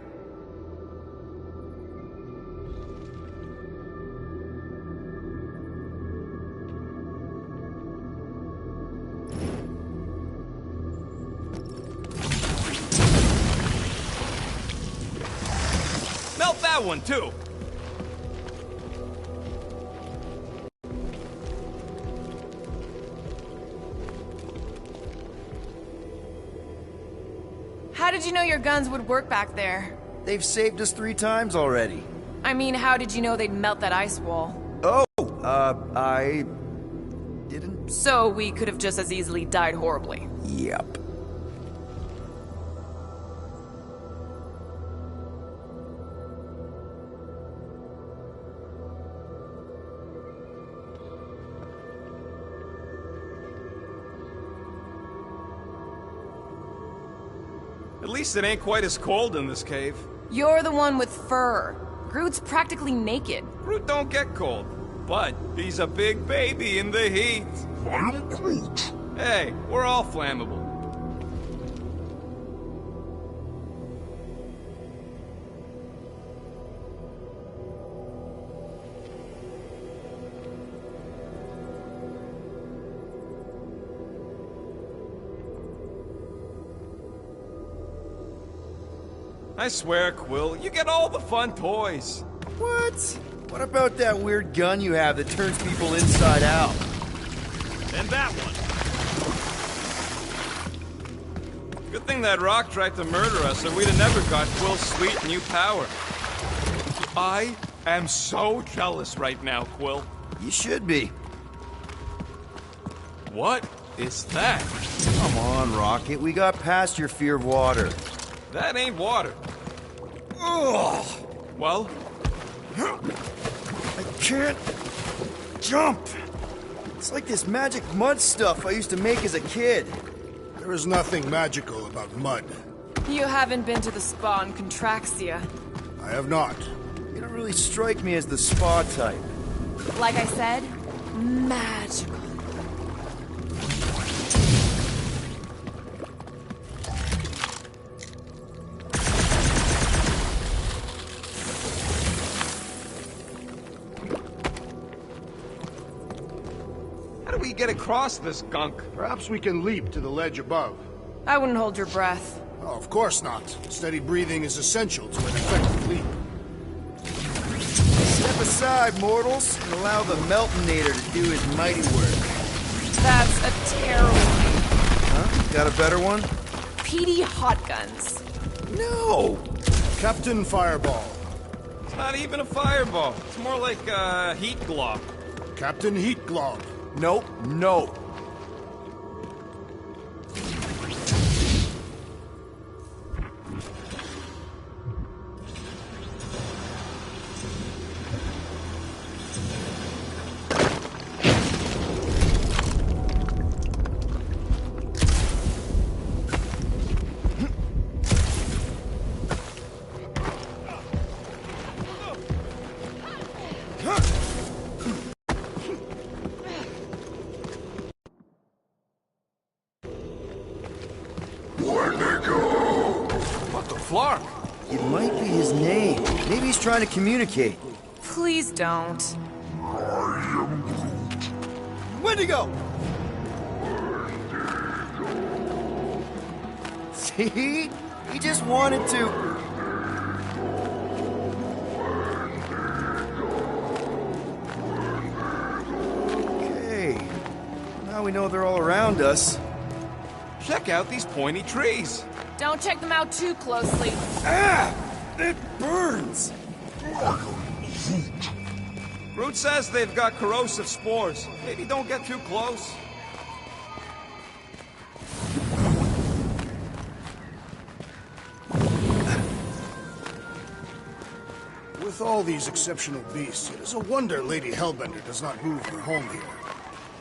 Melt that one, too. How did you know your guns would work back there? They've saved us 3 times already. I mean, how did you know they'd melt that ice wall? Oh, I didn't. So we could have just as easily died horribly. Yep. At least it ain't quite as cold in this cave. You're the one with fur. Groot's practically naked. Groot don't get cold, but he's a big baby in the heat. I'm Groot. Hey, we're all flammable. I swear, Quill, you get all the fun toys. What? What about that weird gun you have that turns people inside out? And that one. Good thing that rock tried to murder us, or we'd have never got Quill's sweet new power. I am so jealous right now, Quill. You should be. What is that? Come on, Rocket. We got past your fear of water. That ain't water. Ugh. Well? I can't jump. It's like this magic mud stuff I used to make as a kid. There is nothing magical about mud. You haven't been to the spa in Contraxia. I have not. You don't really strike me as the spa type. Like I said, magical. How do we get across this gunk? Perhaps we can leap to the ledge above. I wouldn't hold your breath. Oh, of course not. Steady breathing is essential to an effective leap. Step aside, mortals, and allow the Meltonator to do his mighty work. That's a terrible name. Huh? Got a better one? PD Hot Guns. No! Captain Fireball. It's not even a fireball. It's more like a heat glob. Captain Heat Glob. Nope, no. What the flark? It might be his name. Maybe he's trying to communicate. Please don't. Wendigo! See? He just wanted to... Okay. Now we know they're all around us. Check out these pointy trees. Don't check them out too closely. Ah! It burns! Groot says they've got corrosive spores. Maybe don't get too close. With all these exceptional beasts, it is a wonder Lady Hellbender does not move her home here.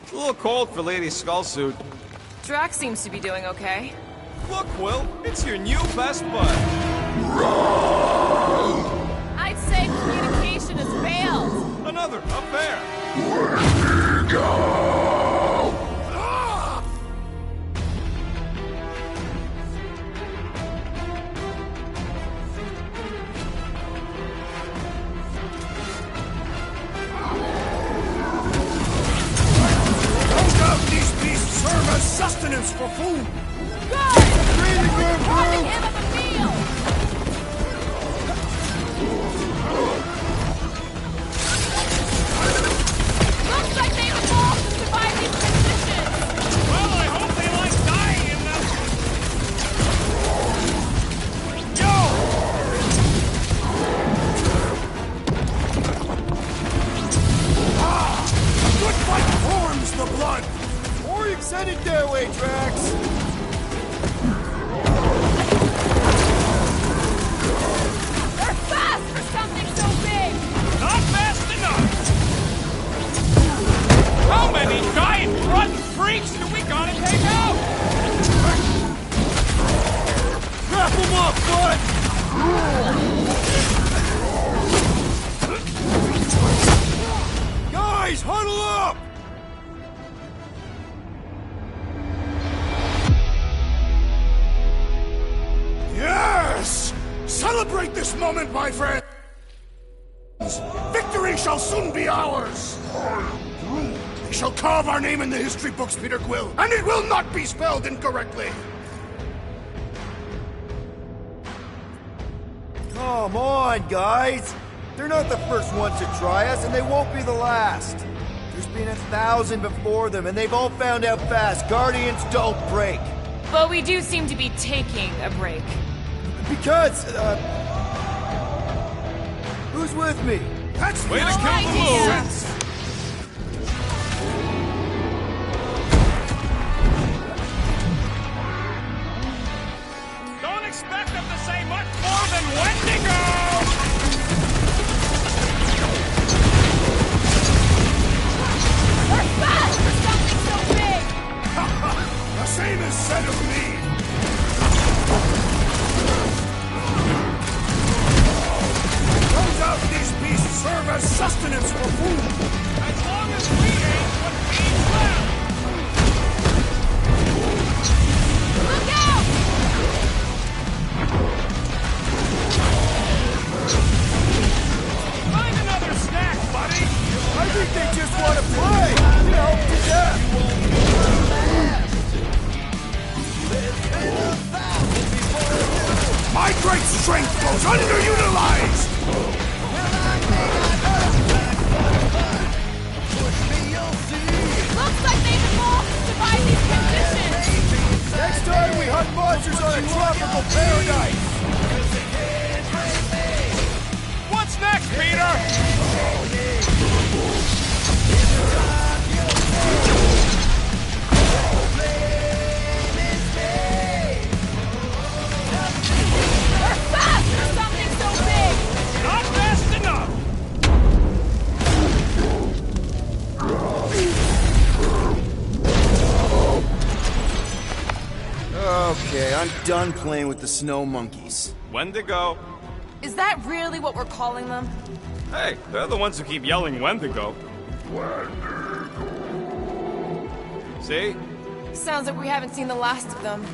It's a little cold for Lady Skullsuit. Drax seems to be doing okay. Look, Will, it's your new best bud. I'd say communication has failed. Another affair. These beasts serve as sustenance for food! Robbing him of the field! Looks like they've evolved to survive these conditions! Well, I hope they like dying in them. A good fight forms the blood! Or you've sent it their way, Drax! They're fast for something so big! Not fast enough. How many giant rotten freaks do we gotta take out? Wrap them up, bud! Guys, huddle up! Yes! Celebrate this moment, my friends! Victory shall soon be ours! They shall carve our name in the history books, Peter Quill, and it will not be spelled incorrectly! Come on, guys! They're not the first ones to try us, and they won't be the last. There's been 1,000 before them, and they've all found out fast. Guardians don't break. But we do seem to be taking a break. Because, who's with me? That's Way to No kill the idea. mood! Don't expect them to say much more than Wendigo! We're fast for something so big! The same is said of me! No doubt these beasts serve as sustenance for food! As long as we ate what eats left! Look out! Find another snack, buddy! I think they just want to play! You know, to death! My great strength goes underutilized! Looks like they've evolved to survive these conditions! Next time we hunt monsters on a tropical paradise! What's next, Peter? We're fast for something so big! Not fast enough! Okay, I'm done playing with the snow monkeys. Wendigo. Is that really what we're calling them? Hey, they're the ones who keep yelling Wendigo. See? Sounds like we haven't seen the last of them.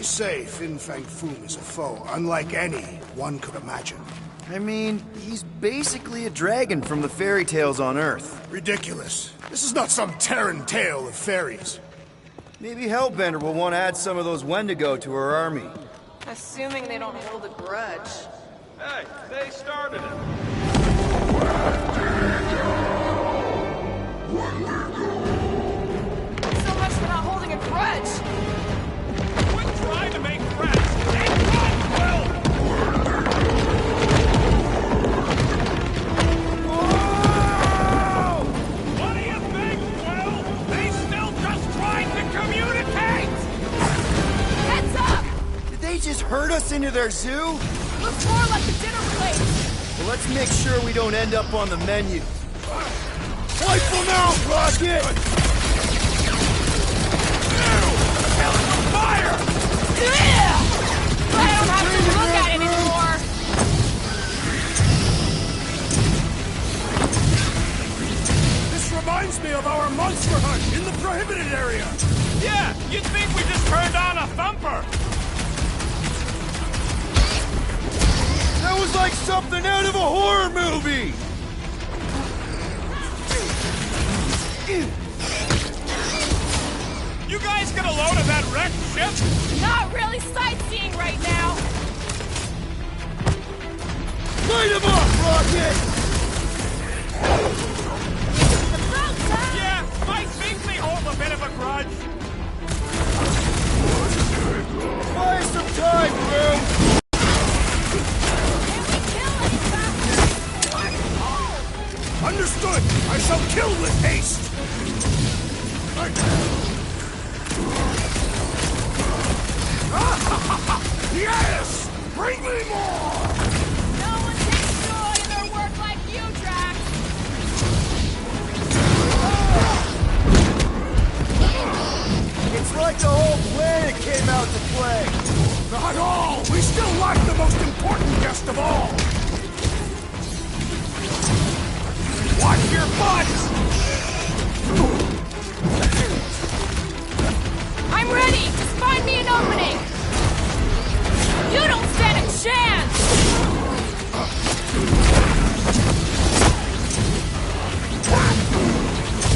say Fin Fang Foom is a foe unlike any one could imagine. I mean, he's basically a dragon from the fairy tales on Earth. Ridiculous. This is not some Terran tale of fairies. Maybe Hellbender will want to add some of those Wendigo to her army. Assuming they don't hold a grudge. Hey, they started it. So much for not holding a grudge. Quit trying to make friends. Hey, run, Quill! Whoa! What do you think, Quill? They still just trying to communicate! Heads up! Did they just herd us into their zoo? Looks more like a dinner plate. Well, let's make sure we don't end up on the menu. Wipe them out, Rocket! Fire! Yeah! I don't have to look at it anymore. This reminds me of our monster hunt in the prohibited area. Yeah, you'd think we just turned on a thumper. That was like something out of a horror movie! You guys get a load of that wrecked ship? Not really sightseeing right now. Light him up, Rocket! Yeah, I think they hold a bit of a grudge. Buy us some time, Groom! Understood! I shall kill with haste! Yes! Bring me more! No one takes joy in their work like you, Drax. It's like the whole planet came out to play! Not all! We still lack the most important guest of all! Watch your butts! I'm ready! Just find me an opening! You don't stand a chance!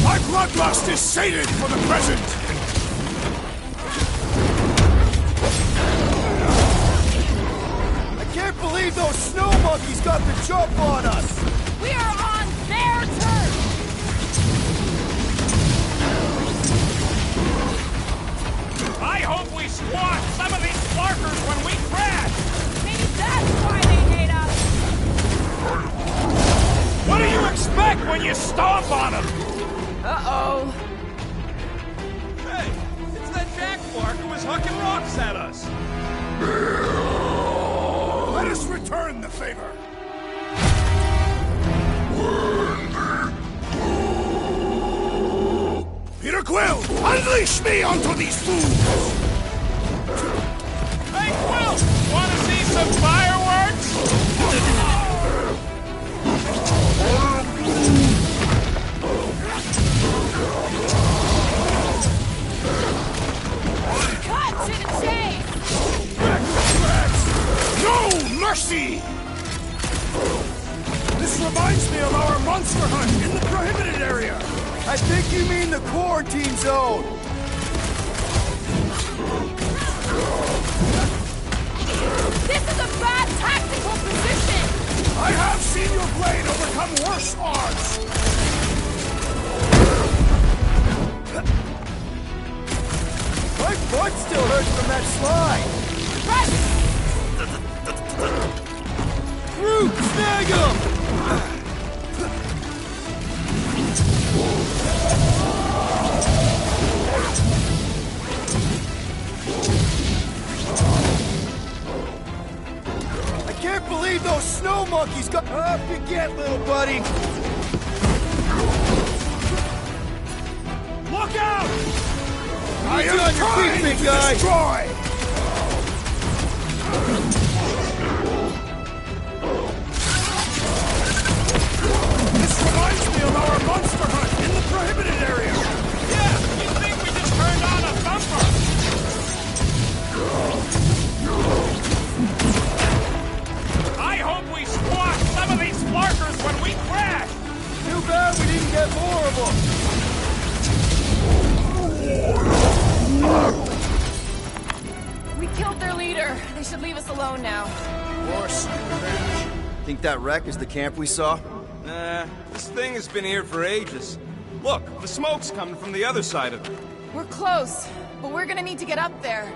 My bloodlust is sated for the present! I can't believe those snow monkeys got the jump on us! We are on their turf! I hope we squash some of these Clarkers when we crash! Maybe that's why they hate us! What do you expect when you stomp on them? Uh-oh. Hey, it's that Jack Clark who was hucking rocks at us. Let us return the favor! Peter Quill, unleash me onto these fools! Hey, Quill! Want to see some fireworks? Cut to the chase! Rex! No mercy! This reminds me of our monster hunt in the prohibited area! I think you mean the quarantine zone! This is a bad tactical position! I have seen your blade overcome worse odds! My butt still hurts from that slide! Groot, snag him! I can't believe those snow monkeys got up you get, little buddy! Look out! I am on your feet, big guy! Destroy! This reminds me of our monster hunt in the prohibited area! Yeah, you'd think we just turned on a thumper! get more of them! We killed their leader. They should leave us alone now. Horse, revenge. Think that wreck is the camp we saw? Nah, this thing has been here for ages. Look, the smoke's coming from the other side of it. We're close, but we're gonna need to get up there.